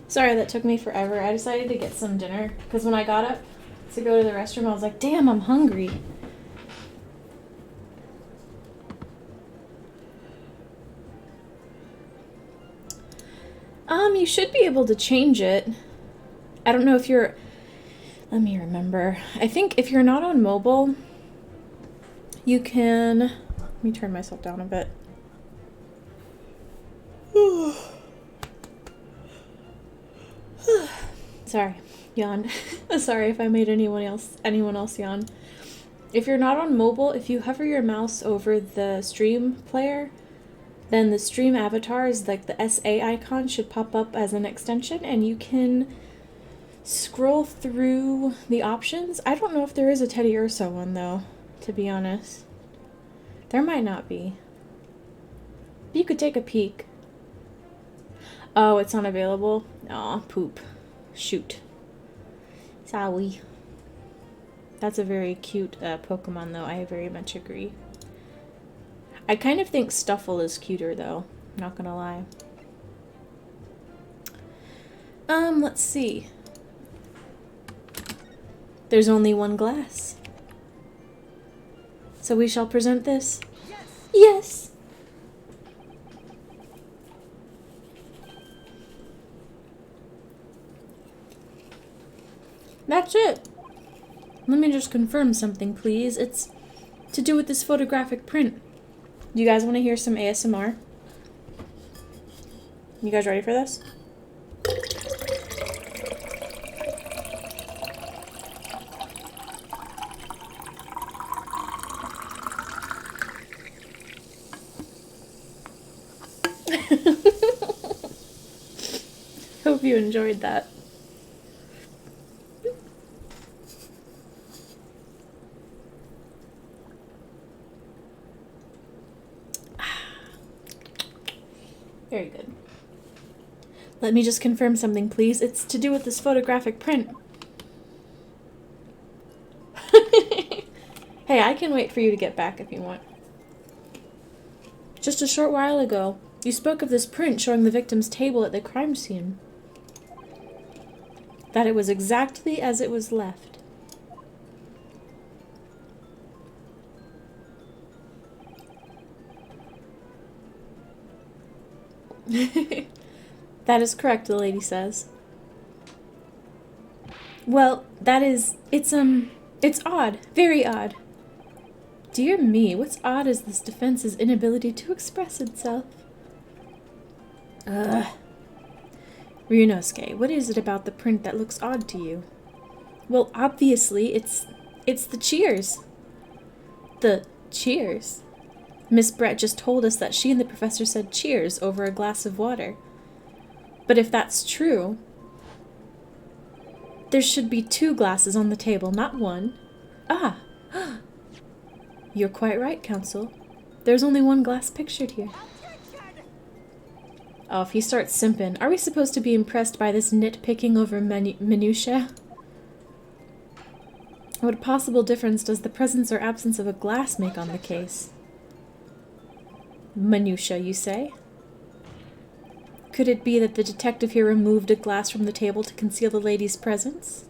Sorry that took me forever. I decided to get some dinner because when I got up to go to the restroom, I was like, damn, I'm hungry. You should be able to change it. I don't know if you're... Let me remember. I think if you're not on mobile, you can... Let me turn myself down a bit. Sorry, yawn. Sorry if I made anyone else yawn. If you're not on mobile, if you hover your mouse over the stream player, then the stream avatars, like the SA icon, should pop up as an extension, and you can scroll through the options. I don't know if there is a Teddy Urso one, though, to be honest. There might not be. You could take a peek. Oh, it's not available? Aw, poop. Shoot. Sorry. That's a very cute Pokemon, though. I very much agree. I kind of think Stuffle is cuter, though. Not gonna lie. Let's see. There's only one glass. So we shall present this. Yes! That's it. Let me just confirm something, please. It's to do with this photographic print. You guys want to hear some ASMR? You guys ready for this? Hope you enjoyed that. Very good. Let me just confirm something, please. It's to do with this photographic print. Hey, I can wait for you to get back if you want. Just a short while ago, you spoke of this print showing the victim's table at the crime scene. That it was exactly as it was left. That is correct, the lady says. Well, it's odd. Very odd. Dear me, what's odd is this defense's inability to express itself. Ryunosuke, what is it about the print that looks odd to you? Well, obviously, it's the cheers. The cheers? Miss Brett just told us that she and the professor said cheers over a glass of water. But if that's true, there should be 2 glasses on the table, not 1. Ah! You're quite right, Counsel. There's only 1 glass pictured here. Oh, if he starts simping, are we supposed to be impressed by this nitpicking over minutiae? What possible difference does the presence or absence of a glass make on the case? Minutia, you say? Could it be that the detective here removed a glass from the table to conceal the lady's presence?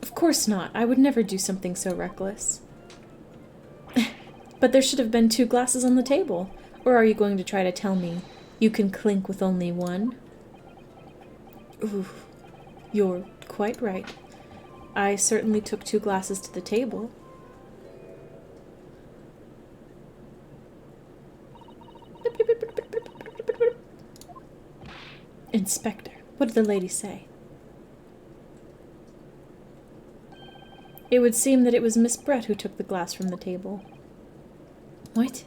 Of course not. I would never do something so reckless. But there should have been 2 glasses on the table. Or are you going to try to tell me you can clink with only 1? Ooh, you're quite right. I certainly took 2 glasses to the table. Inspector, what did the lady say? It would seem that it was Miss Brett who took the glass from the table. What?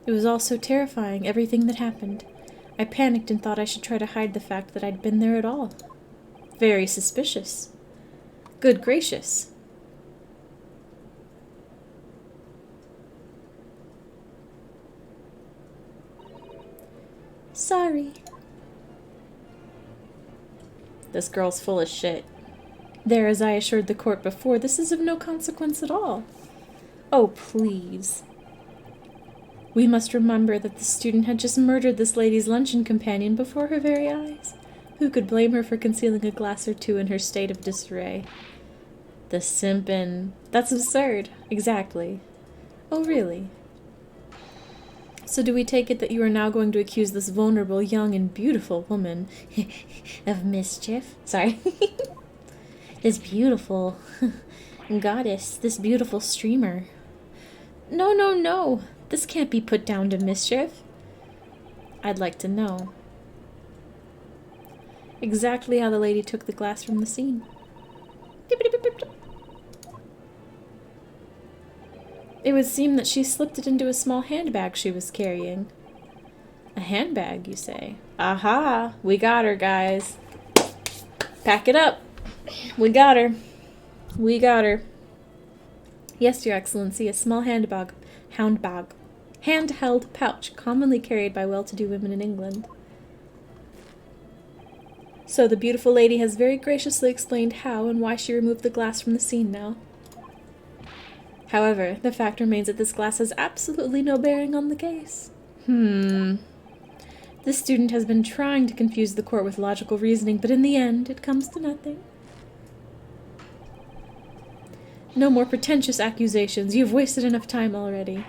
It was all so terrifying, everything that happened. I panicked and thought I should try to hide the fact that I'd been there at all. Very suspicious. Good gracious. Sorry. This girl's full of shit. There, as I assured the court before, this is of no consequence at all. Oh, please. We must remember that the student had just murdered this lady's luncheon companion before her very eyes. Who could blame her for concealing a glass or two in her state of disarray? The simpin'. That's absurd. Exactly. Oh, really? So do we take it that you are now going to accuse this vulnerable, young, and beautiful woman of mischief? Sorry. This beautiful goddess, this beautiful streamer. No, no, no. This can't be put down to mischief. I'd like to know exactly how the lady took the glass from the scene. It would seem that she slipped it into a small handbag she was carrying. A handbag, you say? Aha! We got her, guys. Pack it up. We got her. We got her. Yes, Your Excellency, a small handheld pouch commonly carried by well-to-do women in England. So the beautiful lady has very graciously explained how and why she removed the glass from the scene now. However, the fact remains that this glass has absolutely no bearing on the case. This student has been trying to confuse the court with logical reasoning, but in the end, it comes to nothing. No more pretentious accusations. You've wasted enough time already.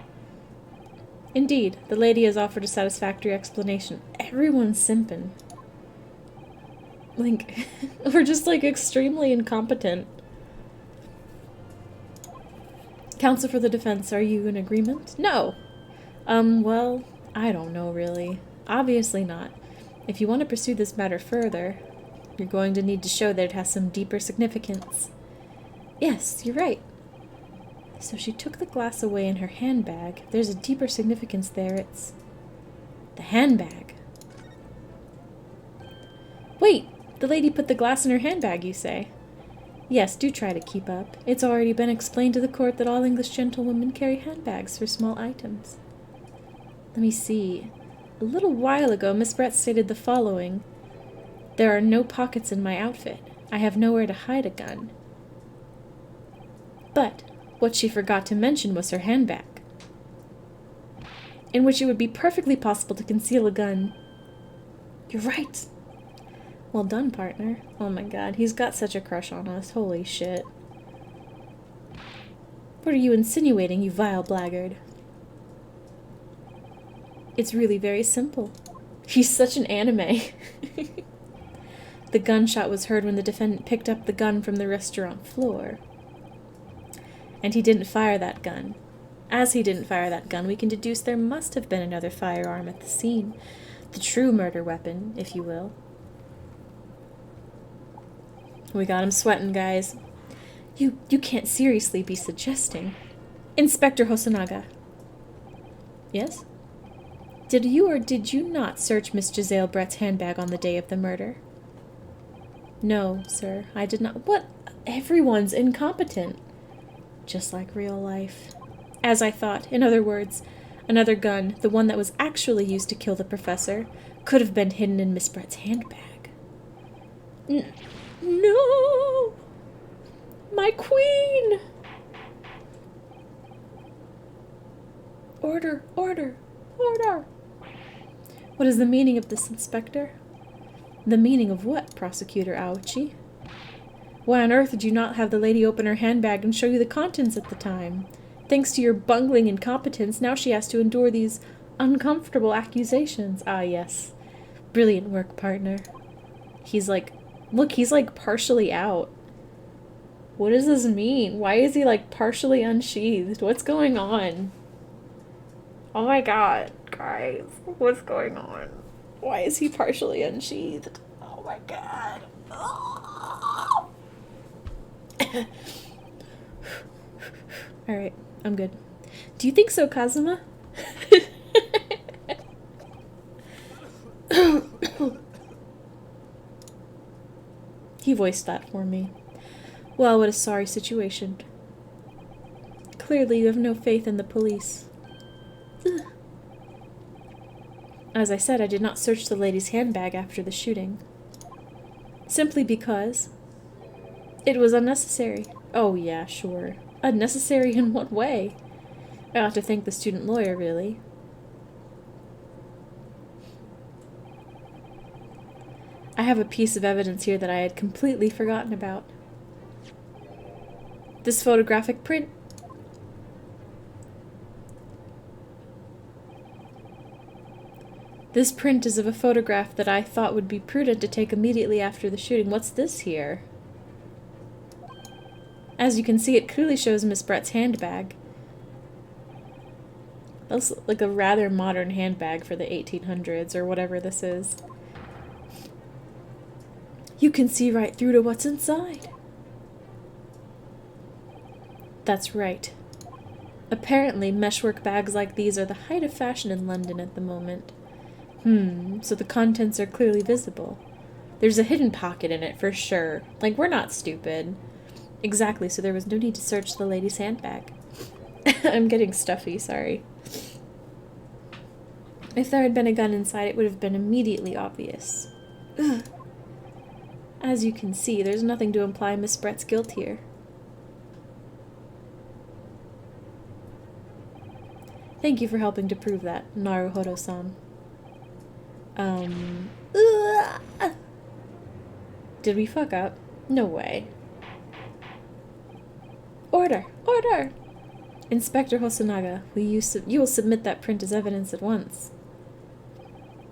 Indeed, the lady has offered a satisfactory explanation. Everyone's simping. Like, we're just, like, extremely incompetent. Counsel for the defense, are you in agreement? No. Well, I don't know, really. Obviously not. If you want to pursue this matter further, you're going to need to show that it has some deeper significance. Yes, you're right. So she took the glass away in her handbag. There's a deeper significance there. It's the handbag. Wait! The lady put the glass in her handbag, you say? Yes, do try to keep up. It's already been explained to the court that all English gentlewomen carry handbags for small items. Let me see. A little while ago, Miss Brett stated the following. There are no pockets in my outfit. I have nowhere to hide a gun. But what she forgot to mention was her handbag, in which it would be perfectly possible to conceal a gun. You're right. Well done, partner. Oh my god, he's got such a crush on us. Holy shit. What are you insinuating, you vile blackguard? It's really very simple. He's such an anime. The gunshot was heard when the defendant picked up the gun from the restaurant floor. And he didn't fire that gun. As he didn't fire that gun, we can deduce there must have been another firearm at the scene. The true murder weapon, if you will. We got him sweating, guys. You can't seriously be suggesting. Inspector Hosonaga. Yes? Did you or did you not search Miss Giselle Brett's handbag on the day of the murder? No, sir, I did not. What? Everyone's incompetent. Just like real life. As I thought, in other words, another gun, the one that was actually used to kill the professor, could have been hidden in Miss Brett's handbag. No! My queen! Order, order, order! What is the meaning of this, Inspector? The meaning of what, Prosecutor Aochi? Why on earth did you not have the lady open her handbag and show you the contents at the time? Thanks to your bungling incompetence, now she has to endure these uncomfortable accusations. Ah, yes. Brilliant work, partner. He's like... Look, he's like partially out. What does this mean? Why is he like partially unsheathed? What's going on? Oh my god, guys. What's going on? Why is he partially unsheathed? Oh my god. Oh. Alright, I'm good. Do you think so, Kazuma? He voiced that for me. Well, what a sorry situation. Clearly you have no faith in the police. As I said, I did not search the lady's handbag after the shooting. Simply because it was unnecessary. Oh yeah, sure. Unnecessary in what way? I ought to thank the student lawyer, really. I have a piece of evidence here that I had completely forgotten about. This photographic print. This print is of a photograph that I thought would be prudent to take immediately after the shooting. What's this here? As you can see, it clearly shows Miss Brett's handbag. That's like a rather modern handbag for the 1800s or whatever this is. You can see right through to what's inside. That's right. Apparently, meshwork bags like these are the height of fashion in London at the moment. So the contents are clearly visible. There's a hidden pocket in it for sure. Like, we're not stupid. Exactly, so there was no need to search the lady's handbag. I'm getting stuffy, sorry. If there had been a gun inside, it would have been immediately obvious. Ugh. As you can see, there's nothing to imply Miss Brett's guilt here. Thank you for helping to prove that, Naruhodo-san. Did we fuck up? No way. Order! Order! Inspector Hosonaga, you will submit that print as evidence at once.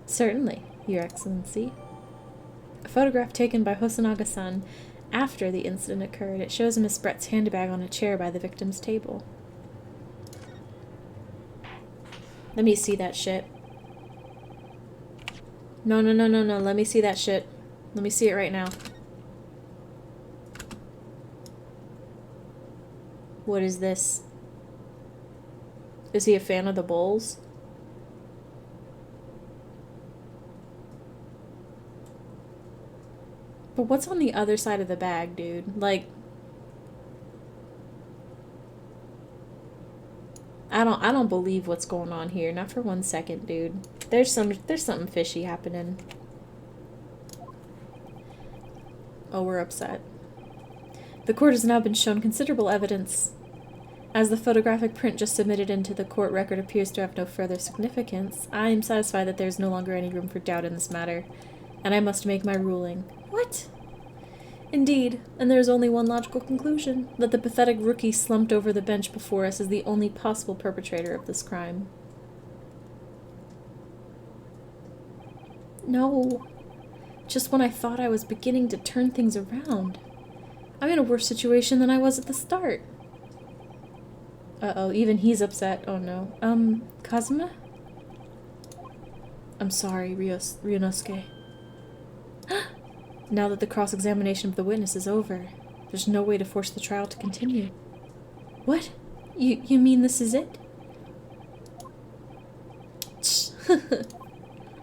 Certainly, Your Excellency. A photograph taken by Hosonaga-san after the incident occurred. It shows Miss Brett's handbag on a chair by the victim's table. Let me see that shit. No. Let me see that shit. Let me see it right now. What is this? Is he a fan of the Bulls? But what's on the other side of the bag, dude? Like, I don't believe what's going on here. Not for 1 second, dude. There's something fishy happening. Oh, we're upset. The court has now been shown considerable evidence. As the photographic print just submitted into the court record appears to have no further significance, I am satisfied that there is no longer any room for doubt in this matter, and I must make my ruling. What? Indeed, and there is only one logical conclusion, that the pathetic rookie slumped over the bench before us is the only possible perpetrator of this crime. No. Just when I thought I was beginning to turn things around. I'm in a worse situation than I was at the start. Uh-oh, even he's upset. Oh no. Kazuma? I'm sorry, Ryunosuke. Now that the cross-examination of the witness is over, there's no way to force the trial to continue. What? You mean this is it?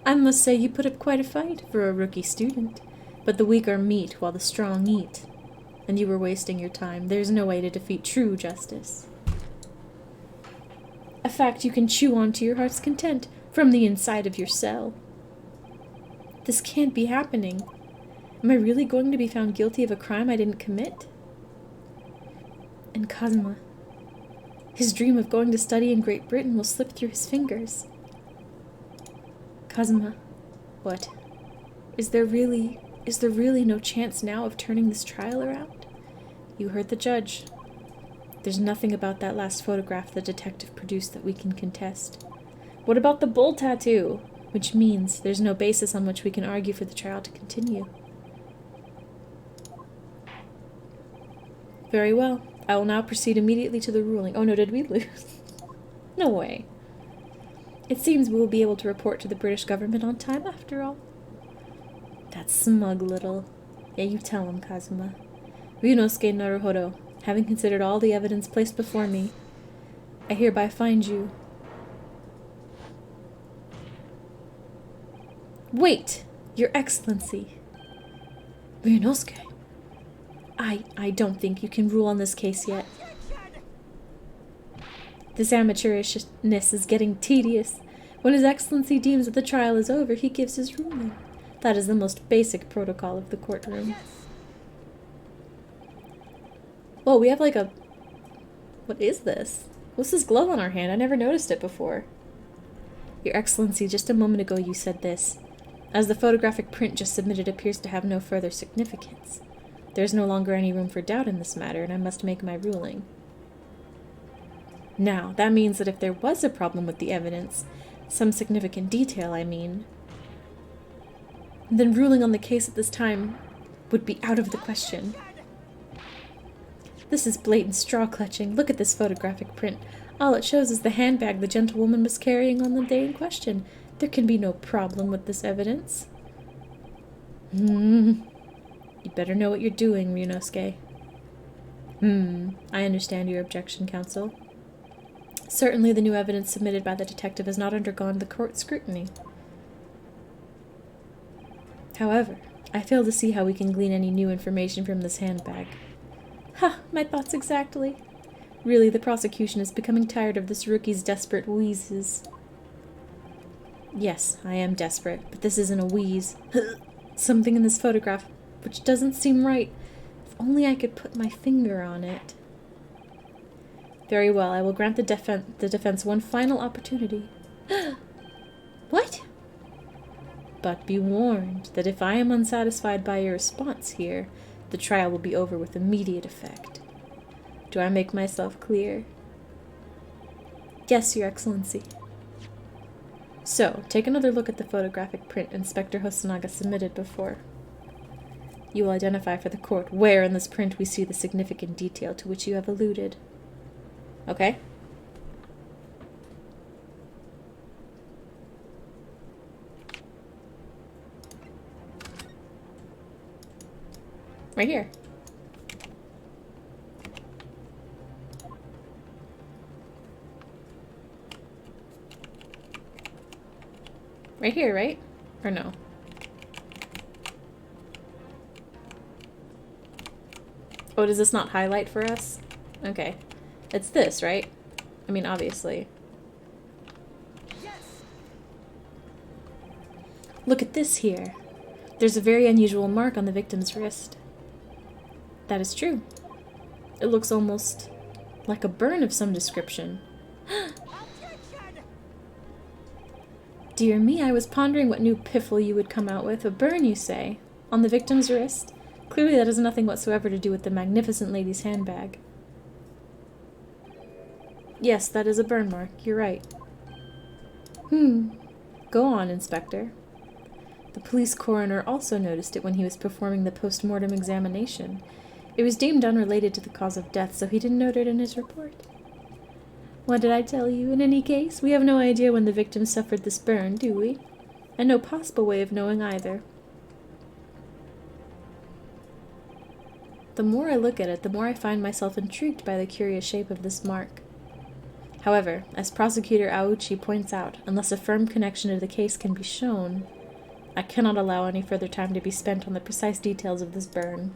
I must say you put up quite a fight for a rookie student. But the weak are meat while the strong eat. And you were wasting your time. There's no way to defeat true justice. A fact you can chew on to your heart's content from the inside of your cell. This can't be happening. Am I really going to be found guilty of a crime I didn't commit? And Kazuma, his dream of going to study in Great Britain will slip through his fingers. Kazuma, what? Is there really no chance now of turning this trial around? You heard the judge. There's nothing about that last photograph the detective produced that we can contest. What about the bull tattoo? Which means there's no basis on which we can argue for the trial to continue. Very well. I will now proceed immediately to the ruling. Oh no, did we lose? No way. It seems we will be able to report to the British government on time after all. That smug little... Yeah, you tell him, Kazuma. Ryunosuke Naruhodo, having considered all the evidence placed before me, I hereby find you... Wait! Your Excellency! Ryunosuke! I don't think you can rule on this case yet. This amateurishness is getting tedious. When His Excellency deems that the trial is over, he gives his ruling. That is the most basic protocol of the courtroom. Whoa, we have like a... What is this? What's this glove on our hand? I never noticed it before. Your Excellency, just a moment ago you said this. as the photographic print just submitted appears to have no further significance. There is no longer any room for doubt in this matter, and I must make my ruling. Now, that means that if there was a problem with the evidence, some significant detail, I mean, then ruling on the case at this time would be out of the question. This is blatant straw clutching. Look at this photographic print. All it shows is the handbag the gentlewoman was carrying on the day in question. There can be no problem with this evidence. You better know what you're doing, Ryunosuke. I understand your objection, counsel. Certainly the new evidence submitted by the detective has not undergone the court scrutiny. However, I fail to see how we can glean any new information from this handbag. Ha! My thoughts exactly. Really, the prosecution is becoming tired of this rookie's desperate wheezes. Yes, I am desperate, but this isn't a wheeze. Something in this photograph which doesn't seem right. If only I could put my finger on it. Very well, I will grant the defense one final opportunity. What? But be warned that if I am unsatisfied by your response here, the trial will be over with immediate effect. Do I make myself clear? Yes, Your Excellency. So, take another look at the photographic print Inspector Hosonaga submitted before. You will identify for the court where in this print we see the significant detail to which you have alluded. Okay? Right here. Right here, right? Or no? Oh, does this not highlight for us? Okay. It's this, right? I mean, obviously. Yes. Look at this here. There's a very unusual mark on the victim's wrist. That is true. It looks almost like a burn of some description. Objection! Dear me, I was pondering what new piffle you would come out with. A burn, you say? On the victim's wrist? Clearly that has nothing whatsoever to do with the magnificent lady's handbag. Yes, that is a burn mark. You're right. Go on, Inspector. The police coroner also noticed it when he was performing the post-mortem examination. It was deemed unrelated to the cause of death, so he didn't note it in his report. What did I tell you? In any case, we have no idea when the victim suffered this burn, do we? And no possible way of knowing either. The more I look at it, the more I find myself intrigued by the curious shape of this mark. However, as Prosecutor Aouchi points out, unless a firm connection to the case can be shown, I cannot allow any further time to be spent on the precise details of this burn.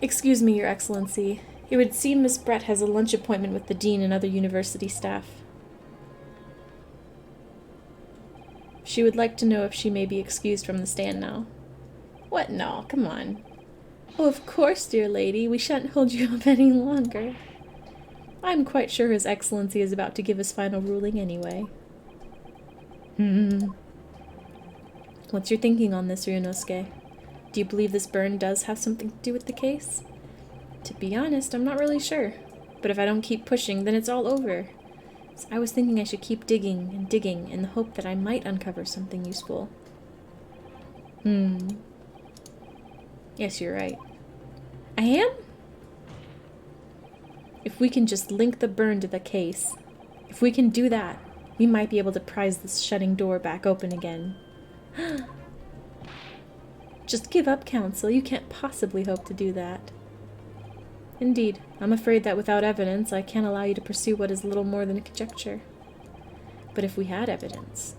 Excuse me, Your Excellency. It would seem Miss Brett has a lunch appointment with the dean and other university staff. She would like to know if she may be excused from the stand now. What? No, come on. Oh, of course, dear lady. We shan't hold you up any longer. I'm quite sure His Excellency is about to give his final ruling anyway. What's your thinking on this, Ryunosuke? Do you believe this burn does have something to do with the case? To be honest, I'm not really sure. But if I don't keep pushing, then it's all over. So I was thinking I should keep digging and digging in the hope that I might uncover something useful. Yes, you're right. I am? If we can just link the burn to the case, if we can do that, we might be able to prise this shutting door back open again. Just give up, counsel. You can't possibly hope to do that. Indeed, I'm afraid that without evidence, I can't allow you to pursue what is little more than a conjecture. But if we had evidence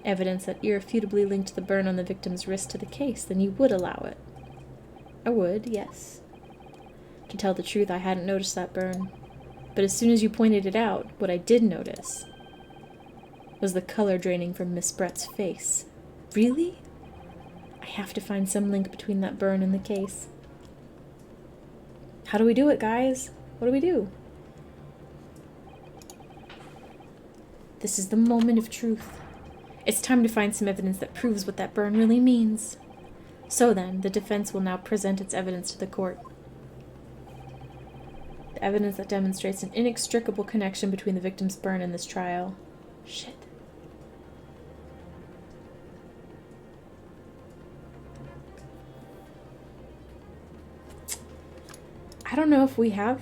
that irrefutably linked the burn on the victim's wrist to the case, then you would allow it. I would, yes. To tell the truth, I hadn't noticed that burn. But as soon as you pointed it out, what I did notice was the color draining from Miss Brett's face. Really? I have to find some link between that burn and the case. How do we do it, guys? What do we do? This is the moment of truth. It's time to find some evidence that proves what that burn really means. So then, the defense will now present its evidence to the court. The evidence that demonstrates an inextricable connection between the victim's burn and this trial. Shit. I don't know if we have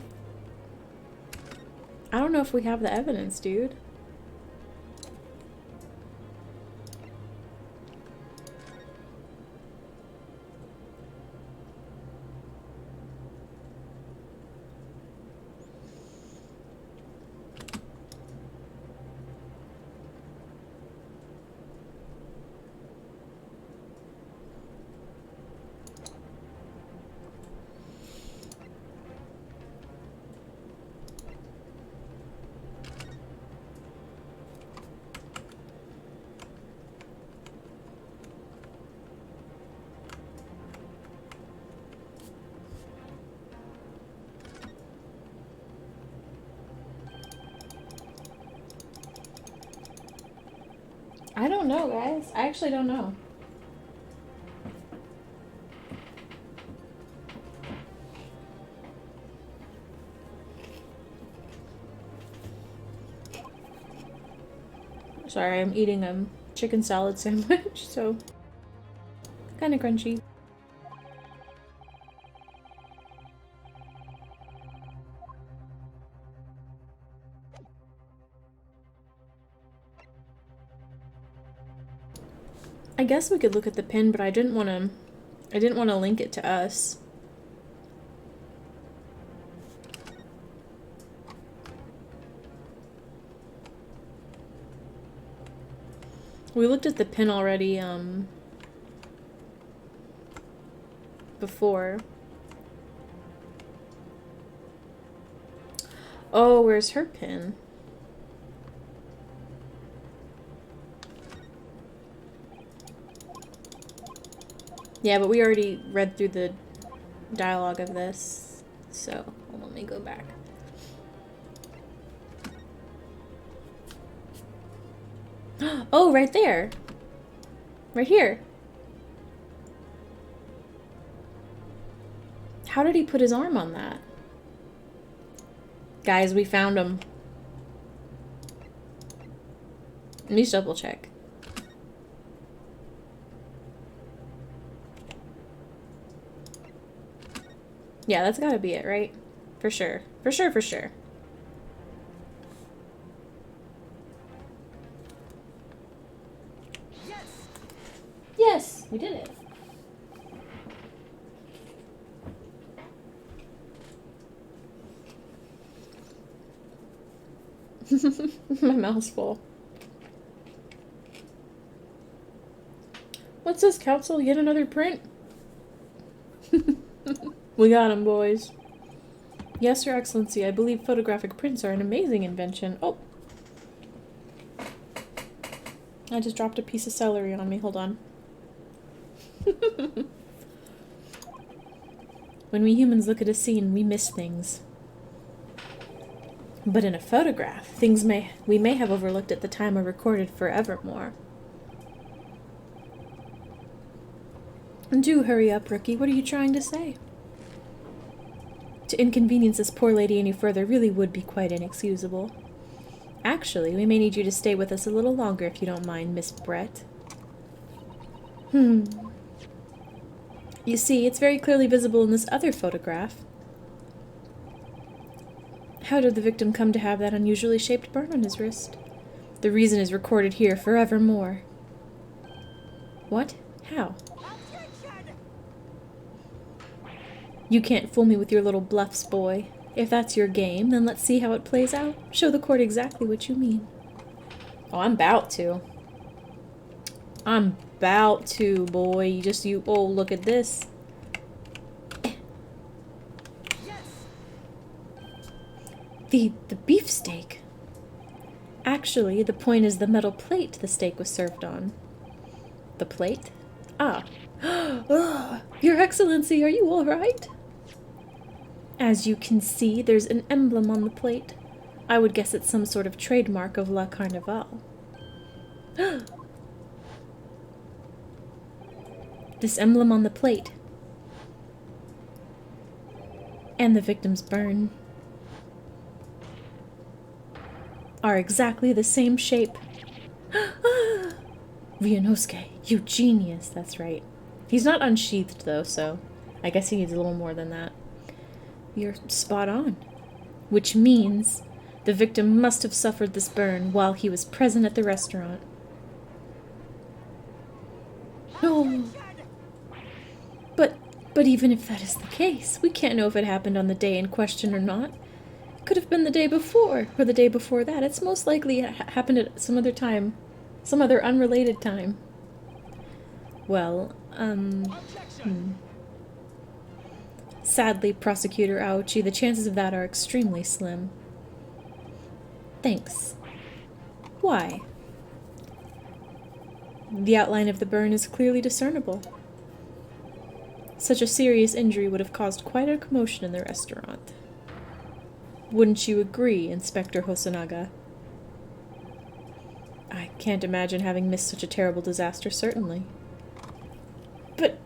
the evidence, dude. I don't know, guys. I actually don't know. Sorry, I'm eating a chicken salad sandwich, so kind of crunchy. I guess we could look at the pin, but I didn't want to link it to us. We looked at the pin already, before. Oh, where's her pin? Yeah, but we already read through the dialogue of this, so let me go back. Oh, right there. Right here. How did he put his arm on that? Guys, we found him. Let me just double check. Yeah, that's gotta be it, right? For sure. For sure, for sure. Yes! Yes, we did it. My mouth's full. What's this, counsel? Yet another print? We got him, boys. Yes, Your Excellency, I believe photographic prints are an amazing invention. Oh. I just dropped a piece of celery on me. Hold on. When we humans look at a scene, we miss things. But in a photograph, we may have overlooked at the time are recorded forevermore. Do hurry up, Rookie. What are you trying to say? To inconvenience this poor lady any further really would be quite inexcusable. Actually, we may need you to stay with us a little longer if you don't mind, Miss Brett. You see, it's very clearly visible in this other photograph. How did the victim come to have that unusually shaped burn on his wrist? The reason is recorded here forevermore. What? How? Objection! You can't fool me with your little bluffs, boy. If that's your game, then let's see how it plays out. Show the court exactly what you mean. Oh, I'm about to. I'm about to, boy. Oh, look at this. Yes! The beefsteak. Actually, the point is the metal plate the steak was served on. The plate? Ah. Ugh. Your Excellency, are you all right? As you can see, there's an emblem on the plate. I would guess it's some sort of trademark of La Carnival. This emblem on the plate and the victim's burn are exactly the same shape. Ryunosuke, you genius. That's right. He's not unsheathed, though, so I guess he needs a little more than that. You're spot on. Which means the victim must have suffered this burn while he was present at the restaurant. No. But even if that is the case, we can't know if it happened on the day in question or not. It could have been the day before, or the day before that. It's most likely it happened at some other time. Some other unrelated time. Well, Sadly, Prosecutor Aochi, the chances of that are extremely slim. Thanks. Why? The outline of the burn is clearly discernible. Such a serious injury would have caused quite a commotion in the restaurant. Wouldn't you agree, Inspector Hosonaga? I can't imagine having missed such a terrible disaster, certainly. But...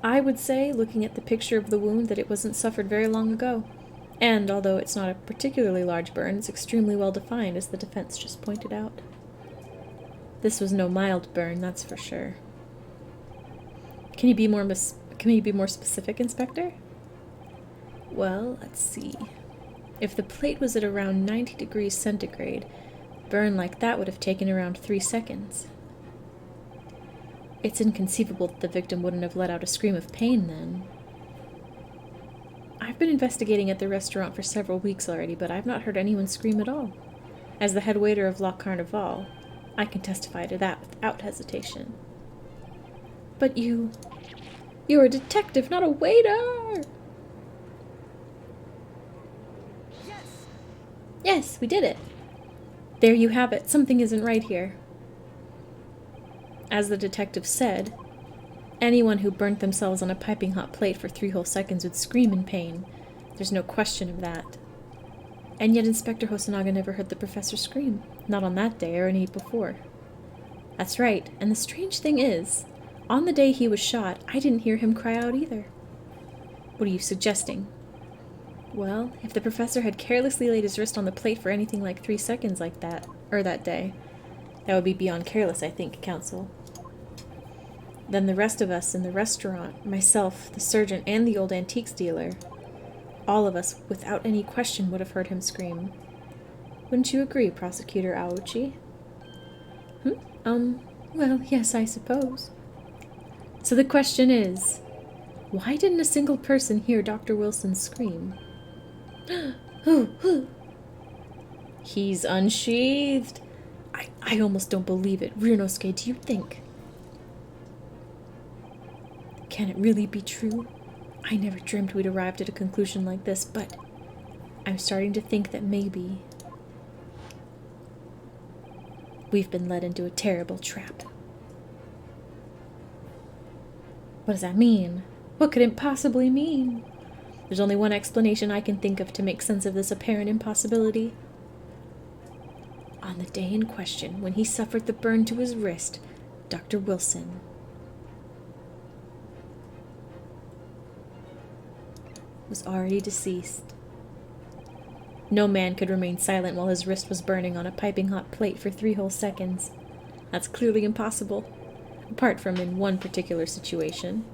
I would say, looking at the picture of the wound, that it wasn't suffered very long ago. And, although it's not a particularly large burn, it's extremely well defined, as the defense just pointed out. This was no mild burn, that's for sure. Can you be more specific, Inspector? Well, let's see. If the plate was at around 90 degrees centigrade, a burn like that would have taken around 3 seconds. It's inconceivable that the victim wouldn't have let out a scream of pain then. I've been investigating at the restaurant for several weeks already, but I've not heard anyone scream at all. As the head waiter of La Carnival, I can testify to that without hesitation. But you're a detective, not a waiter! Yes! Yes, we did it. There you have it. Something isn't right here. As the detective said, anyone who burnt themselves on a piping hot plate for 3 whole seconds would scream in pain. There's no question of that. And yet Inspector Hosonaga never heard the professor scream. Not on that day or any before. That's right, and the strange thing is, on the day he was shot, I didn't hear him cry out either. What are you suggesting? Well, if the professor had carelessly laid his wrist on the plate for anything like 3 seconds like that, or that day, that would be beyond careless, I think, counsel. Then the rest of us in the restaurant, myself, the surgeon, and the old antiques dealer, all of us, without any question, would have heard him scream. Wouldn't you agree, Prosecutor Aochi? Well, yes, I suppose. So the question is, why didn't a single person hear Dr. Wilson scream? He's unsheathed. I almost don't believe it. Ryunosuke, do you think? Can it really be true? I never dreamt we'd arrived at a conclusion like this, but I'm starting to think that maybe we've been led into a terrible trap. What does that mean? What could it possibly mean? There's only one explanation I can think of to make sense of this apparent impossibility. On the day in question, when he suffered the burn to his wrist, Dr. Wilson was already deceased. No man could remain silent while his wrist was burning on a piping hot plate for 3 whole seconds. That's clearly impossible, apart from in one particular situation.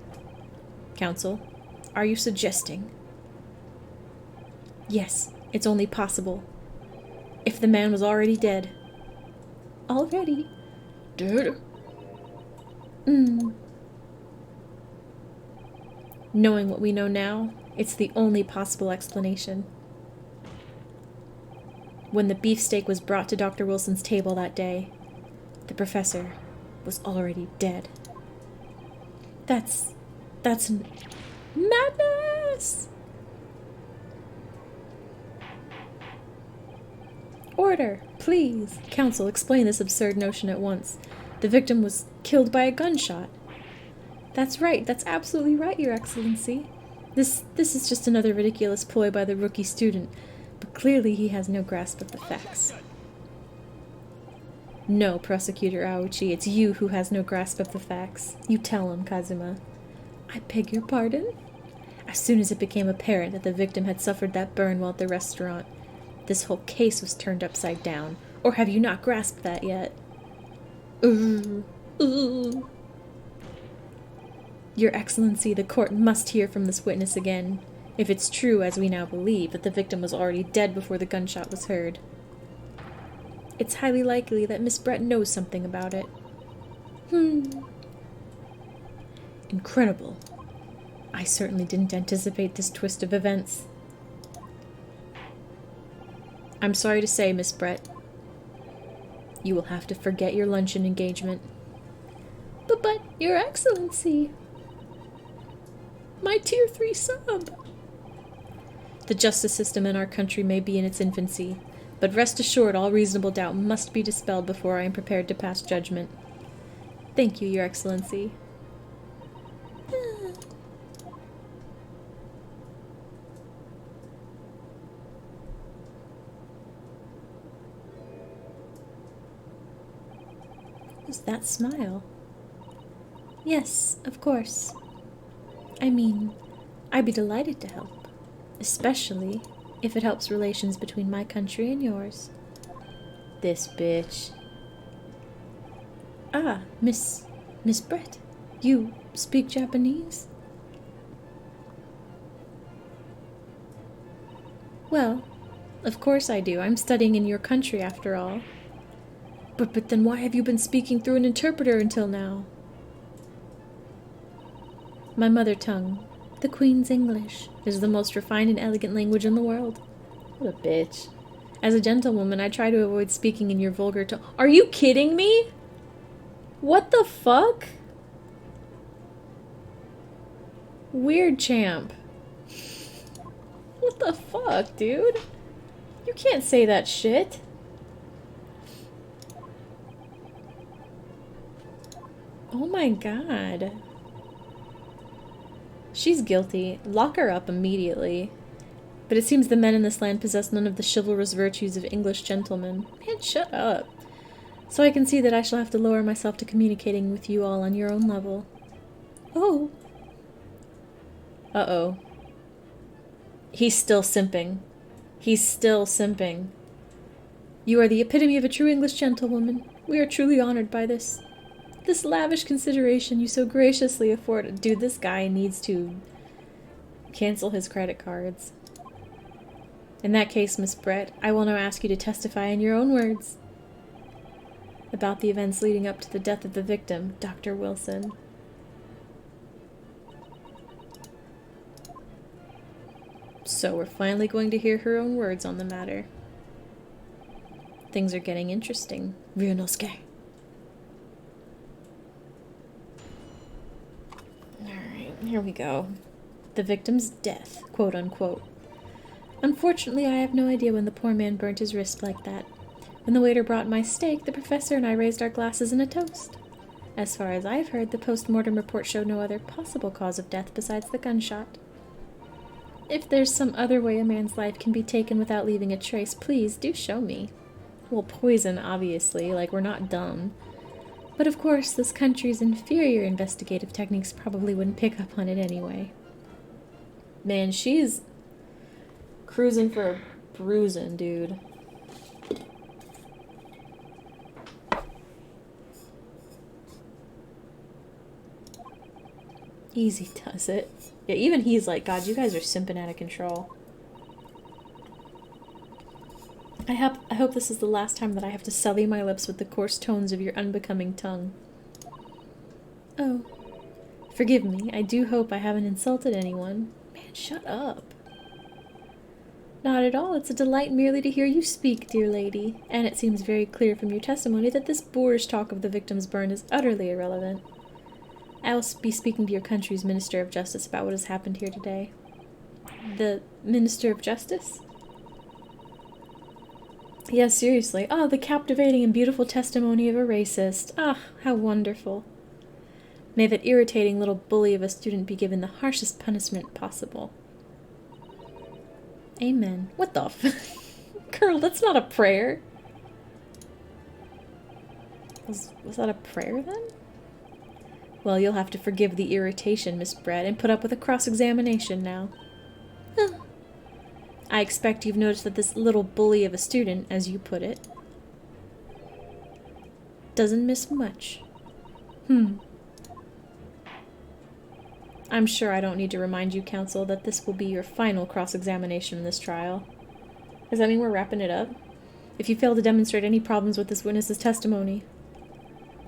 Counsel, are you suggesting? Yes, it's only possible. If the man was already dead. Already? Dead? Knowing what we know now, it's the only possible explanation. When the beefsteak was brought to Dr. Wilson's table that day, the professor was already dead. That's madness! Order, please. Counsel, explain this absurd notion at once. The victim was killed by a gunshot. That's right. That's absolutely right, Your Excellency. This is just another ridiculous ploy by the rookie student, but clearly he has no grasp of the facts. No, Prosecutor Aoichi, it's you who has no grasp of the facts. You tell him, Kazuma. I beg your pardon? As soon as it became apparent that the victim had suffered that burn while at the restaurant, this whole case was turned upside down. Or have you not grasped that yet? Your Excellency, the court must hear from this witness again, if it's true, as we now believe, that the victim was already dead before the gunshot was heard. It's highly likely that Miss Brett knows something about it. Incredible. I certainly didn't anticipate this twist of events. I'm sorry to say, Miss Brett, you will have to forget your luncheon engagement. But, Your Excellency, my Tier 3 sub. The justice system in our country may be in its infancy, but rest assured all reasonable doubt must be dispelled before I am prepared to pass judgment. Thank you, Your Excellency. Who's that smile? Yes, of course. I mean, I'd be delighted to help, especially if it helps relations between my country and yours. This bitch. Ah, Miss Brett, you speak Japanese? Well, of course I do. I'm studying in your country after all. But then why have you been speaking through an interpreter until now? My mother tongue, the Queen's English, is the most refined and elegant language in the world. What a bitch. As a gentlewoman, I try to avoid speaking in your vulgar tone. Are you kidding me? What the fuck? Weird champ. What the fuck, dude? You can't say that shit. Oh my god. She's guilty. Lock her up immediately. But it seems the men in this land possess none of the chivalrous virtues of English gentlemen. Man, shut up. So I can see that I shall have to lower myself to communicating with you all on your own level. Oh. Uh-oh. He's still simping. He's still simping. You are the epitome of a true English gentlewoman. We are truly honored by this. This lavish consideration you so graciously afford. Dude, this guy needs to cancel his credit cards. In that case, Miss Brett, I will now ask you to testify in your own words about the events leading up to the death of the victim, Dr. Wilson. So we're finally going to hear her own words on the matter. Things are getting interesting, Ryunosuke. Alright, here we go. The victim's death, quote unquote. Unfortunately, I have no idea when the poor man burnt his wrist like that. When the waiter brought my steak, the professor and I raised our glasses in a toast. As far as I've heard, the post-mortem report showed no other possible cause of death besides the gunshot. If there's some other way a man's life can be taken without leaving a trace, please do show me. Well, poison, obviously, like we're not dumb. But of course, this country's inferior investigative techniques probably wouldn't pick up on it anyway. Man, she's cruising for a bruising, dude. Easy does it. Yeah, even he's like, God, you guys are simping out of control. I hope this is the last time that I have to sully my lips with the coarse tones of your unbecoming tongue. Oh, forgive me. I do hope I haven't insulted anyone. Man, shut up. Not at all. It's a delight merely to hear you speak, dear lady. And it seems very clear from your testimony that this boorish talk of the victim's burn is utterly irrelevant. I will be speaking to your country's Minister of Justice about what has happened here today. The Minister of Justice? Yes, seriously. Oh, the captivating and beautiful testimony of a racist. Ah, how wonderful. May that irritating little bully of a student be given the harshest punishment possible. Amen. What the f- Girl, that's not a prayer. Was that a prayer then? Well, you'll have to forgive the irritation, Miss Brett, and put up with a cross-examination now. Huh. I expect you've noticed that this little bully of a student, as you put it, doesn't miss much. I'm sure I don't need to remind you, counsel, that this will be your final cross-examination in this trial. Does that mean we're wrapping it up? If you fail to demonstrate any problems with this witness's testimony,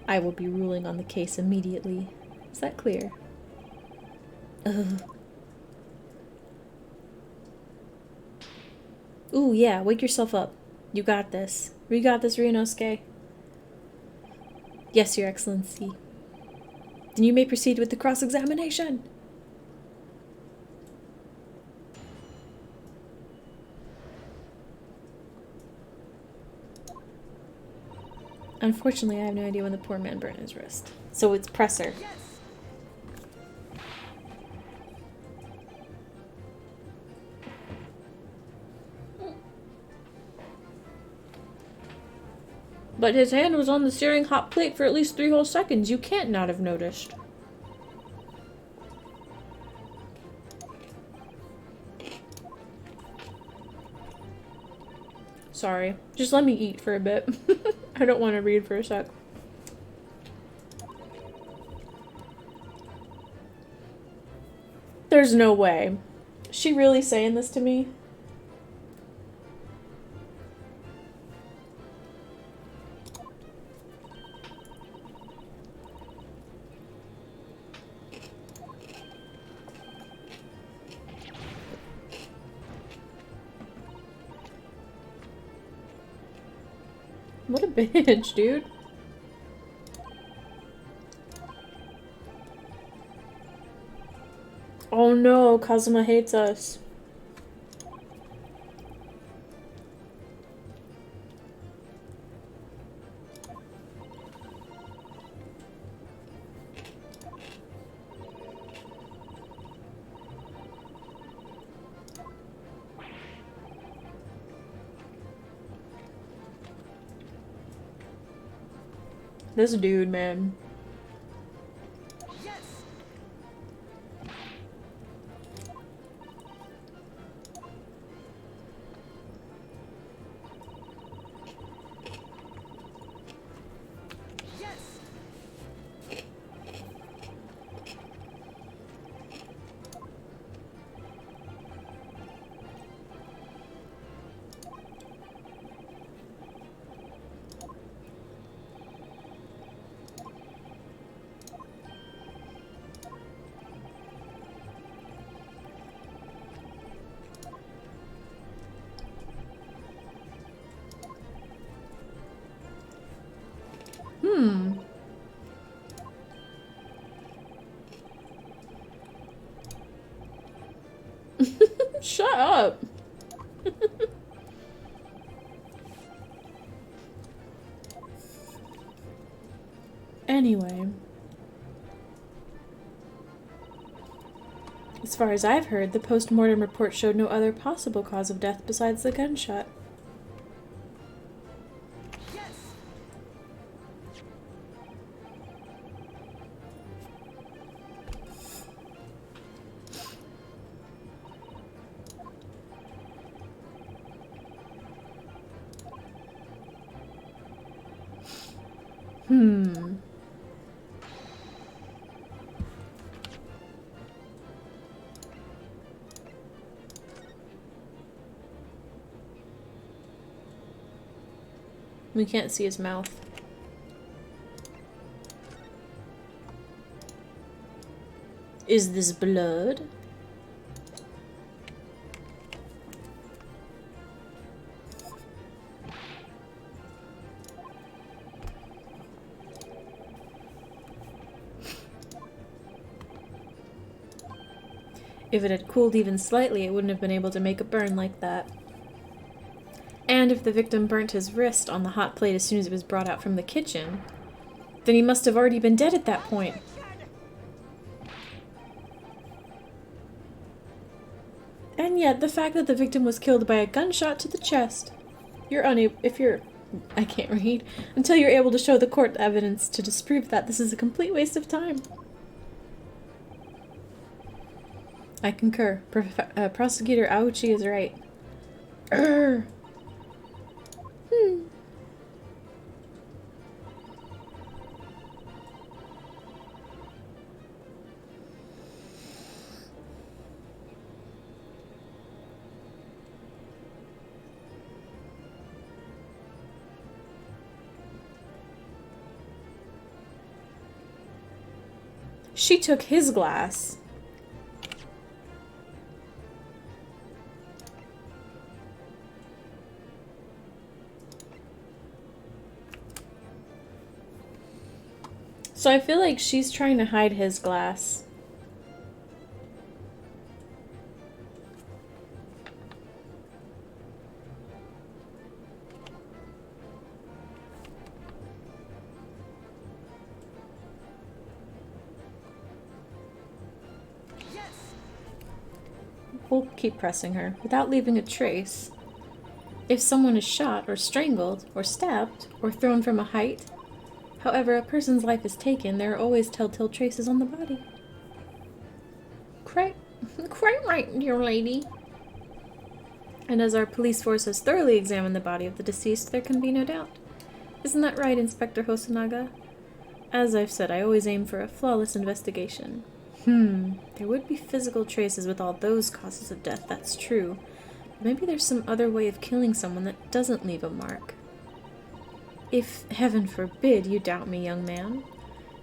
I will be ruling on the case immediately. Is that clear? Ugh. Ooh, yeah, wake yourself up. You got this. We got this, Ryunosuke. Yes, Your Excellency. Then you may proceed with the cross-examination. Unfortunately, I have no idea when the poor man burned his wrist. So it's presser. Yes. But his hand was on the searing hot plate for at least 3 whole seconds. You can't not have noticed. Sorry. Just let me eat for a bit. I don't want to read for a sec. There's no way. Is she really saying this to me? What a bitch, dude. Oh no, Kazuma hates us. This dude, man. Yes. Yes. Shut up. Anyway. As far as I've heard, the post-mortem report showed no other possible cause of death besides the gunshot. Yes. We can't see his mouth. Is this blood? If it had cooled even slightly, it wouldn't have been able to make a burn like that. And if the victim burnt his wrist on the hot plate as soon as it was brought out from the kitchen, then he must have already been dead at that point. And yet, the fact that the victim was killed by a gunshot to the chest. I can't read. Until you're able to show the court evidence to disprove that, this is a complete waste of time. I concur. Prosecutor Aochi is right. Urgh. She took his glass. So I feel like she's trying to hide his glass. Yes! We'll keep pressing her, without leaving a trace. If someone is shot, or strangled, or stabbed, or thrown from a height, however a person's life is taken, there are always telltale traces on the body. Quite right, dear lady. And as our police force has thoroughly examined the body of the deceased, there can be no doubt. Isn't that right, Inspector Hosonaga? As I've said, I always aim for a flawless investigation. There would be physical traces with all those causes of death, that's true. Maybe there's some other way of killing someone that doesn't leave a mark. If, heaven forbid, you doubt me, young man,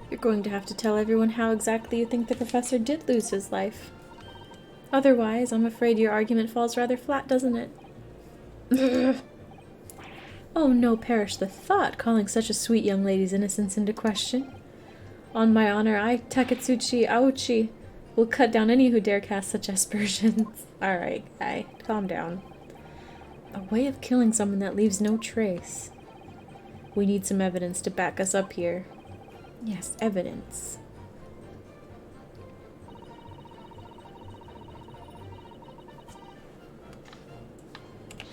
you're going to have to tell everyone how exactly you think the professor did lose his life. Otherwise, I'm afraid your argument falls rather flat, doesn't it? Oh, no, perish the thought, calling such a sweet young lady's innocence into question. On my honor, I, Taketsuchi Aochi, will cut down any who dare cast such aspersions. Alright, guy, calm down. A way of killing someone that leaves no trace. We need some evidence to back us up here. Yes, evidence.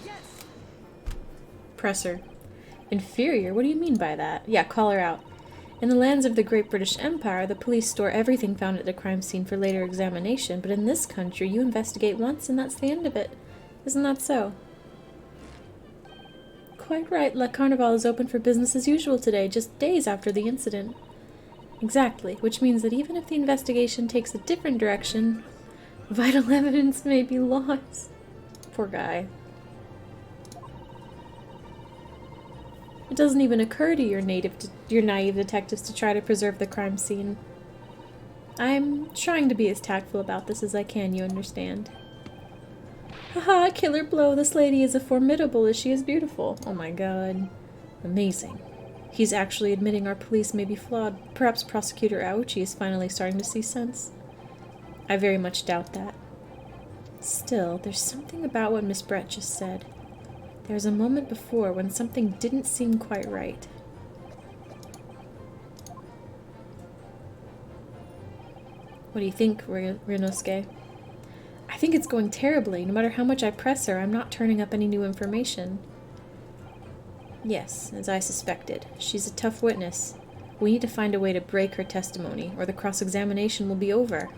Yes! Presser. Inferior? What do you mean by that? Yeah, call her out. In the lands of the Great British Empire, the police store everything found at the crime scene for later examination, but in this country, you investigate once and that's the end of it. Isn't that so? Quite right. La Carnival is open for business as usual today, just days after the incident. Exactly, which means that even if the investigation takes a different direction, vital evidence may be lost. Poor guy. It doesn't even occur to your naive detectives to try to preserve the crime scene. I'm trying to be as tactful about this as I can, you understand. Haha, killer blow, this lady is as formidable as she is beautiful. Oh my god. Amazing. He's actually admitting our police may be flawed. Perhaps Prosecutor Aochi is finally starting to see sense. I very much doubt that. Still, there's something about what Miss Brett just said. There was a moment before when something didn't seem quite right. What do you think, Ryunosuke? I think it's going terribly. No matter how much I press her, I'm not turning up any new information. Yes, as I suspected. She's a tough witness. We need to find a way to break her testimony, or the cross-examination will be over.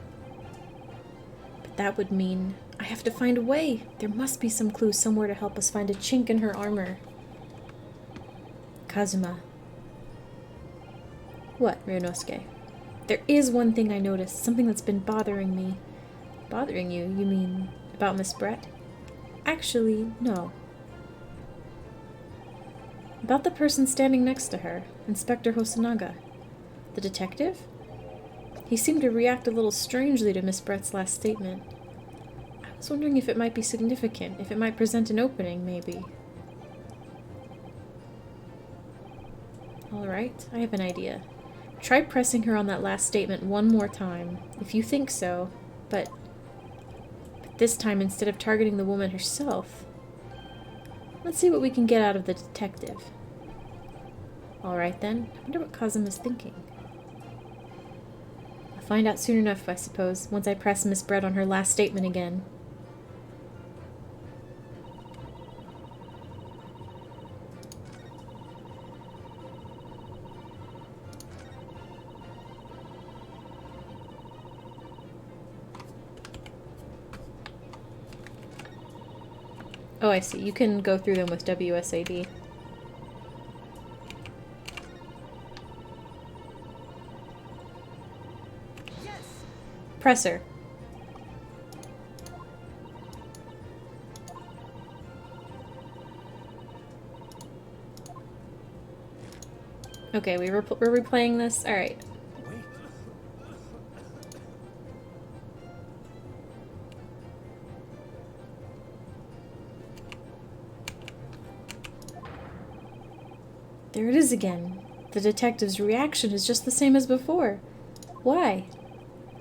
But that would mean I have to find a way. There must be some clue somewhere to help us find a chink in her armor. Kazuma. What, Ryunosuke? There is one thing I noticed, something that's been bothering me. Bothering you? You mean about Miss Brett? Actually, no. About the person standing next to her, Inspector Hosonaga. The detective? He seemed to react a little strangely to Miss Brett's last statement. I was wondering if it might be significant, if it might present an opening, maybe. Alright, I have an idea. Try pressing her on that last statement one more time, if you think so, but this time instead of targeting the woman herself. Let's see what we can get out of the detective. Alright then, I wonder what Kazuma's thinking. I'll find out soon enough, I suppose, once I press Miss Brett on her last statement again. Oh, I see. You can go through them with WSAD. Yes. Presser. Okay, we're replaying this? Alright. Wait. There it is again. The detective's reaction is just the same as before. Why?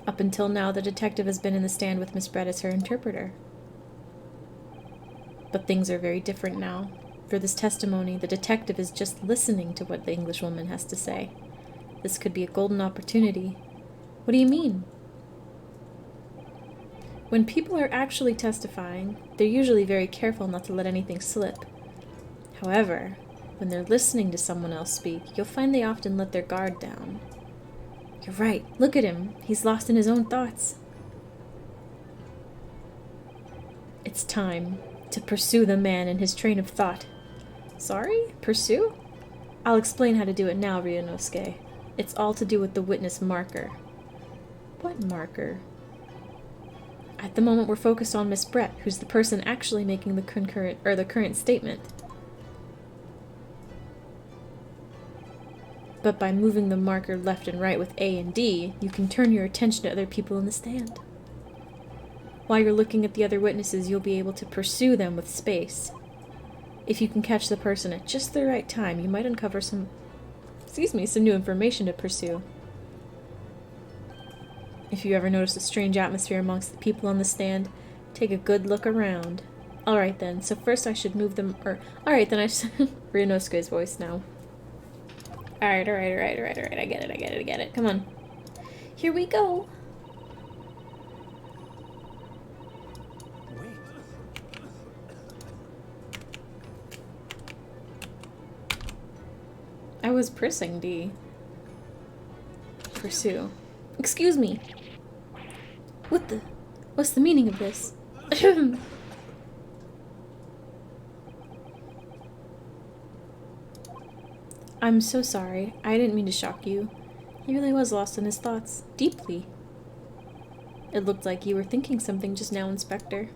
Up until now, the detective has been in the stand with Miss Brett as her interpreter. But things are very different now. For this testimony, the detective is just listening to what the Englishwoman has to say. This could be a golden opportunity. What do you mean? When people are actually testifying, they're usually very careful not to let anything slip. However, when they're listening to someone else speak, you'll find they often let their guard down. You're right. Look at him. He's lost in his own thoughts. It's time to pursue the man in his train of thought. Sorry? Pursue? I'll explain how to do it now, Ryunosuke. It's all to do with the witness marker. What marker? At the moment, we're focused on Miss Brett, who's the person actually making the current statement. But by moving the marker left and right with A and D, you can turn your attention to other people in the stand. While you're looking at the other witnesses, you'll be able to pursue them with space. If you can catch the person at just the right time, you might uncover some new information to pursue. If you ever notice a strange atmosphere amongst the people on the stand, take a good look around. Alright then, so first I should move them, alright then Ryunosuke's voice now. Alright, I get it. Come on. Here we go. Wait. I was pressing D. Pursue. Excuse me. What's the meaning of this? I'm so sorry. I didn't mean to shock you. He really was lost in his thoughts. Deeply. It looked like you were thinking something just now, Inspector.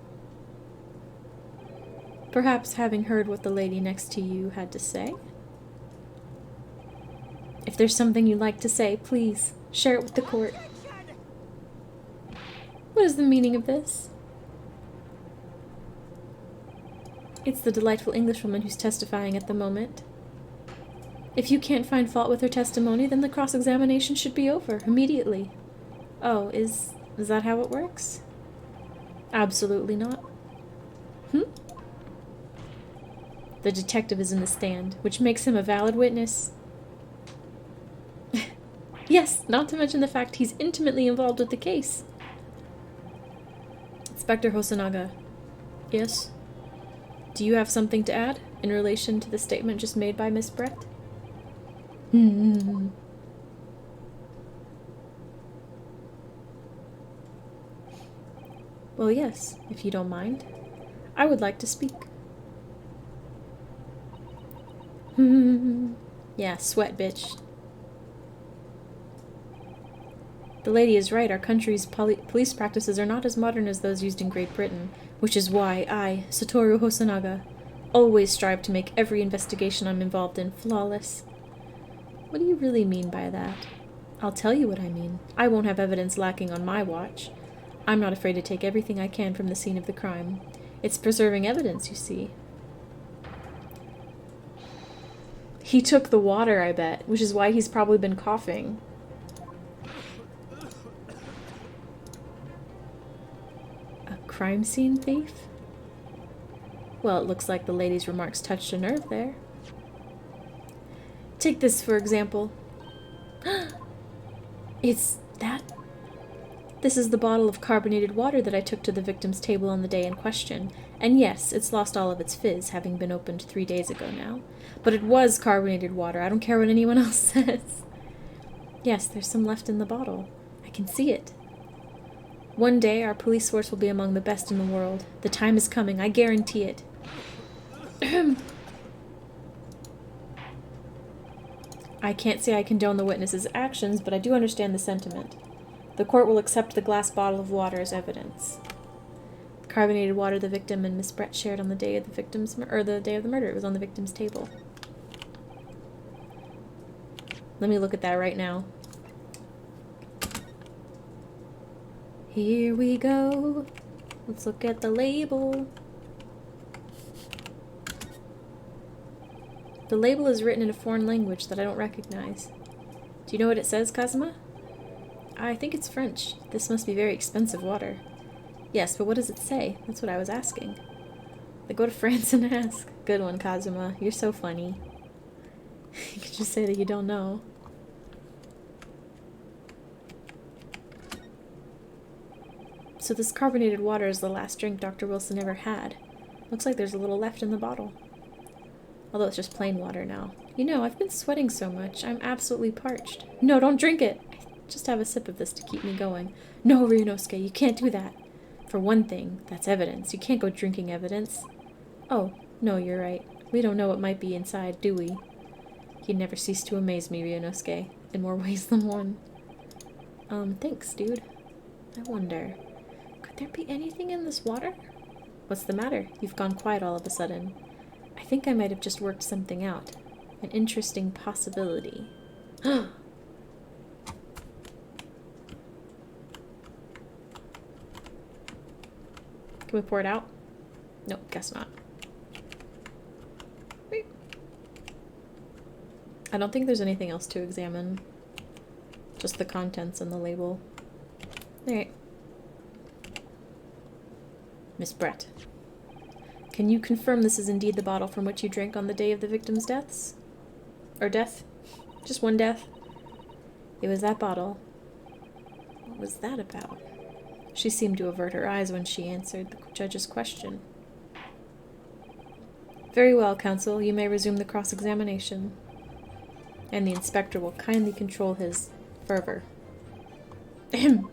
Perhaps having heard what the lady next to you had to say? If there's something you'd like to say, please, share it with the court. What is the meaning of this? It's the delightful Englishwoman who's testifying at the moment. If you can't find fault with her testimony, then the cross-examination should be over, immediately. Oh, is that how it works? Absolutely not. The detective is in the stand, which makes him a valid witness. Yes, not to mention the fact he's intimately involved with the case. Inspector Hosonaga. Yes? Do you have something to add in relation to the statement just made by Miss Brett? Well, yes, if you don't mind. I would like to speak. Yeah, sweat, bitch. The lady is right. Our country's police practices are not as modern as those used in Great Britain, which is why I, Satoru Hosonaga, always strive to make every investigation I'm involved in flawless. What do you really mean by that? I'll tell you what I mean. I won't have evidence lacking on my watch. I'm not afraid to take everything I can from the scene of the crime. It's preserving evidence, you see. He took the water, I bet, which is why he's probably been coughing. A crime scene thief? Well, it looks like the lady's remarks touched a nerve there. Take this, for example. It's that? This is the bottle of carbonated water that I took to the victim's table on the day in question. And yes, it's lost all of its fizz, having been opened 3 days ago now. But it was carbonated water. I don't care what anyone else says. Yes, there's some left in the bottle. I can see it. One day, our police force will be among the best in the world. The time is coming. I guarantee it. I can't say I condone the witness's actions, but I do understand the sentiment. The court will accept the glass bottle of water as evidence. Carbonated water the victim and Miss Brett shared on the day of the victim's the day of the murder. It was on the victim's table. Let me look at that right now. Here we go. Let's look at the label. The label is written in a foreign language that I don't recognize. Do you know what it says, Kazuma? I think it's French. This must be very expensive water. Yes, but what does it say? That's what I was asking. Then go to France and ask. Good one, Kazuma. You're so funny. You could just say that you don't know. So this carbonated water is the last drink Dr. Wilson ever had. Looks like there's a little left in the bottle. Although it's just plain water now. You know, I've been sweating so much. I'm absolutely parched. No, don't drink it! Just have a sip of this to keep me going. No, Ryunosuke, you can't do that. For one thing, that's evidence. You can't go drinking evidence. Oh, no, you're right. We don't know what might be inside, do we? You never cease to amaze me, Ryunosuke. In more ways than one. Thanks, dude. I wonder, could there be anything in this water? What's the matter? You've gone quiet all of a sudden. I think I might have just worked something out. An interesting possibility. Can we pour it out? Nope, guess not. I don't think there's anything else to examine. Just the contents and the label. Alright. Miss Brett. Can you confirm this is indeed the bottle from which you drank on the day of the victim's deaths? Or death? Just one death? It was that bottle. What was that about? She seemed to avert her eyes when she answered the judge's question. Very well, counsel. You may resume the cross-examination. And the inspector will kindly control his fervor. Ahem.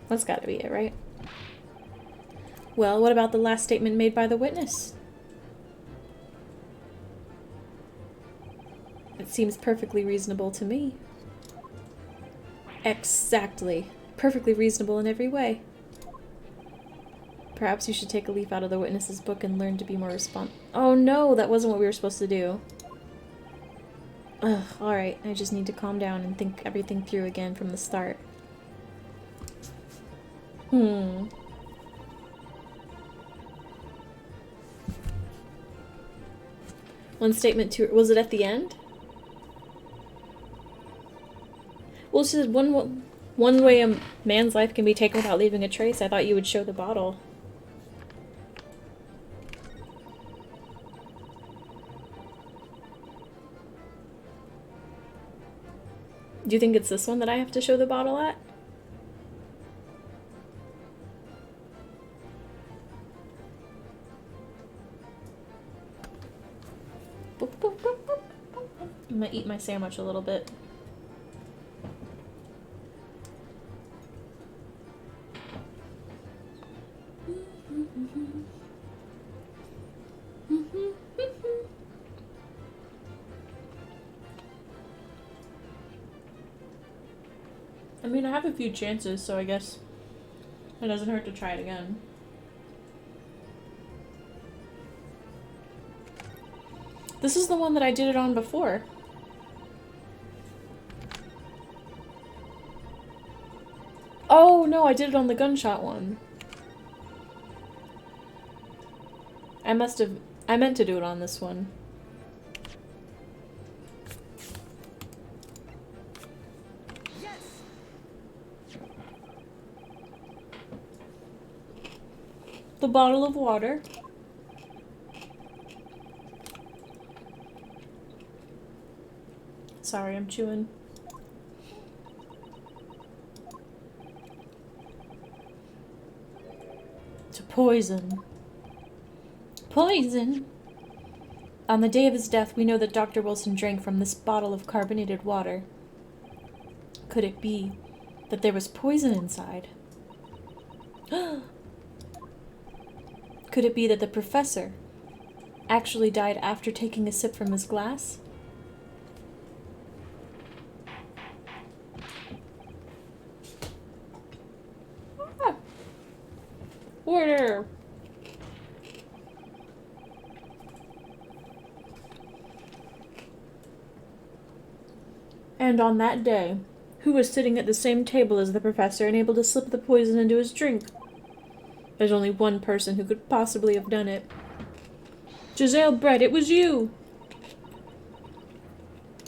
That's gotta be it, right? Well, what about the last statement made by the witness? It seems perfectly reasonable to me. Exactly. Perfectly reasonable in every way. Perhaps you should take a leaf out of the witness's book and learn to be more Oh no, that wasn't what we were supposed to do. Ugh, alright, I just need to calm down and think everything through again from the start. One statement to... Was it at the end? Well, she said one way a man's life can be taken without leaving a trace. I thought you would show the bottle. Do you think it's this one that I have to show the bottle at? I'm gonna eat my sandwich a little bit. I mean, I have a few chances, so I guess it doesn't hurt to try it again. This is the one that I did it on before. Oh, no, I did it on the gunshot one. I meant to do it on this one. Yes. The bottle of water. Sorry, I'm chewing. To poison. Poison? On the day of his death, we know that Dr. Wilson drank from this bottle of carbonated water. Could it be that there was poison inside? Could it be that the professor actually died after taking a sip from his glass? Ah. Order! And on that day, who was sitting at the same table as the professor and able to slip the poison into his drink? There's only one person who could possibly have done it. Giselle Brett, it was you!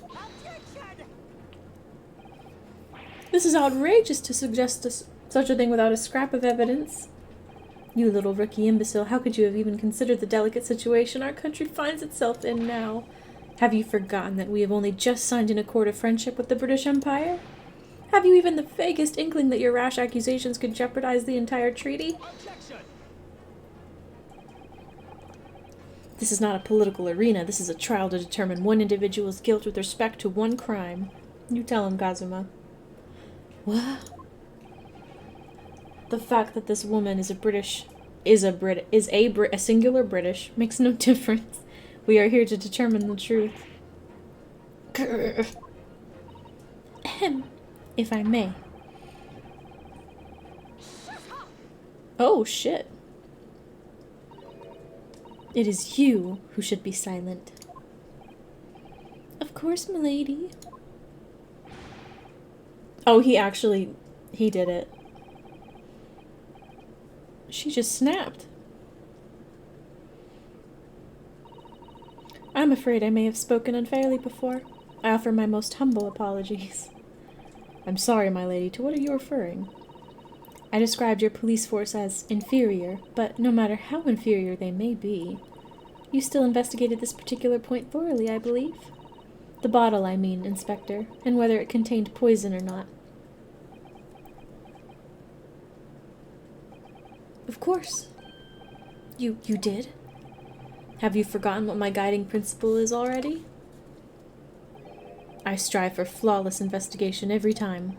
Objection! This is outrageous to suggest such a thing without a scrap of evidence. You little rookie imbecile, how could you have even considered the delicate situation our country finds itself in now? Have you forgotten that we have only just signed an accord of friendship with the British Empire? Have you even the vaguest inkling that your rash accusations could jeopardize the entire treaty? Objection! This is not a political arena. This is a trial to determine one individual's guilt with respect to one crime. You tell him, Kazuma. What? The fact that this woman is a singular British makes no difference. We are here to determine the truth. Ahem, if I may. Oh, shit. It is you who should be silent. Of course, milady. Oh, he did it. She just snapped. I'm afraid I may have spoken unfairly before. I offer my most humble apologies. I'm sorry, my lady. To what are you referring? I described your police force as inferior, but no matter how inferior they may be, you still investigated this particular point thoroughly, I believe. The bottle, I mean, Inspector, and whether it contained poison or not. Of course. You did? Have you forgotten what my guiding principle is already? I strive for flawless investigation every time.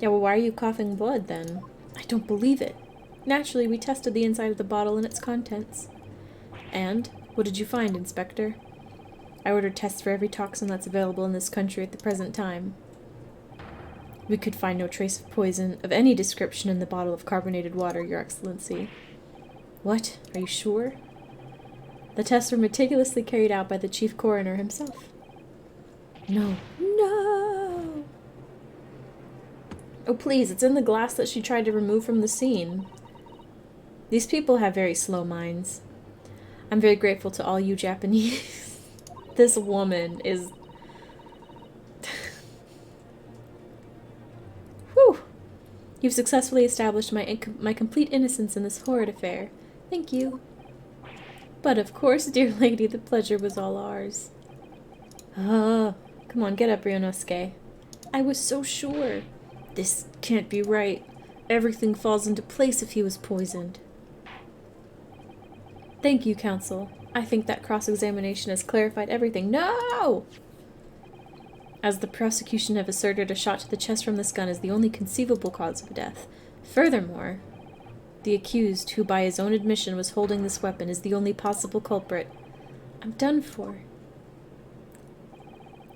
Yeah, well, why are you coughing blood, then? I don't believe it. Naturally, we tested the inside of the bottle and its contents. And? What did you find, Inspector? I ordered tests for every toxin that's available in this country at the present time. We could find no trace of poison of any description in the bottle of carbonated water, Your Excellency. What? Are you sure? The tests were meticulously carried out by the chief coroner himself. No. No! Oh, please, it's in the glass that she tried to remove from the scene. These people have very slow minds. I'm very grateful to all you Japanese. This woman is... Whew! You've successfully established my complete innocence in this horrid affair. Thank you. But of course, dear lady, the pleasure was all ours. Ah, come on, get up, Ryunosuke. I was so sure. This can't be right. Everything falls into place if he was poisoned. Thank you, counsel. I think that cross-examination has clarified everything. No! As the prosecution have asserted, a shot to the chest from this gun is the only conceivable cause of death. Furthermore, the accused, who by his own admission was holding this weapon, is the only possible culprit. I'm done for.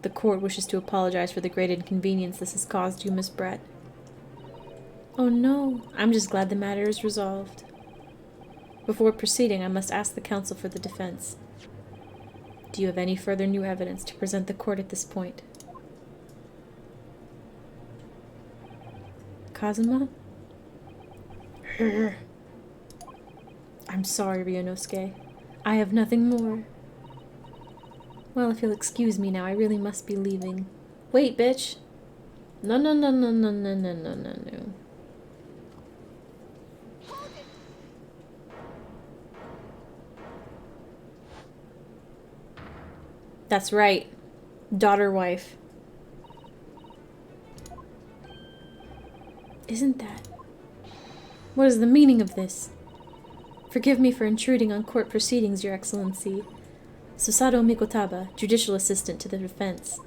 The court wishes to apologize for the great inconvenience this has caused you, Miss Brett. Oh no, I'm just glad the matter is resolved. Before proceeding, I must ask the counsel for the defense. Do you have any further new evidence to present the court at this point? Kazuma? I'm sorry, Ryunosuke. I have nothing more. Well, if you'll excuse me now, I really must be leaving. Wait, bitch! No. That's right. Daughter-wife. Isn't that What is the meaning of this? Forgive me for intruding on court proceedings, Your Excellency. Susato Mikotaba, judicial assistant to the defense.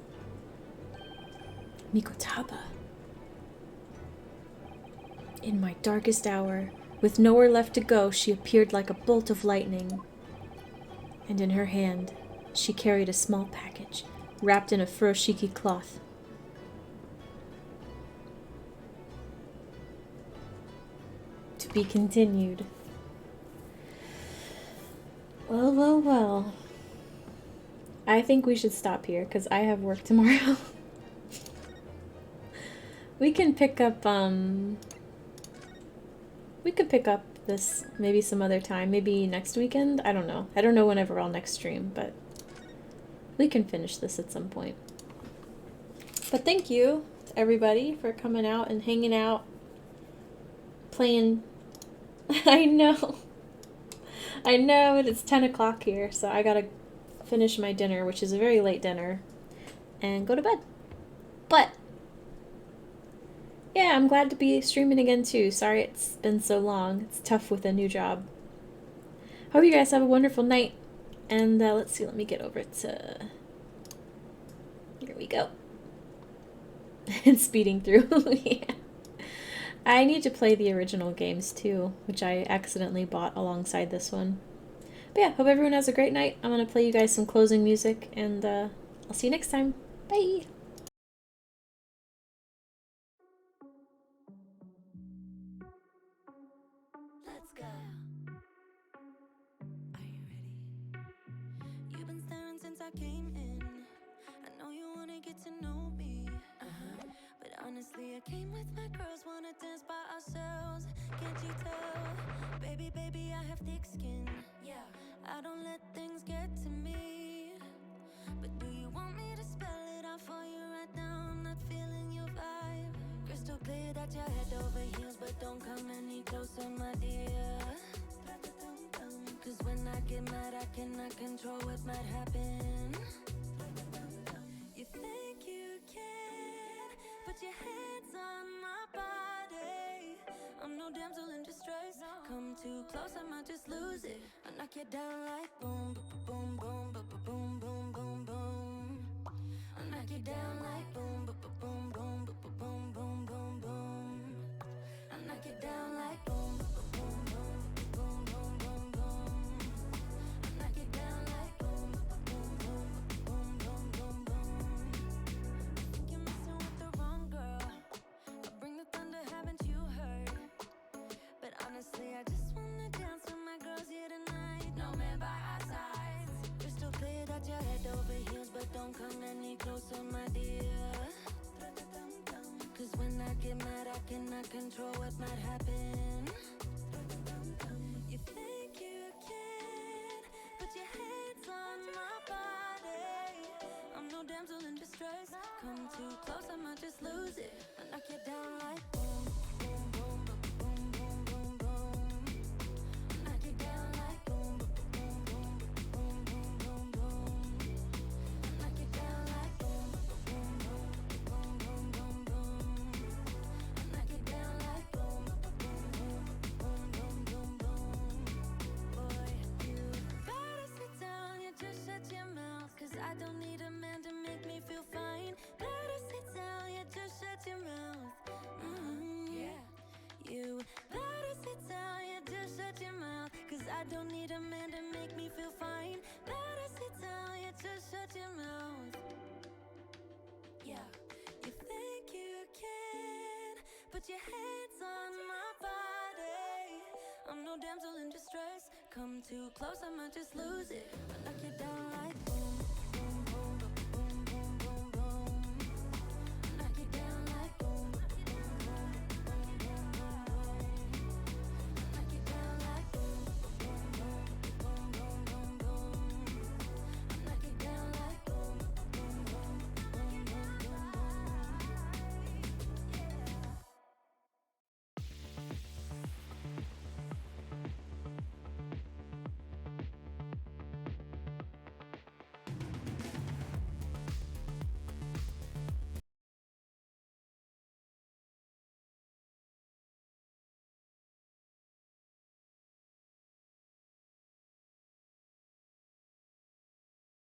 Mikotaba. In my darkest hour, with nowhere left to go, she appeared like a bolt of lightning. And in her hand, she carried a small package, wrapped in a furoshiki cloth. To be continued. Well, well, well. I think we should stop here, because I have work tomorrow. We can pick up, we could pick up this maybe some other time. Maybe next weekend? I don't know. I don't know whenever I'll next stream, but we can finish this at some point. But thank you to everybody for coming out and hanging out, playing. I know. I know, it's 10 o'clock here, so I gotta finish my dinner, which is a very late dinner, and go to bed. But yeah, I'm glad to be streaming again too. Sorry it's been so long. It's tough with a new job. Hope you guys have a wonderful night. And let's see, let me get over to... Here we go. And speeding through. Yeah. I need to play the original games too, which I accidentally bought alongside this one. But yeah, hope everyone has a great night. I'm going to play you guys some closing music, and I'll see you next time. Bye! Let's go. Are you ready? You've been staring since I came in. I know you wanna get to know me. But honestly, I came with my girls, wanna dance by ourselves. Can't you tell? Baby, baby, I have thick skin. Yeah, I don't let things get to me. But do you want me to spell it out for you right now? I'm not feeling your vibe. Crystal clear that you're head over heels, but don't come any closer, my dear. Cause when I get mad, I cannot control what might happen. You think you can put your hands on my body. I'm no damsel in distress. Come too close, I might just lose it. I knock you down like boom, boom, boom, boom, boom, boom, boom, boom. I knock you down like boom, boom, boom, boom, boom, boom, boom, boom. I knock you down like boom, boom, boom, boom, boom, boom, boom. I knock you down like boom, boom, boom, boom, boom, boom, boom. You're messing with the wrong girl. I bring the thunder, haven't you heard? But honestly, I just wanna dance with my girls here tonight. No man by our sides. Crystal clear that you're head over heels, but don't come any closer, my dear. Cause when I get mad, I cannot control what might happen. You think you can put your hands on my body. I'm no damsel in distress. Come too close, I might just lose it. I knock you down like boom, boom, boom, boom, boom, boom, boom. I knock you down like boom, boom, boom, boom, boom, boom, boom. I knock you down like boom, boom, boom, boom, boom, boom, boom. I knock you down like boom, boom, boom, boom, boom, boom, boom. Boy, you better sit down, you just shut your mouth. Cause I don't need a man to make me feel fine. Better sit down, you just shut your mouth. Yeah. You better sit down, you just shut your mouth. Cause I don't need a man to make me feel fine. Better sit down, you just shut your mouth. Yeah. You think you can put your hands on my body. I'm no damsel in distress. Come too close, I might just lose it. I knock you down like